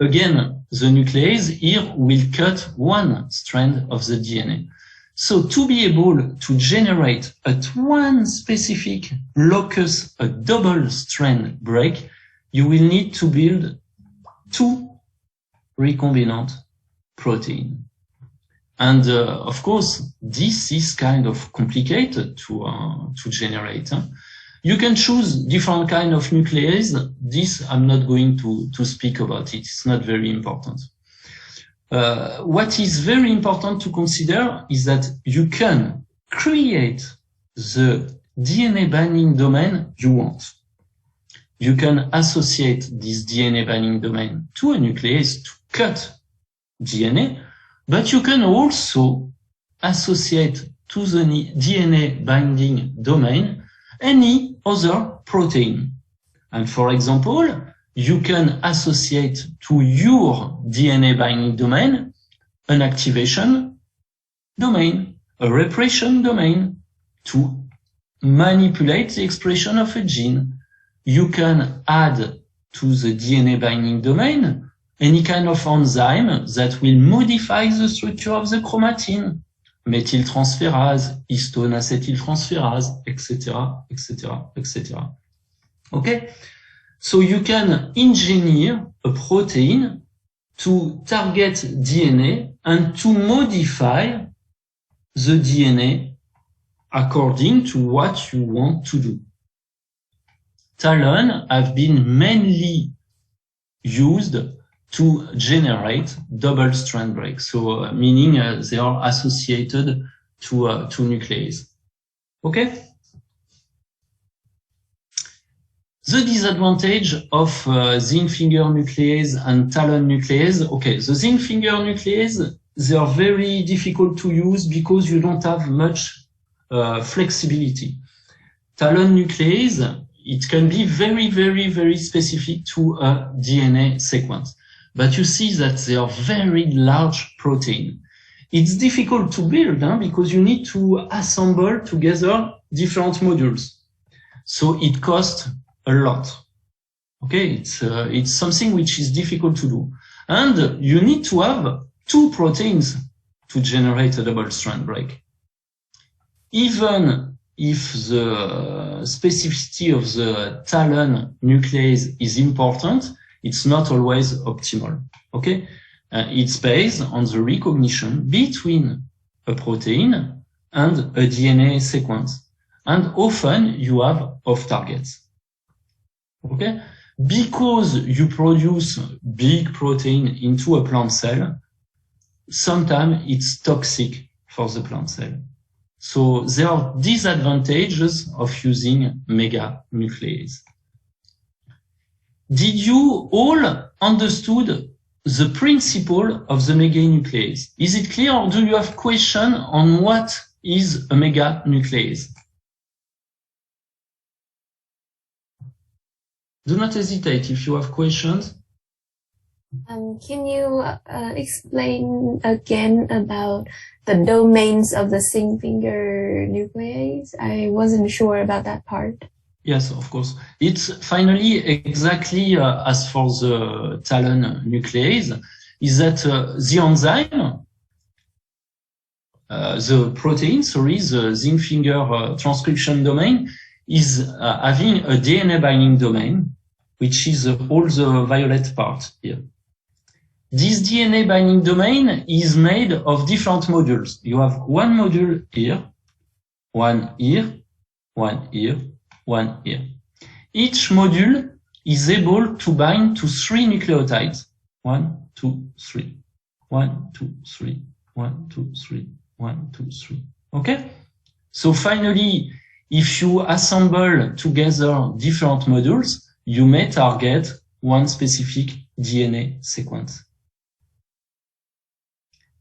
Again, the nuclease here will cut one strand of the DNA. So to be able to generate at one specific locus a double strand break, you will need to build two recombinant protein. And of course, this is kind of complicated to generate. You can choose different kind of nuclease. This I'm not going to speak about it. It's not very important. What is very important to consider is that you can create the DNA binding domain you want. You can associate this DNA binding domain to a nuclease to cut DNA, but you can also associate to the DNA binding domain any other protein. And for example, you can associate to your DNA binding domain an activation domain, a repression domain to manipulate the expression of a gene. You can add to the DNA binding domain any kind of enzyme that will modify the structure of the chromatin, methyltransferase, histone acetyltransferase, etc., etc., etc. Okay? So you can engineer a protein to target DNA and to modify the DNA according to what you want to do. TALON have been mainly used to generate double strand breaks, so meaning they are associated to nuclease. Okay? The disadvantage of zinc finger nuclease and TALON nuclease. Okay, the zinc finger nuclease, they are very difficult to use because you don't have much flexibility. TALON nuclease, it can be very, very, very specific to a DNA sequence. But you see that they are very large protein. It's difficult to build because you need to assemble together different modules. So it costs a lot. Okay, it's something which is difficult to do. And you need to have two proteins to generate a double strand break. Even if the specificity of the TALON nuclease is important, it's not always optimal. Okay, it's based on the recognition between a protein and a DNA sequence, and often you have off targets. Okay, because you produce big protein into a plant cell, sometimes it's toxic for the plant cell. So there are disadvantages of using mega nuclease. Did you all understood the principle of the meganuclease? Is it clear, or do you have question on what is a meganuclease? Do not hesitate if you have questions. Can you explain again about the domains of the zinc finger nuclease? I wasn't sure about that part. Yes, of course. It's finally exactly as for the TALON nuclease, is that the enzyme the protein, the zinc finger transcription domain is having a DNA binding domain, which is all the violet part here. This DNA binding domain is made of different modules. You have one module here, one here, one here, one here. Each module is able to bind to 3 nucleotides. 1, 2, 3. 1, 2, 3. 1, 2, 3. 1, 2, 3. Okay? So finally, if you assemble together different modules, you may target one specific DNA sequence.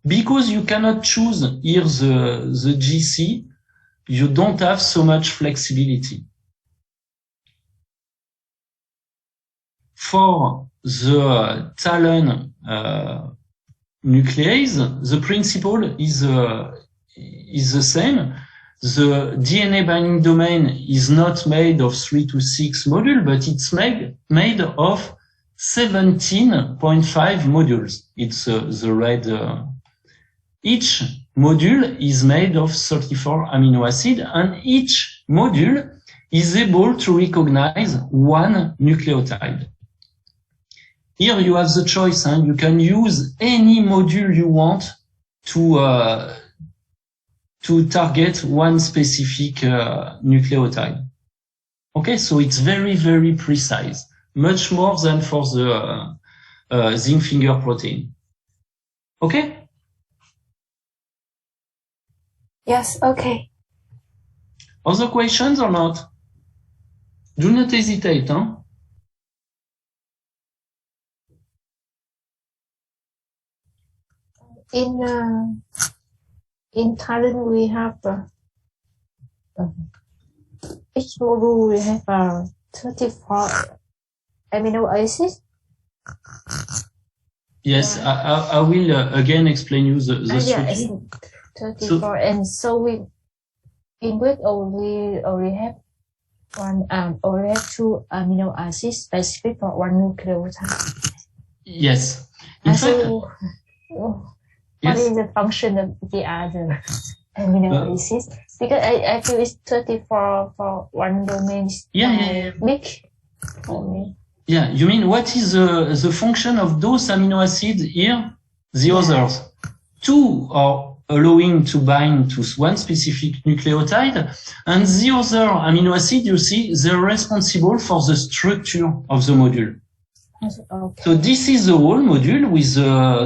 Because you cannot choose here the GC, you don't have so much flexibility. For the TALEN nuclease, the principle is the same. The DNA binding domain is not made of 3 to 6 modules, but it's made of 17.5 modules. It's the red. Each module is made of 34 amino acids, and each module is able to recognize one nucleotide. Here you have the choice, and you can use any module you want to target one specific nucleotide. Okay, so it's very, very precise, much more than for the zinc finger protein. Okay? Yes, okay. Other questions or not? Do not hesitate, huh? In TALEN we have each module we have 34 amino acids. Yes, I will again explain you the structure. 34, and so we in which only have only have 2 amino acids specific for one nucleotide. Yes. In fact, what is the function of the other amino acids? Because I feel it's 34 for one domain. Big for me. Yeah, you mean what is the function of those amino acids here? The others. 2 are allowing to bind to one specific nucleotide, and the other amino acid, you see, they're responsible for the structure of the module. Okay. So this is the whole module with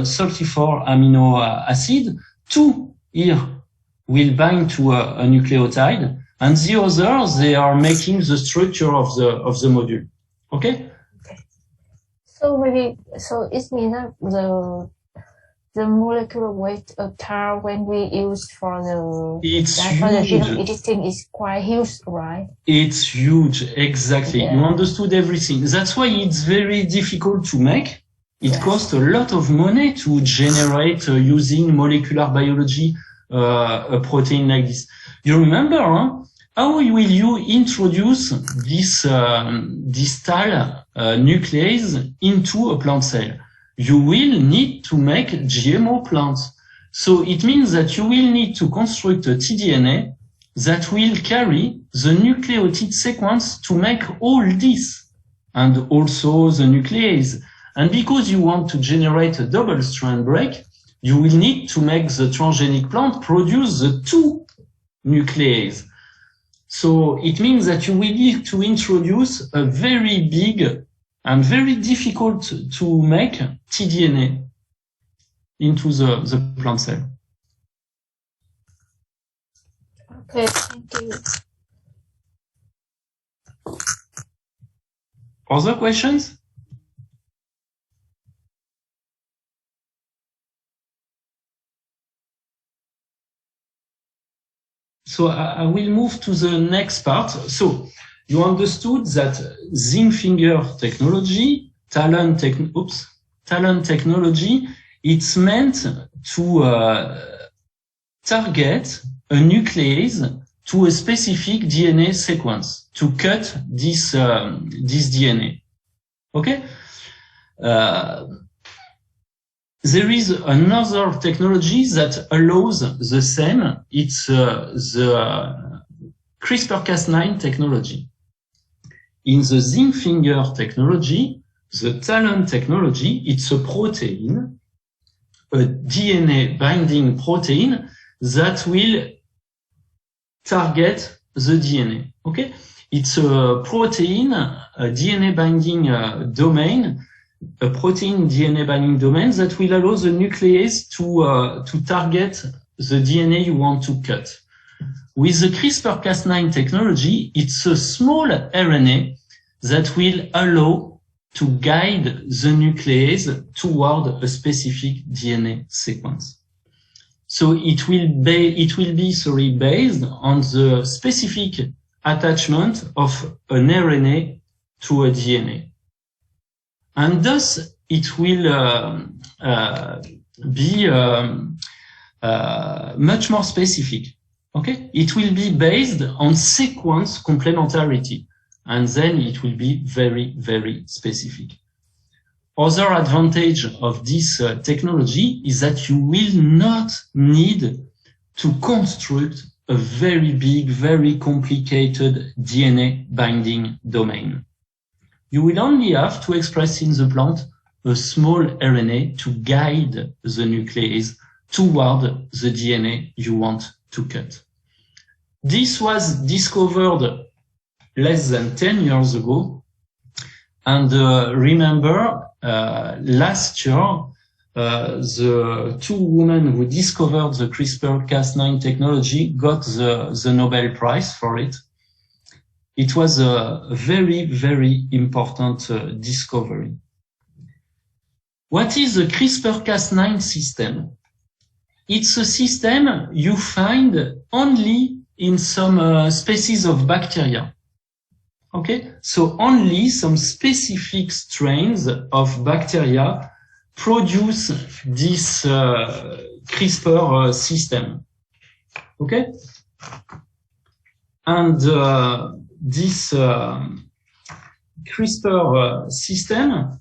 34 amino acid. 2 here will bind to a nucleotide, and the others, they are making the structure of the module. Okay? So it means that the molecular weight of tau when we use for the genome editing is quite huge, right? It's huge, exactly. Yeah. You understood everything. That's why it's very difficult to make. It costs a lot of money to generate using molecular biology a protein like this. You remember, huh? How will you introduce this TAL nuclease into a plant cell? You will need to make GMO plants. So it means that you will need to construct a tDNA that will carry the nucleotide sequence to make all this, and also the nuclease. And because you want to generate a double-strand break, you will need to make the transgenic plant produce the 2 nuclease. So it means that you will need to introduce a very big and very difficult to make tDNA into the plant cell. Okay, thank you. Other questions? So I will move to the next part. So you understood that zinc finger technology, TALEN technology, it's meant to target a nuclease to a specific DNA sequence to cut this DNA. Okay. There is another technology that allows the same. It's the CRISPR-Cas9 technology. In the zinc finger technology, the TALEN technology, it's a protein, a DNA binding protein that will target the DNA. Okay, it's a protein, a DNA binding domain, a protein DNA binding domain that will allow the nuclease to target the DNA you want to cut. With the CRISPR-Cas9 technology, it's a small RNA that will allow to guide the nuclease toward a specific DNA sequence. So it will be based on the specific attachment of an RNA to a DNA. And thus it will be much more specific. Okay, it will be based on sequence complementarity, and then it will be very, very specific. Other advantage of this technology is that you will not need to construct a very big, very complicated DNA binding domain. You will only have to express in the plant a small RNA to guide the nuclease toward the DNA you want to cut. This was discovered less than 10 years ago. And remember, last year, the two women who discovered the CRISPR-Cas9 technology got the Nobel Prize for it. It was a very, very important discovery. What is the CRISPR-Cas9 system? It's a system you find only in some species of bacteria. Okay, so only some specific strains of bacteria produce this CRISPR system. Okay, and this CRISPR system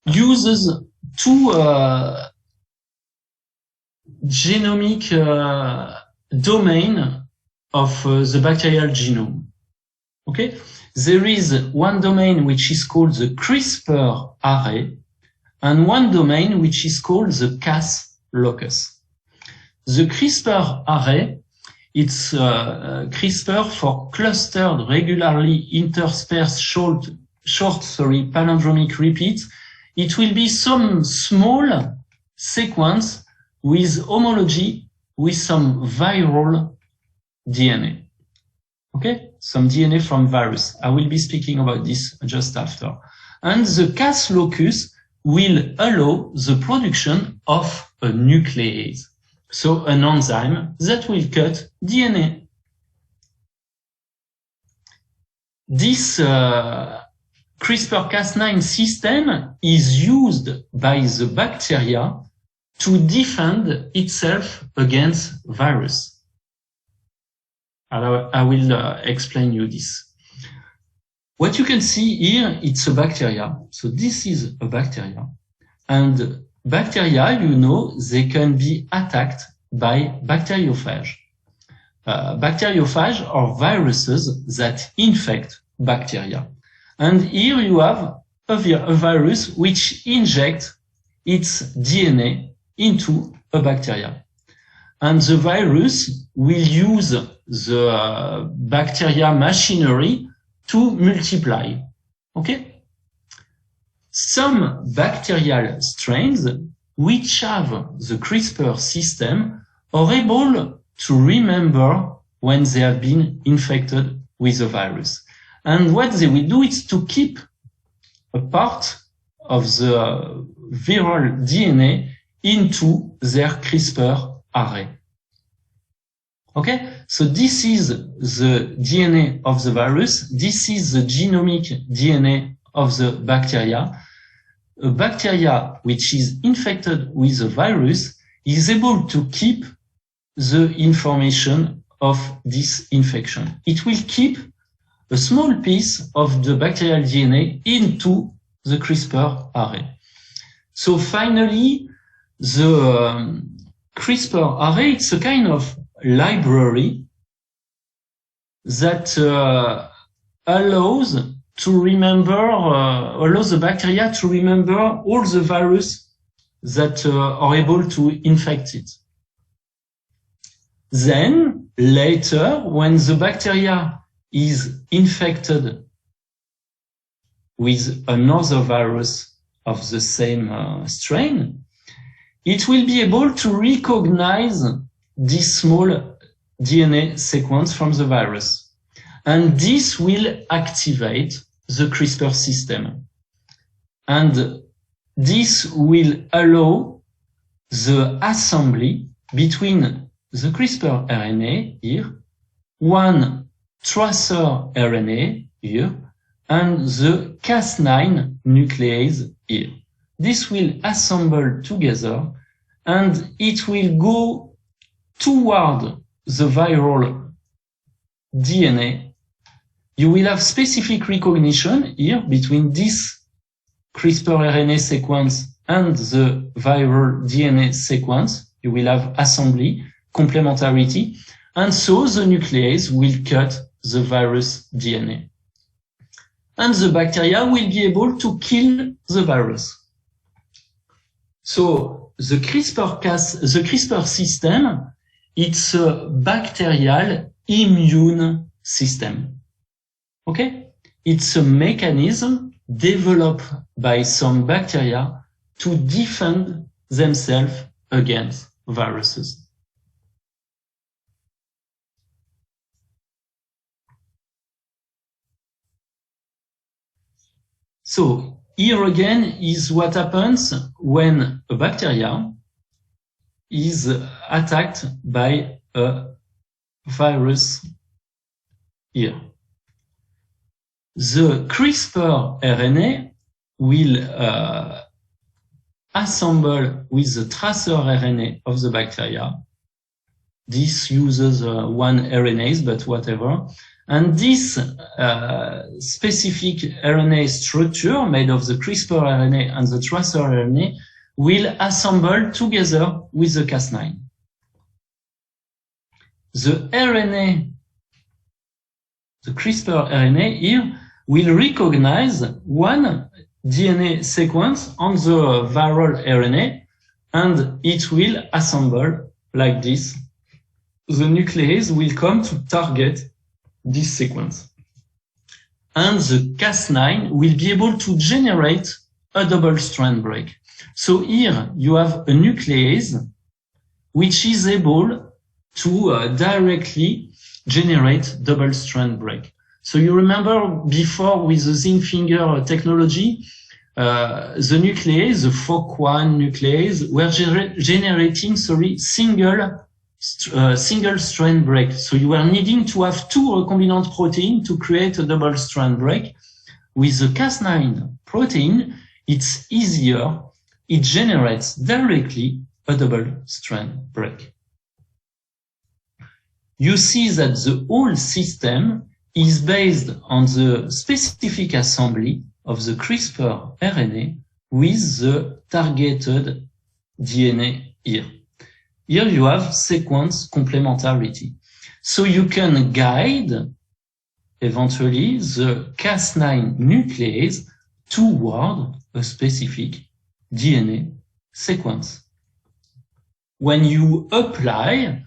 uses two genomic domain of the bacterial genome. Okay, there is one domain which is called the CRISPR array and one domain which is called the Cas locus. The CRISPR array, it's CRISPR for clustered, regularly interspersed short palindromic repeats. It will be some small sequence with homology with some viral DNA. Okay, some DNA from virus. I will be speaking about this just after. And the Cas locus will allow the production of a nuclease, so an enzyme that will cut DNA. This CRISPR-Cas9 system is used by the bacteria to defend itself against virus. I will explain you this. What you can see here, it's a bacteria. So this is a bacteria. And bacteria, you know, they can be attacked by bacteriophage. Bacteriophage are viruses that infect bacteria. And here you have a virus which injects its DNA into a bacteria. And the virus will use the bacteria machinery to multiply. Okay? Some bacterial strains which have the CRISPR system are able to remember when they have been infected with a virus. And what they will do is to keep a part of the viral DNA into their CRISPR array. Okay, so this is the DNA of the virus. This is the genomic DNA of the bacteria. A bacteria which is infected with a virus is able to keep the information of this infection. It will keep a small piece of the bacterial DNA into the CRISPR array. So finally, the CRISPR array, it's a kind of library that allows the bacteria to remember all the virus that are able to infect it. Then later, when the bacteria is infected with another virus of the same strain, it will be able to recognize this small DNA sequence from the virus. And this will activate the CRISPR system. And this will allow the assembly between the CRISPR RNA here, one tracer RNA here, and the Cas9 nuclease here. This will assemble together and it will go toward the viral DNA. You will have specific recognition here between this CRISPR RNA sequence and the viral DNA sequence. You will have assembly, complementarity, and so the nuclease will cut the virus DNA. And the bacteria will be able to kill the virus. So the CRISPR system, it's a bacterial immune system. Okay? It's a mechanism developed by some bacteria to defend themselves against viruses. So here again is what happens when a bacteria is attacked by a virus here. The CRISPR RNA will assemble with the tracer RNA of the bacteria. This uses one RNase, but whatever. And this specific RNA structure made of the CRISPR RNA and the tracer RNA will assemble together with the Cas9. The RNA, the CRISPR RNA here, will recognize one DNA sequence on the viral RNA, and it will assemble like this. The nuclease will come to target this sequence. And the Cas9 will be able to generate a double-strand break. So here you have a nuclease which is able to directly generate double-strand break. So you remember before with the zinc finger technology, the nuclease, the FOC1 nuclease, were generating single strand break. So you are needing to have two recombinant protein to create a double strand break. With the Cas9 protein, it's easier. It generates directly a double strand break. You see that the whole system is based on the specific assembly of the CRISPR RNA with the targeted DNA here. Here you have sequence complementarity. So you can guide eventually the Cas9 nuclease toward a specific DNA sequence. When you apply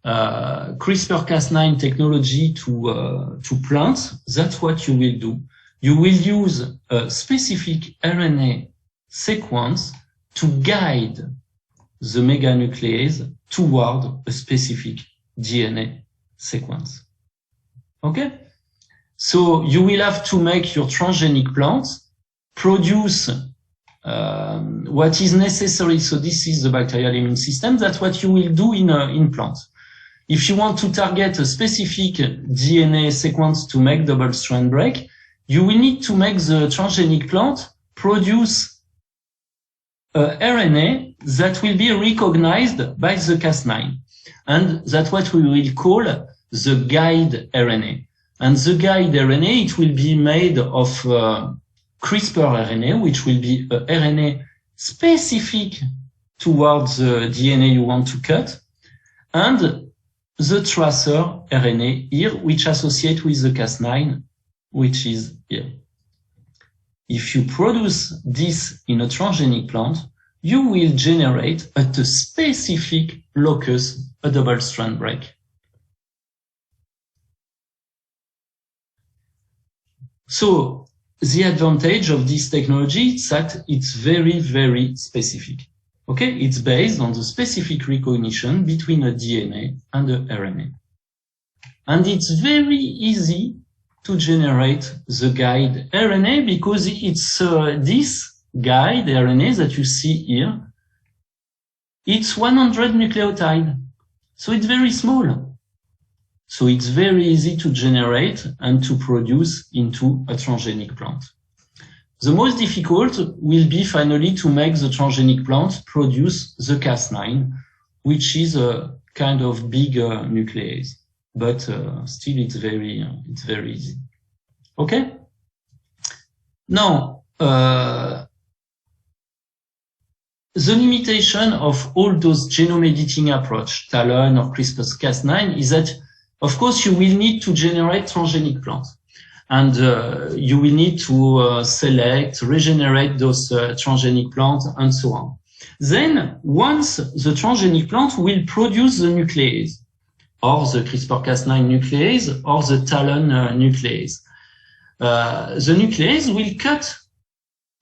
CRISPR-Cas9 technology to plants, that's what you will do. You will use a specific RNA sequence to guide the meganuclease toward a specific DNA sequence. Okay? So you will have to make your transgenic plants produce what is necessary. So this is the bacterial immune system. That's what you will do in plants. If you want to target a specific DNA sequence to make double strand break, you will need to make the transgenic plant produce RNA that will be recognized by the Cas9. And that's what we will call the guide RNA. And the guide RNA, it will be made of CRISPR RNA, which will be a RNA specific towards the DNA you want to cut, and the tracer RNA here, which associate with the Cas9, which is here. If you produce this in a transgenic plant, you will generate at a specific locus a double-strand break. So the advantage of this technology is that it's very, very specific. Okay, it's based on the specific recognition between a DNA and a RNA. And it's very easy to generate the guide RNA because it's this guide RNA that you see here. It's 100 nucleotide. So it's very small. So it's very easy to generate and to produce into a transgenic plant. The most difficult will be finally to make the transgenic plant produce the Cas9, which is a kind of big nuclease, but still it's very easy. Okay. Now the limitation of all those genome editing approach, TALEN or CRISPR-Cas9, is that of course you will need to generate transgenic plants. And you will need to select, regenerate those transgenic plants, and so on. Then, once the transgenic plant will produce the nuclease, or the CRISPR-Cas9 nuclease, or the TALEN nuclease, the nuclease will cut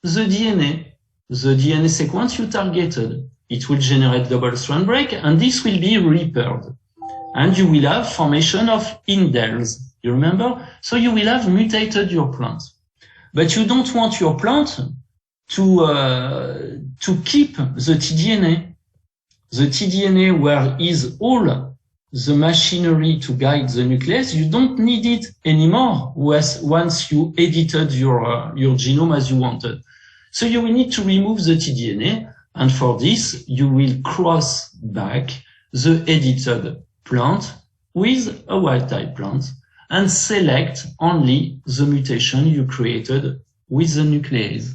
the DNA sequence you targeted. It will generate double-strand break, and this will be repaired. And you will have formation of indels. You remember? So you will have mutated your plant. But you don't want your plant to keep the tDNA. The tDNA where is all the machinery to guide the nucleus, you don't need it anymore once you edited your genome as you wanted. So you will need to remove the tDNA, and for this you will cross back the edited plant with a wild type plant and select only the mutation you created with the nuclease.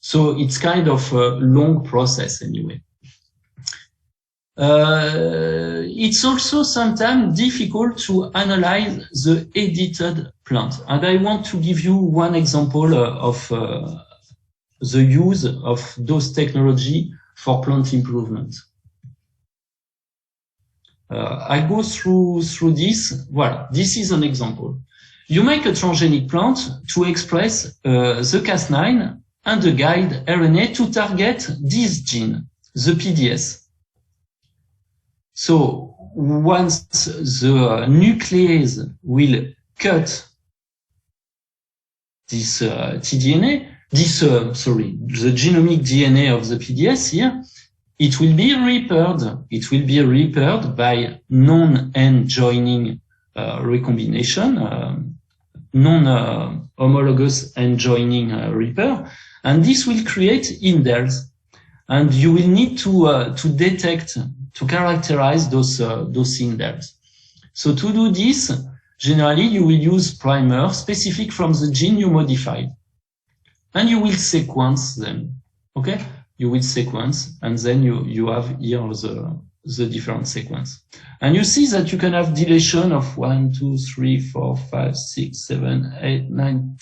So it's kind of a long process anyway. It's also sometimes difficult to analyze the edited plant. And I want to give you one example of the use of those technology for plant improvement. I go through this. Well, this is an example. You make a transgenic plant to express the Cas9 and the guide RNA to target this gene, the PDS. So once the nuclease will cut this tDNA, the genomic DNA of the PDS here, it will be repaired. It will be repaired by non-end joining recombination, non-homologous end joining repair, and this will create indels. And you will need to detect, to characterize those indels. So to do this, generally you will use primer specific from the gene you modified, and you will sequence them. Okay. You will sequence, and then you have here the different sequence. And you see that you can have deletion of 1, 2, 3, 4, 5, 6, 7, 8, 9,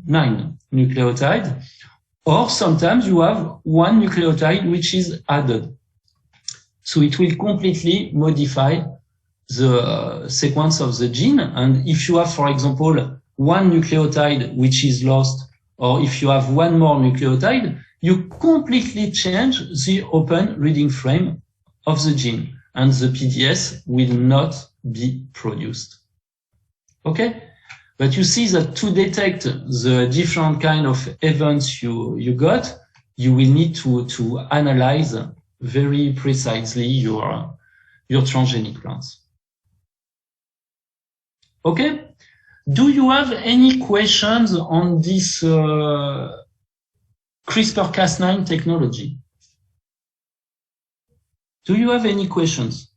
9 nucleotide, or sometimes you have one nucleotide which is added. So it will completely modify the sequence of the gene. And if you have, for example, one nucleotide which is lost, or if you have one more nucleotide, you completely change the open reading frame of the gene, and the PDS will not be produced. Okay? But you see that to detect the different kind of events you got, you will need to analyze very precisely your transgenic plants. Okay? Do you have any questions on this CRISPR-Cas9 technology? Do you have any questions?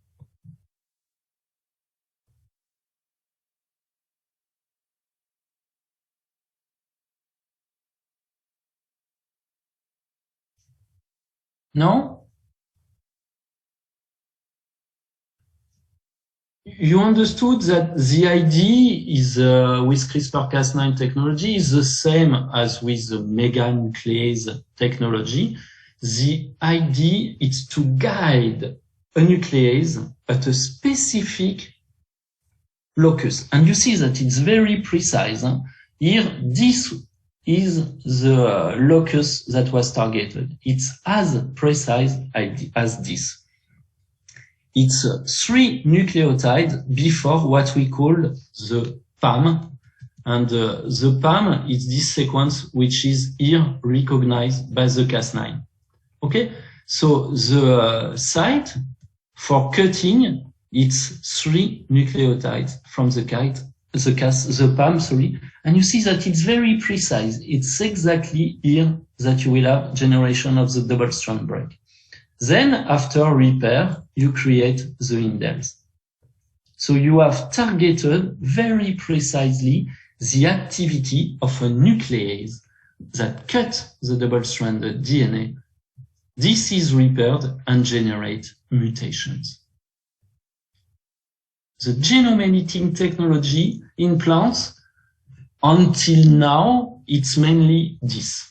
No? You understood that the idea is with CRISPR-Cas9 technology is the same as with the meganuclease technology. The idea is to guide a nuclease at a specific locus. And you see that it's very precise. Here, this is the locus that was targeted. It's as precise as this. It's 3 nucleotides before what we call the PAM. And the PAM is this sequence which is here recognized by the Cas9. Okay, so the site for cutting, it's 3 nucleotides from the PAM, sorry. And you see that it's very precise. It's exactly here that you will have generation of the double-strand break. Then, after repair, you create the indels. So you have targeted very precisely the activity of a nuclease that cuts the double-stranded DNA. This is repaired and generates mutations. The genome editing technology in plants, until now, it's mainly this.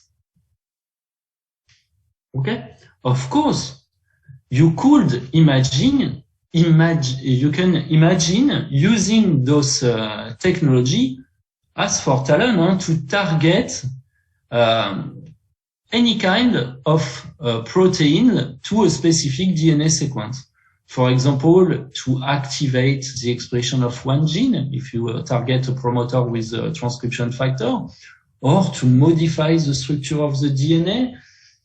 Okay? Of course, you could imagine using those technology as for Talon to target any kind of protein to a specific DNA sequence. For example, to activate the expression of one gene, if you target a promoter with a transcription factor, or to modify the structure of the DNA,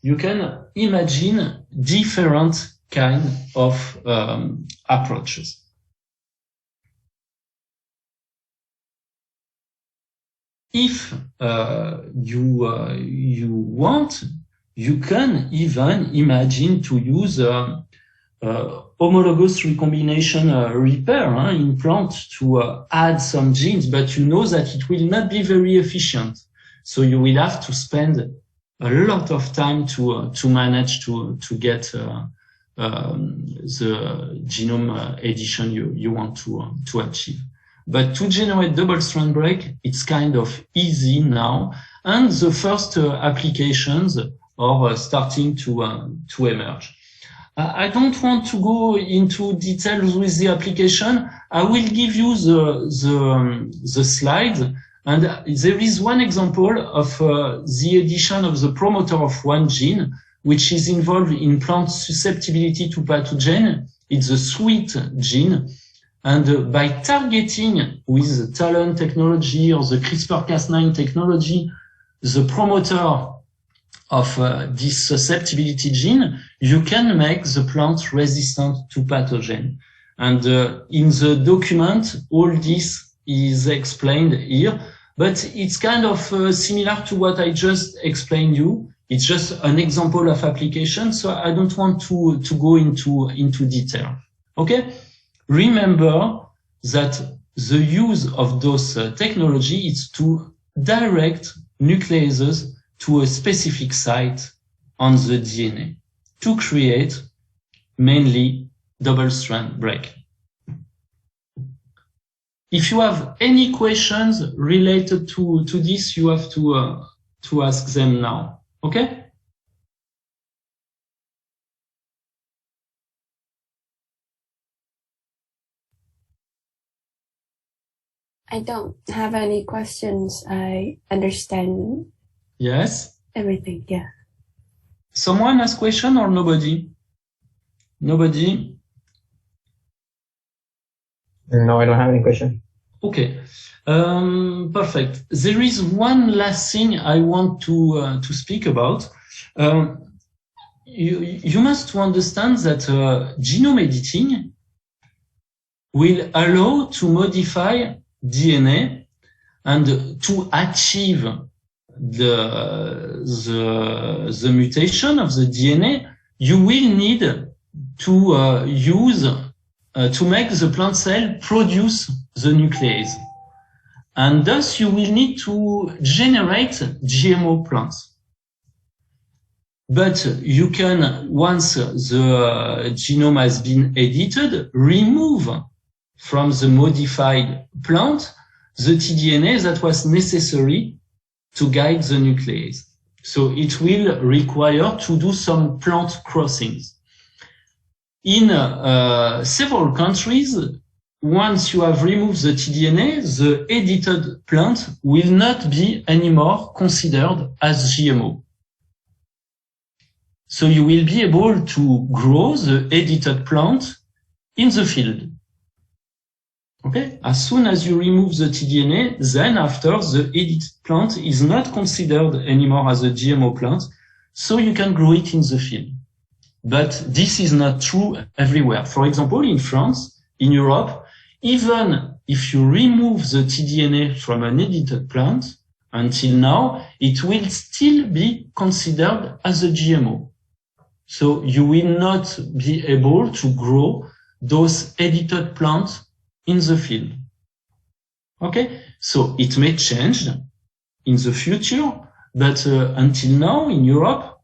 you can imagine different kind of approaches. If you want, you can even imagine to use homologous recombination repair in plant to add some genes, but you know that it will not be very efficient. So you will have to spend a lot of time to manage to get the genome edition you want to achieve. But to generate double-strand break, it's kind of easy now, and the first applications are starting to emerge. I don't want to go into details with the application. I will give you the slides, and there is one example of the addition of the promoter of one gene, which is involved in plant susceptibility to pathogen. It's the sweet gene. And by targeting with the Talon technology or the CRISPR-Cas9 technology, the promoter of this susceptibility gene, you can make the plant resistant to pathogen. And in the document, all this is explained here, but it's kind of similar to what I just explained you. It's just an example of application, so I don't want to go into detail. Okay? Remember that the use of those technology is to direct nucleases to a specific site on the DNA to create mainly double-strand break. If you have any questions related to this, you have to ask them now. Okay? I don't have any questions. I understand. Yes? Everything, yeah. Someone has question or nobody? Nobody? No, I don't have any question. Okay. Perfect. There is one last thing I want to speak about. You must understand that genome editing will allow to modify DNA and to achieve the mutation of the DNA. You will need to use to make the plant cell produce the nuclease, and thus you will need to generate GMO plants. But you can, once the genome has been edited, remove from the modified plant the tDNA that was necessary to guide the nuclease. So it will require to do some plant crossings. In several countries, once you have removed the tDNA, the edited plant will not be anymore considered as GMO. So you will be able to grow the edited plant in the field. Okay? As soon as you remove the tDNA, then after the edited plant is not considered anymore as a GMO plant, so you can grow it in the field. But this is not true everywhere. For example, in France, in Europe, even if you remove the tDNA from an edited plant, until now, it will still be considered as a GMO. So you will not be able to grow those edited plants in the field. Okay? So it may change in the future, but until now in Europe,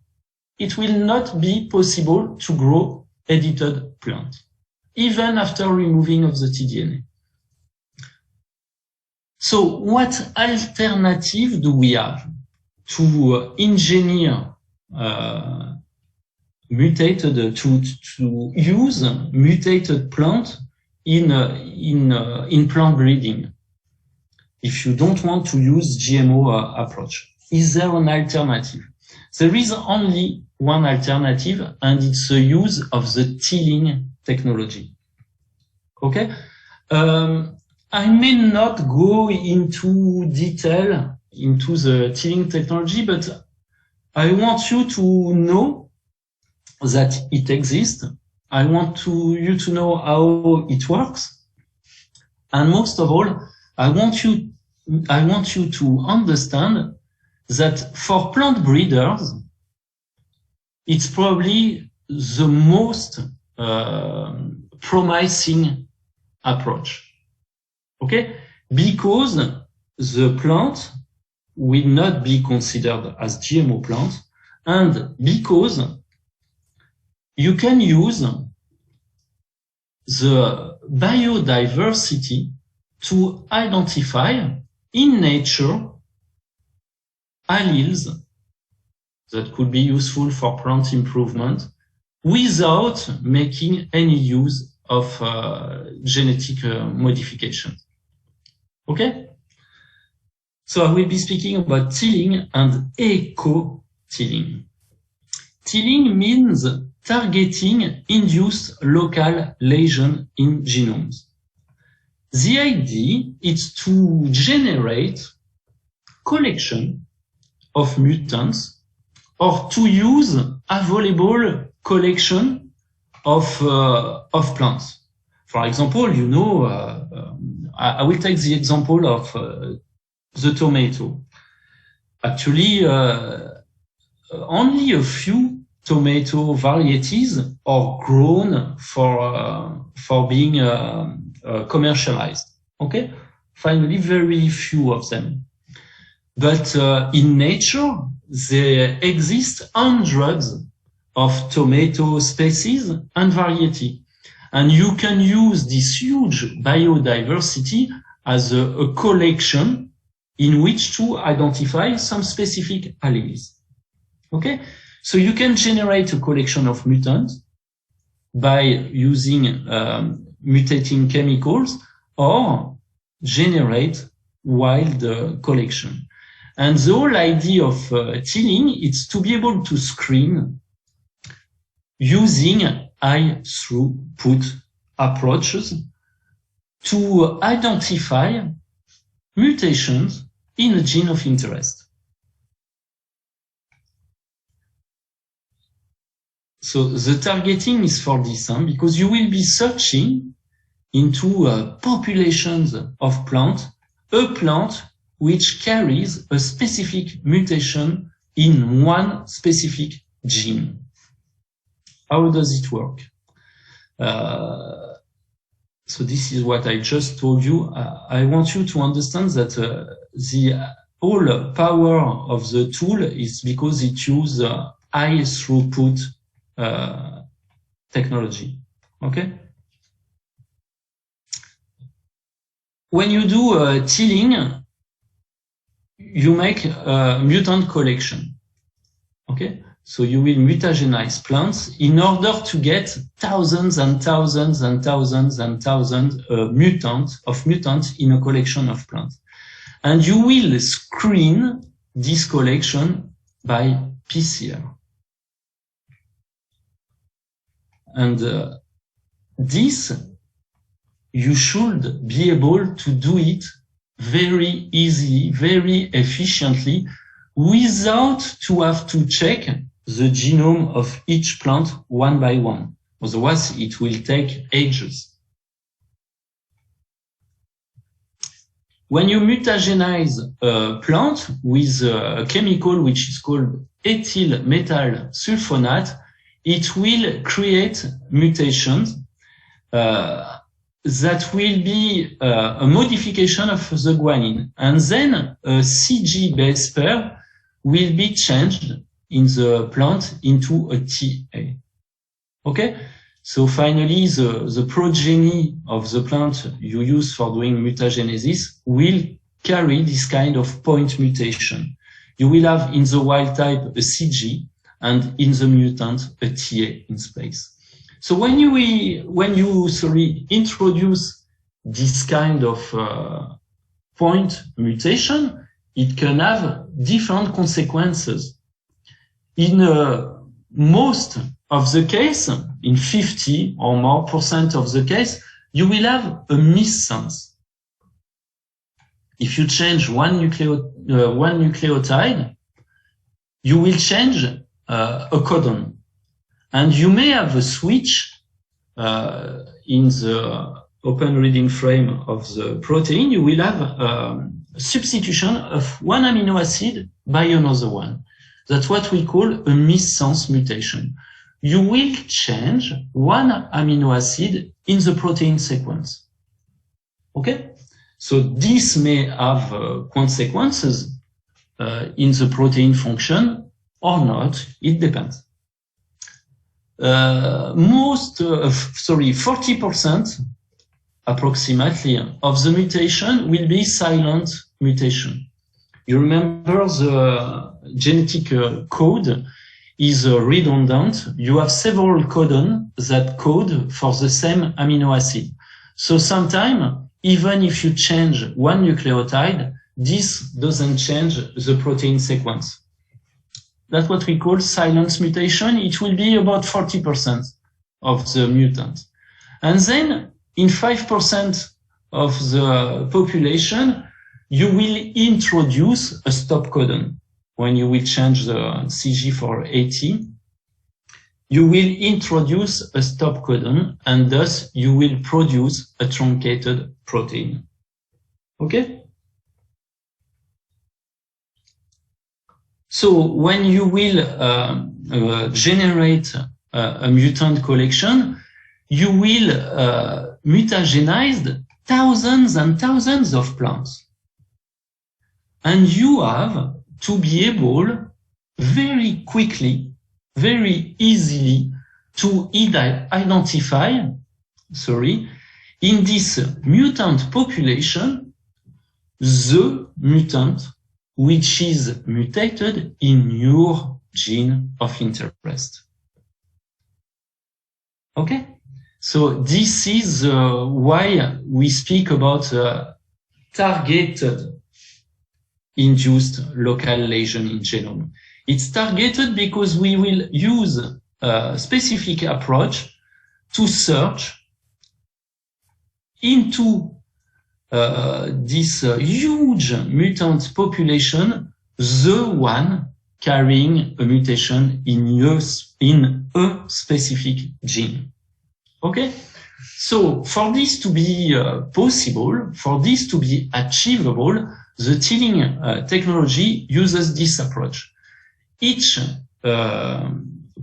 it will not be possible to grow edited plants, even after removing of the tDNA. So what alternative do we have to engineer to use mutated plant in plant breeding, if you don't want to use GMO approach? Is there an alternative? There is only one alternative, and it's the use of the TILling technology. Okay? I may not go into detail into the TILling technology, but I want you to know that it exists. I want you to know how it works. And most of all, I want you to understand that for plant breeders, it's probably the most promising approach. Okay? Because the plant will not be considered as GMO plant, and because you can use the biodiversity to identify in nature alleles that could be useful for plant improvement without making any use of genetic modification. Okay? So I will be speaking about TILling and eco-TILling. TILling means targeting induced local lesion in genomes. The idea is to generate collection of mutants or to use available collection of plants. For example, you know, I will take the example of the tomato. Actually, only a few tomato varieties are grown for being commercialized. Okay, finally, very few of them. But in nature, there exist hundreds of tomato species and variety, and you can use this huge biodiversity as a collection in which to identify some specific alleles. Okay. So you can generate a collection of mutants by using mutating chemicals or generate wild collection. And the whole idea of TILling is to be able to screen using high throughput approaches to identify mutations in a gene of interest. So the targeting is for this, because you will be searching into populations of plants, a plant which carries a specific mutation in one specific gene. How does it work? So this is what I just told you. I want you to understand that the whole power of the tool is because it uses high throughput technology. Okay. When you do tilling, you make a mutant collection. Okay. So you will mutagenize plants in order to get thousands and thousands and thousands and thousands of mutants in a collection of plants. And you will screen this collection by PCR. And this, you should be able to do it very easily, very efficiently, without to have to check the genome of each plant one by one. Otherwise, it will take ages. When you mutagenize a plant with a chemical which is called ethyl metal sulfonate, it will create mutations that will be a modification of the guanine. And then a CG base pair will be changed in the plant into a TA. Okay? So finally, the progeny of the plant you use for doing mutagenesis will carry this kind of point mutation. You will have in the wild type a CG and in the mutant a TA in space. So when you introduce this kind of point mutation, it can have different consequences. In most of the case, in 50 or more % of the case, you will have a missense. If you change one nucleotide, you will change a codon. And you may have a switch in the open reading frame of the protein. You will have a substitution of one amino acid by another one. That's what we call a missense mutation. You will change one amino acid in the protein sequence. Okay? So this may have consequences in the protein function or not. It depends. 40% approximately of the mutation will be silent mutation. You remember the genetic code is redundant. You have several codons that code for the same amino acid. So sometimes, even if you change one nucleotide, this doesn't change the protein sequence. That's what we call silence mutation. It will be about 40% of the mutant. And then in 5% of the population, you will introduce a stop codon. When you will change the CG for 80, you will introduce a stop codon, and thus you will produce a truncated protein. Okay? So when you will generate a mutant collection, you will mutagenize thousands and thousands of plants. And you have to be able very quickly, very easily to identify, in this mutant population, the mutant which is mutated in your gene of interest. Okay? So this is why we speak about targeted induced local lesion in genome. It's targeted because we will use a specific approach to search into this huge mutant population, the one carrying a mutation in a specific gene. Okay? So for this to be possible, for this to be achievable, the tilling technology uses this approach. Each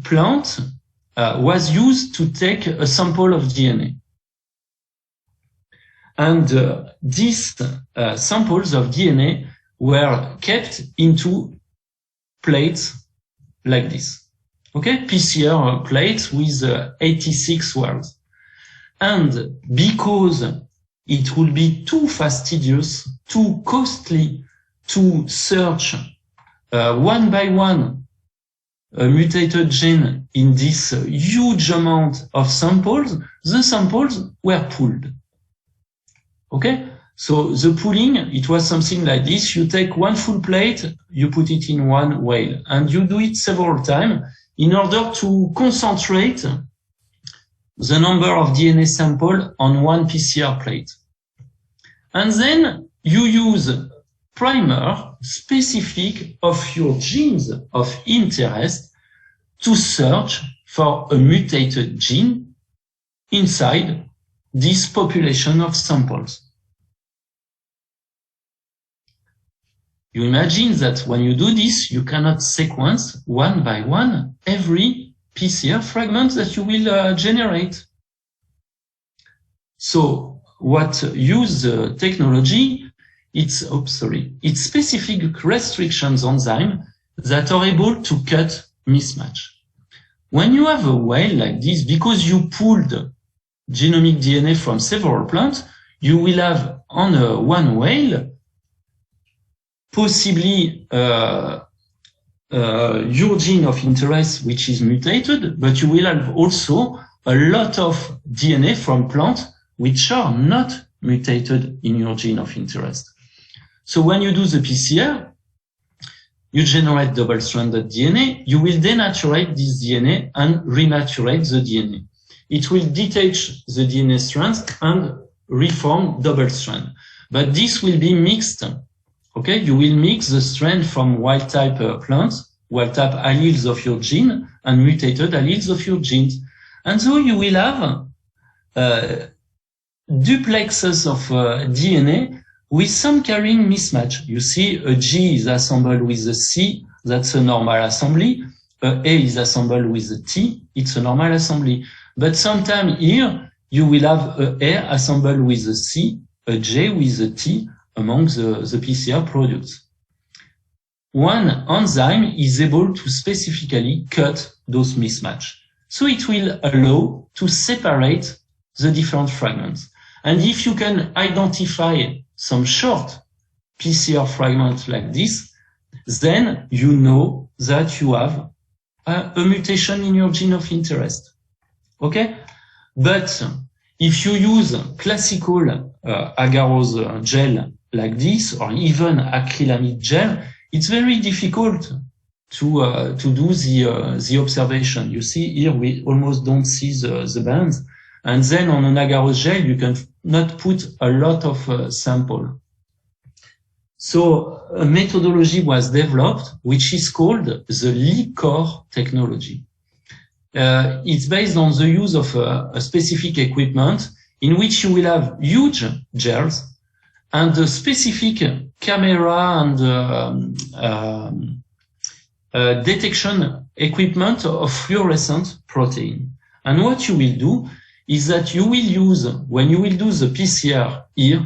plant was used to take a sample of DNA. And these samples of DNA were kept into plates like this. Okay, PCR plates with 86 wells. And because it would be too fastidious, too costly to search one by one a mutated gene in this huge amount of samples, the samples were pooled. Okay? So the pooling, it was something like this. You take one full plate, you put it in one whale, and you do it several times in order to concentrate the number of DNA samples on one PCR plate. And then you use primer specific of your genes of interest to search for a mutated gene inside this population of samples. You imagine that when you do this, you cannot sequence one by one every PCR fragment that you will generate. So what use the technology, it's specific restrictions enzyme that are able to cut mismatch. When you have a whale like this, because you pulled genomic DNA from several plants, you will have on one whale possibly your gene of interest, which is mutated, but you will have also a lot of DNA from plants which are not mutated in your gene of interest. So when you do the PCR, you generate double-stranded DNA, you will denaturate this DNA and renaturate the DNA. It will detach the DNA strands and reform double strand. But this will be mixed. Okay, you will mix the strand from wild-type plants, wild-type alleles of your gene, and mutated alleles of your genes. And so you will have duplexes of DNA with some carrying mismatch. You see a G is assembled with a C, that's a normal assembly. A is assembled with a T, it's a normal assembly. But sometime here, you will have a A assembled with a C, a J with a T among the PCR products. One enzyme is able to specifically cut those mismatch. So it will allow to separate the different fragments. And if you can identify some short PCR fragment like this, then you know that you have a mutation in your gene of interest. Okay? But if you use classical agarose gel like this, or even acrylamide gel, it's very difficult to do the observation. You see here, we almost don't see the bands. And then on an agarose gel, you can not put a lot of sample. So a methodology was developed, which is called the LICOR technology. It's based on the use of a specific equipment in which you will have huge gels and a specific camera and detection equipment of fluorescent protein. And what you will do is that you will use, when you will do the PCR here,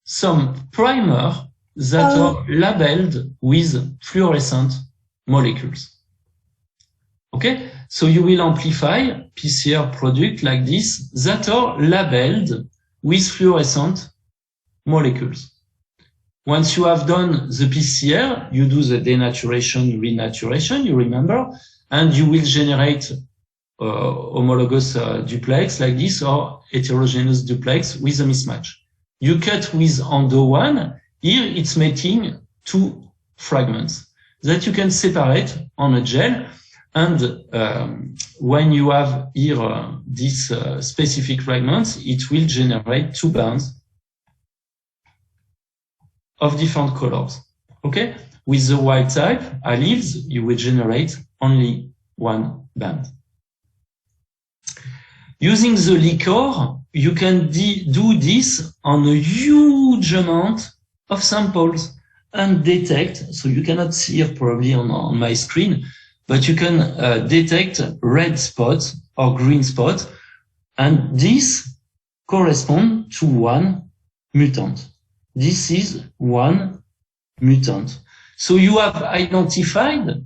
some primer that are labeled with fluorescent molecules. Okay? So you will amplify PCR product like this that are labeled with fluorescent molecules. Once you have done the PCR, you do the denaturation, renaturation, you remember, and you will generate homologous duplex like this or heterogeneous duplex with a mismatch. You cut with endo one. Here it's making two fragments that you can separate on a gel. And when you have here these specific fragments, it will generate two bands of different colors. Okay? With the wild type alleles, you will generate only one band. Using the LICOR, you can do this on a huge amount of samples and detect, so you cannot see here probably on my screen, but you can detect red spots or green spots, and this corresponds to one mutant. This is one mutant. So you have identified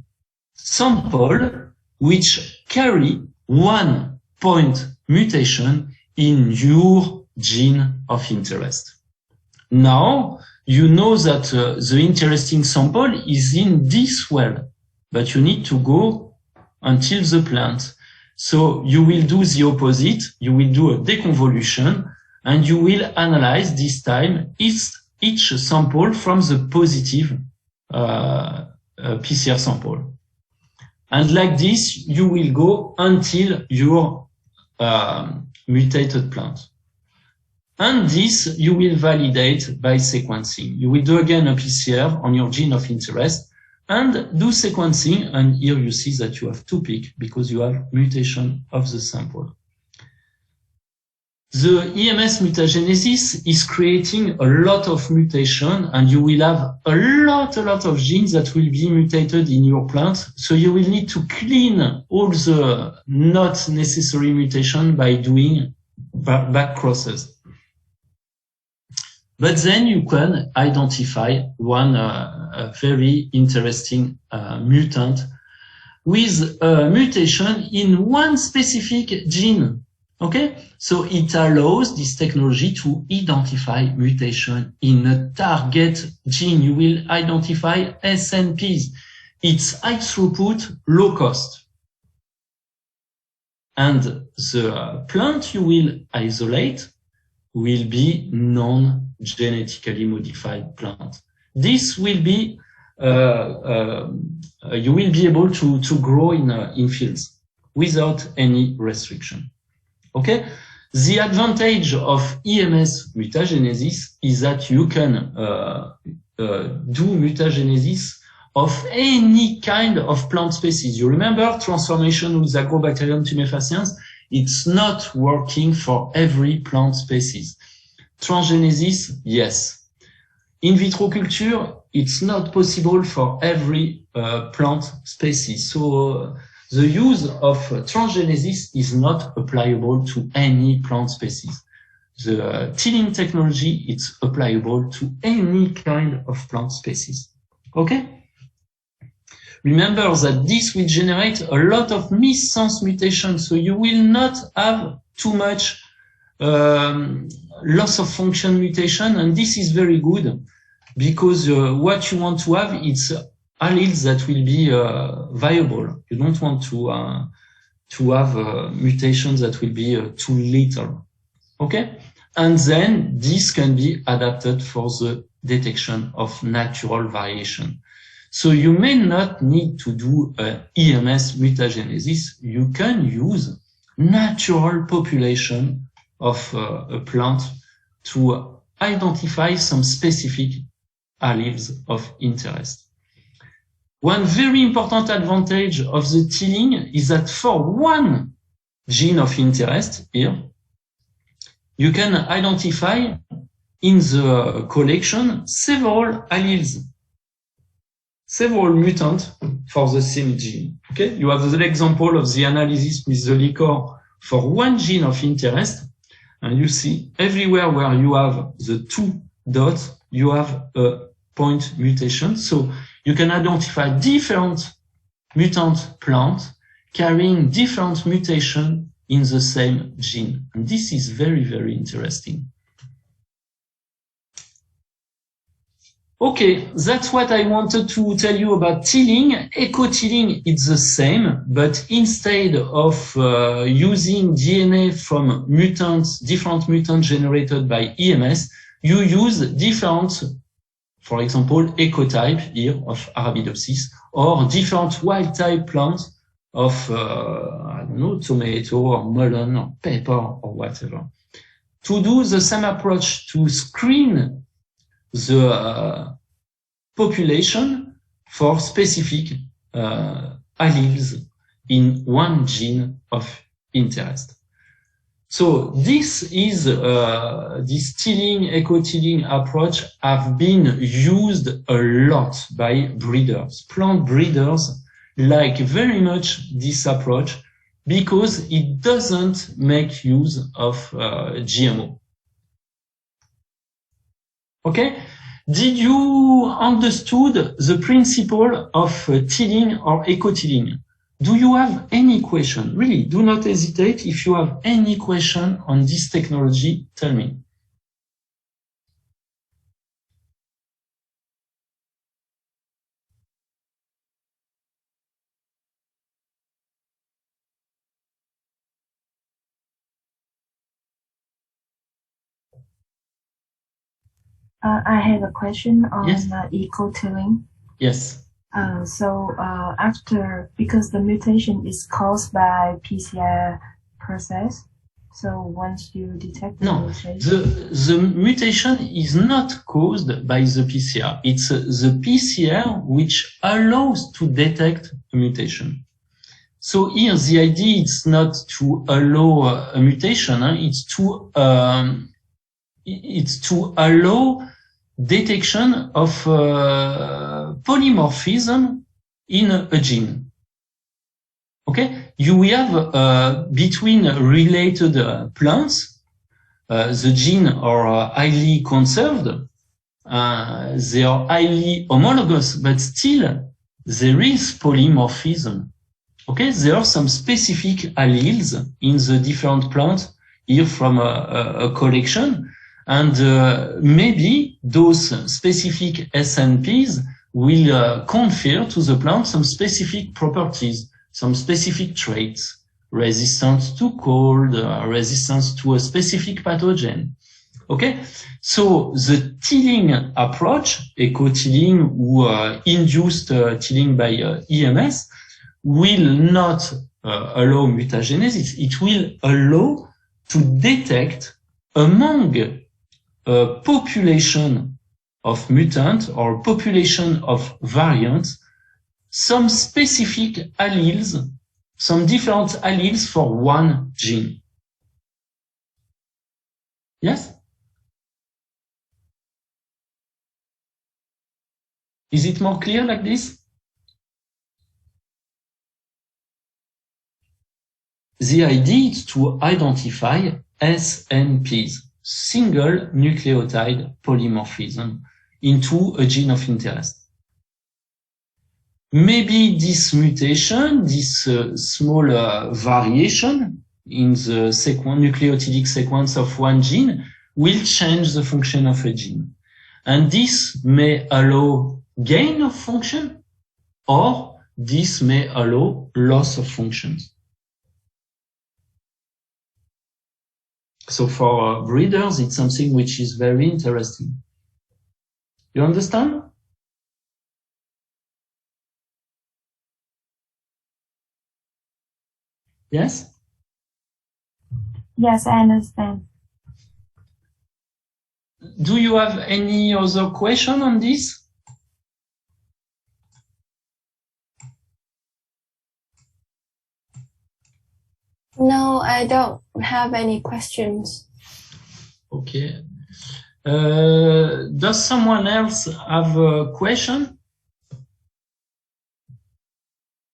sample which carry 1 point mutation in your gene of interest. Now, you know that the interesting sample is in this well, but you need to go until the plant. So you will do the opposite. You will do a deconvolution, and you will analyze this time each sample from the positive PCR sample. And like this, you will go until your mutated plant. And this you will validate by sequencing. You will do again a PCR on your gene of interest and do sequencing. And here you see that you have 2 peaks because you have mutation of the sample. The EMS mutagenesis is creating a lot of mutation, and you will have a lot of genes that will be mutated in your plant. So you will need to clean all the not necessary mutation by doing back crosses. But then you can identify one very interesting mutant with a mutation in one specific gene. Okay, so it allows this technology to identify mutation in a target gene. You will identify SNPs. It's high throughput, low cost. And the plant you will isolate will be non-genetically modified plant. This will be, you will be able to grow in fields without any restriction. Okay, the advantage of EMS mutagenesis is that you can do mutagenesis of any kind of plant species. You remember transformation with Agrobacterium tumefaciens? It's not working for every plant species. Transgenesis, yes. In vitro culture, it's not possible for every plant species. So the use of transgenesis is not applicable to any plant species. The TILING technology, it's applicable to any kind of plant species. Okay? Remember that this will generate a lot of missense mutations, so you will not have too much loss of function mutation, and this is very good because what you want to have is alleles that will be viable. You don't want to have mutations that will be too little. Okay? And then this can be adapted for the detection of natural variation. So you may not need to do EMS mutagenesis. You can use natural population of a plant to identify some specific alleles of interest. One very important advantage of the TILING is that for one gene of interest here, you can identify in the collection several alleles, several mutants for the same gene. Okay, you have the example of the analysis with the liquor for one gene of interest, and you see everywhere where you have the 2 dots, you have a point mutation. So you can identify different mutant plants carrying different mutation in the same gene. And this is very, very interesting. Okay, that's what I wanted to tell you about TILING. Eco-TILING, it's the same, but instead of using DNA from mutants, different mutants generated by EMS, you use different, for example, ecotype here of Arabidopsis, or different wild-type plants of, I don't know, tomato or melon or pepper or whatever. To do the same approach to screen the population for specific alleles in one gene of interest. So this is this TILING, eco-TILING approach have been used a lot by breeders. Plant breeders like very much this approach because it doesn't make use of GMO. Okay? Did you understood the principle of TILING or eco-TILING? Do you have any question? Really, do not hesitate. If you have any question on this technology, tell me. I have a question on eco-tilling. Yes. Because the mutation is caused by PCR process, so once you detect the mutation... the mutation is not caused by the PCR. It's the PCR which allows to detect a mutation. So here the idea is not to allow a mutation, it's to allow detection of polymorphism in a gene. Okay, you have between related plants, the gene are highly conserved, they are highly homologous, but still there is polymorphism. Okay, there are some specific alleles in the different plants here from a collection. And maybe those specific SNPs will confer to the plant some specific properties, some specific traits, resistance to cold, resistance to a specific pathogen. Okay, so the tilling approach, eco-tilling or induced tilling by EMS, will not allow mutagenesis. It will allow to detect among a population of mutant or population of variants, some specific alleles, some different alleles for one gene. Yes? Is it more clear like this? The idea is to identify SNPs, single nucleotide polymorphism, into a gene of interest. Maybe this mutation, this small variation in the nucleotidic sequence of one gene will change the function of a gene. And this may allow gain of function, or this may allow loss of functions. So for breeders, it's something which is very interesting. You understand? Yes? Yes, I understand. Do you have any other question on this? No, I don't have any questions. Okay. Does someone else have a question?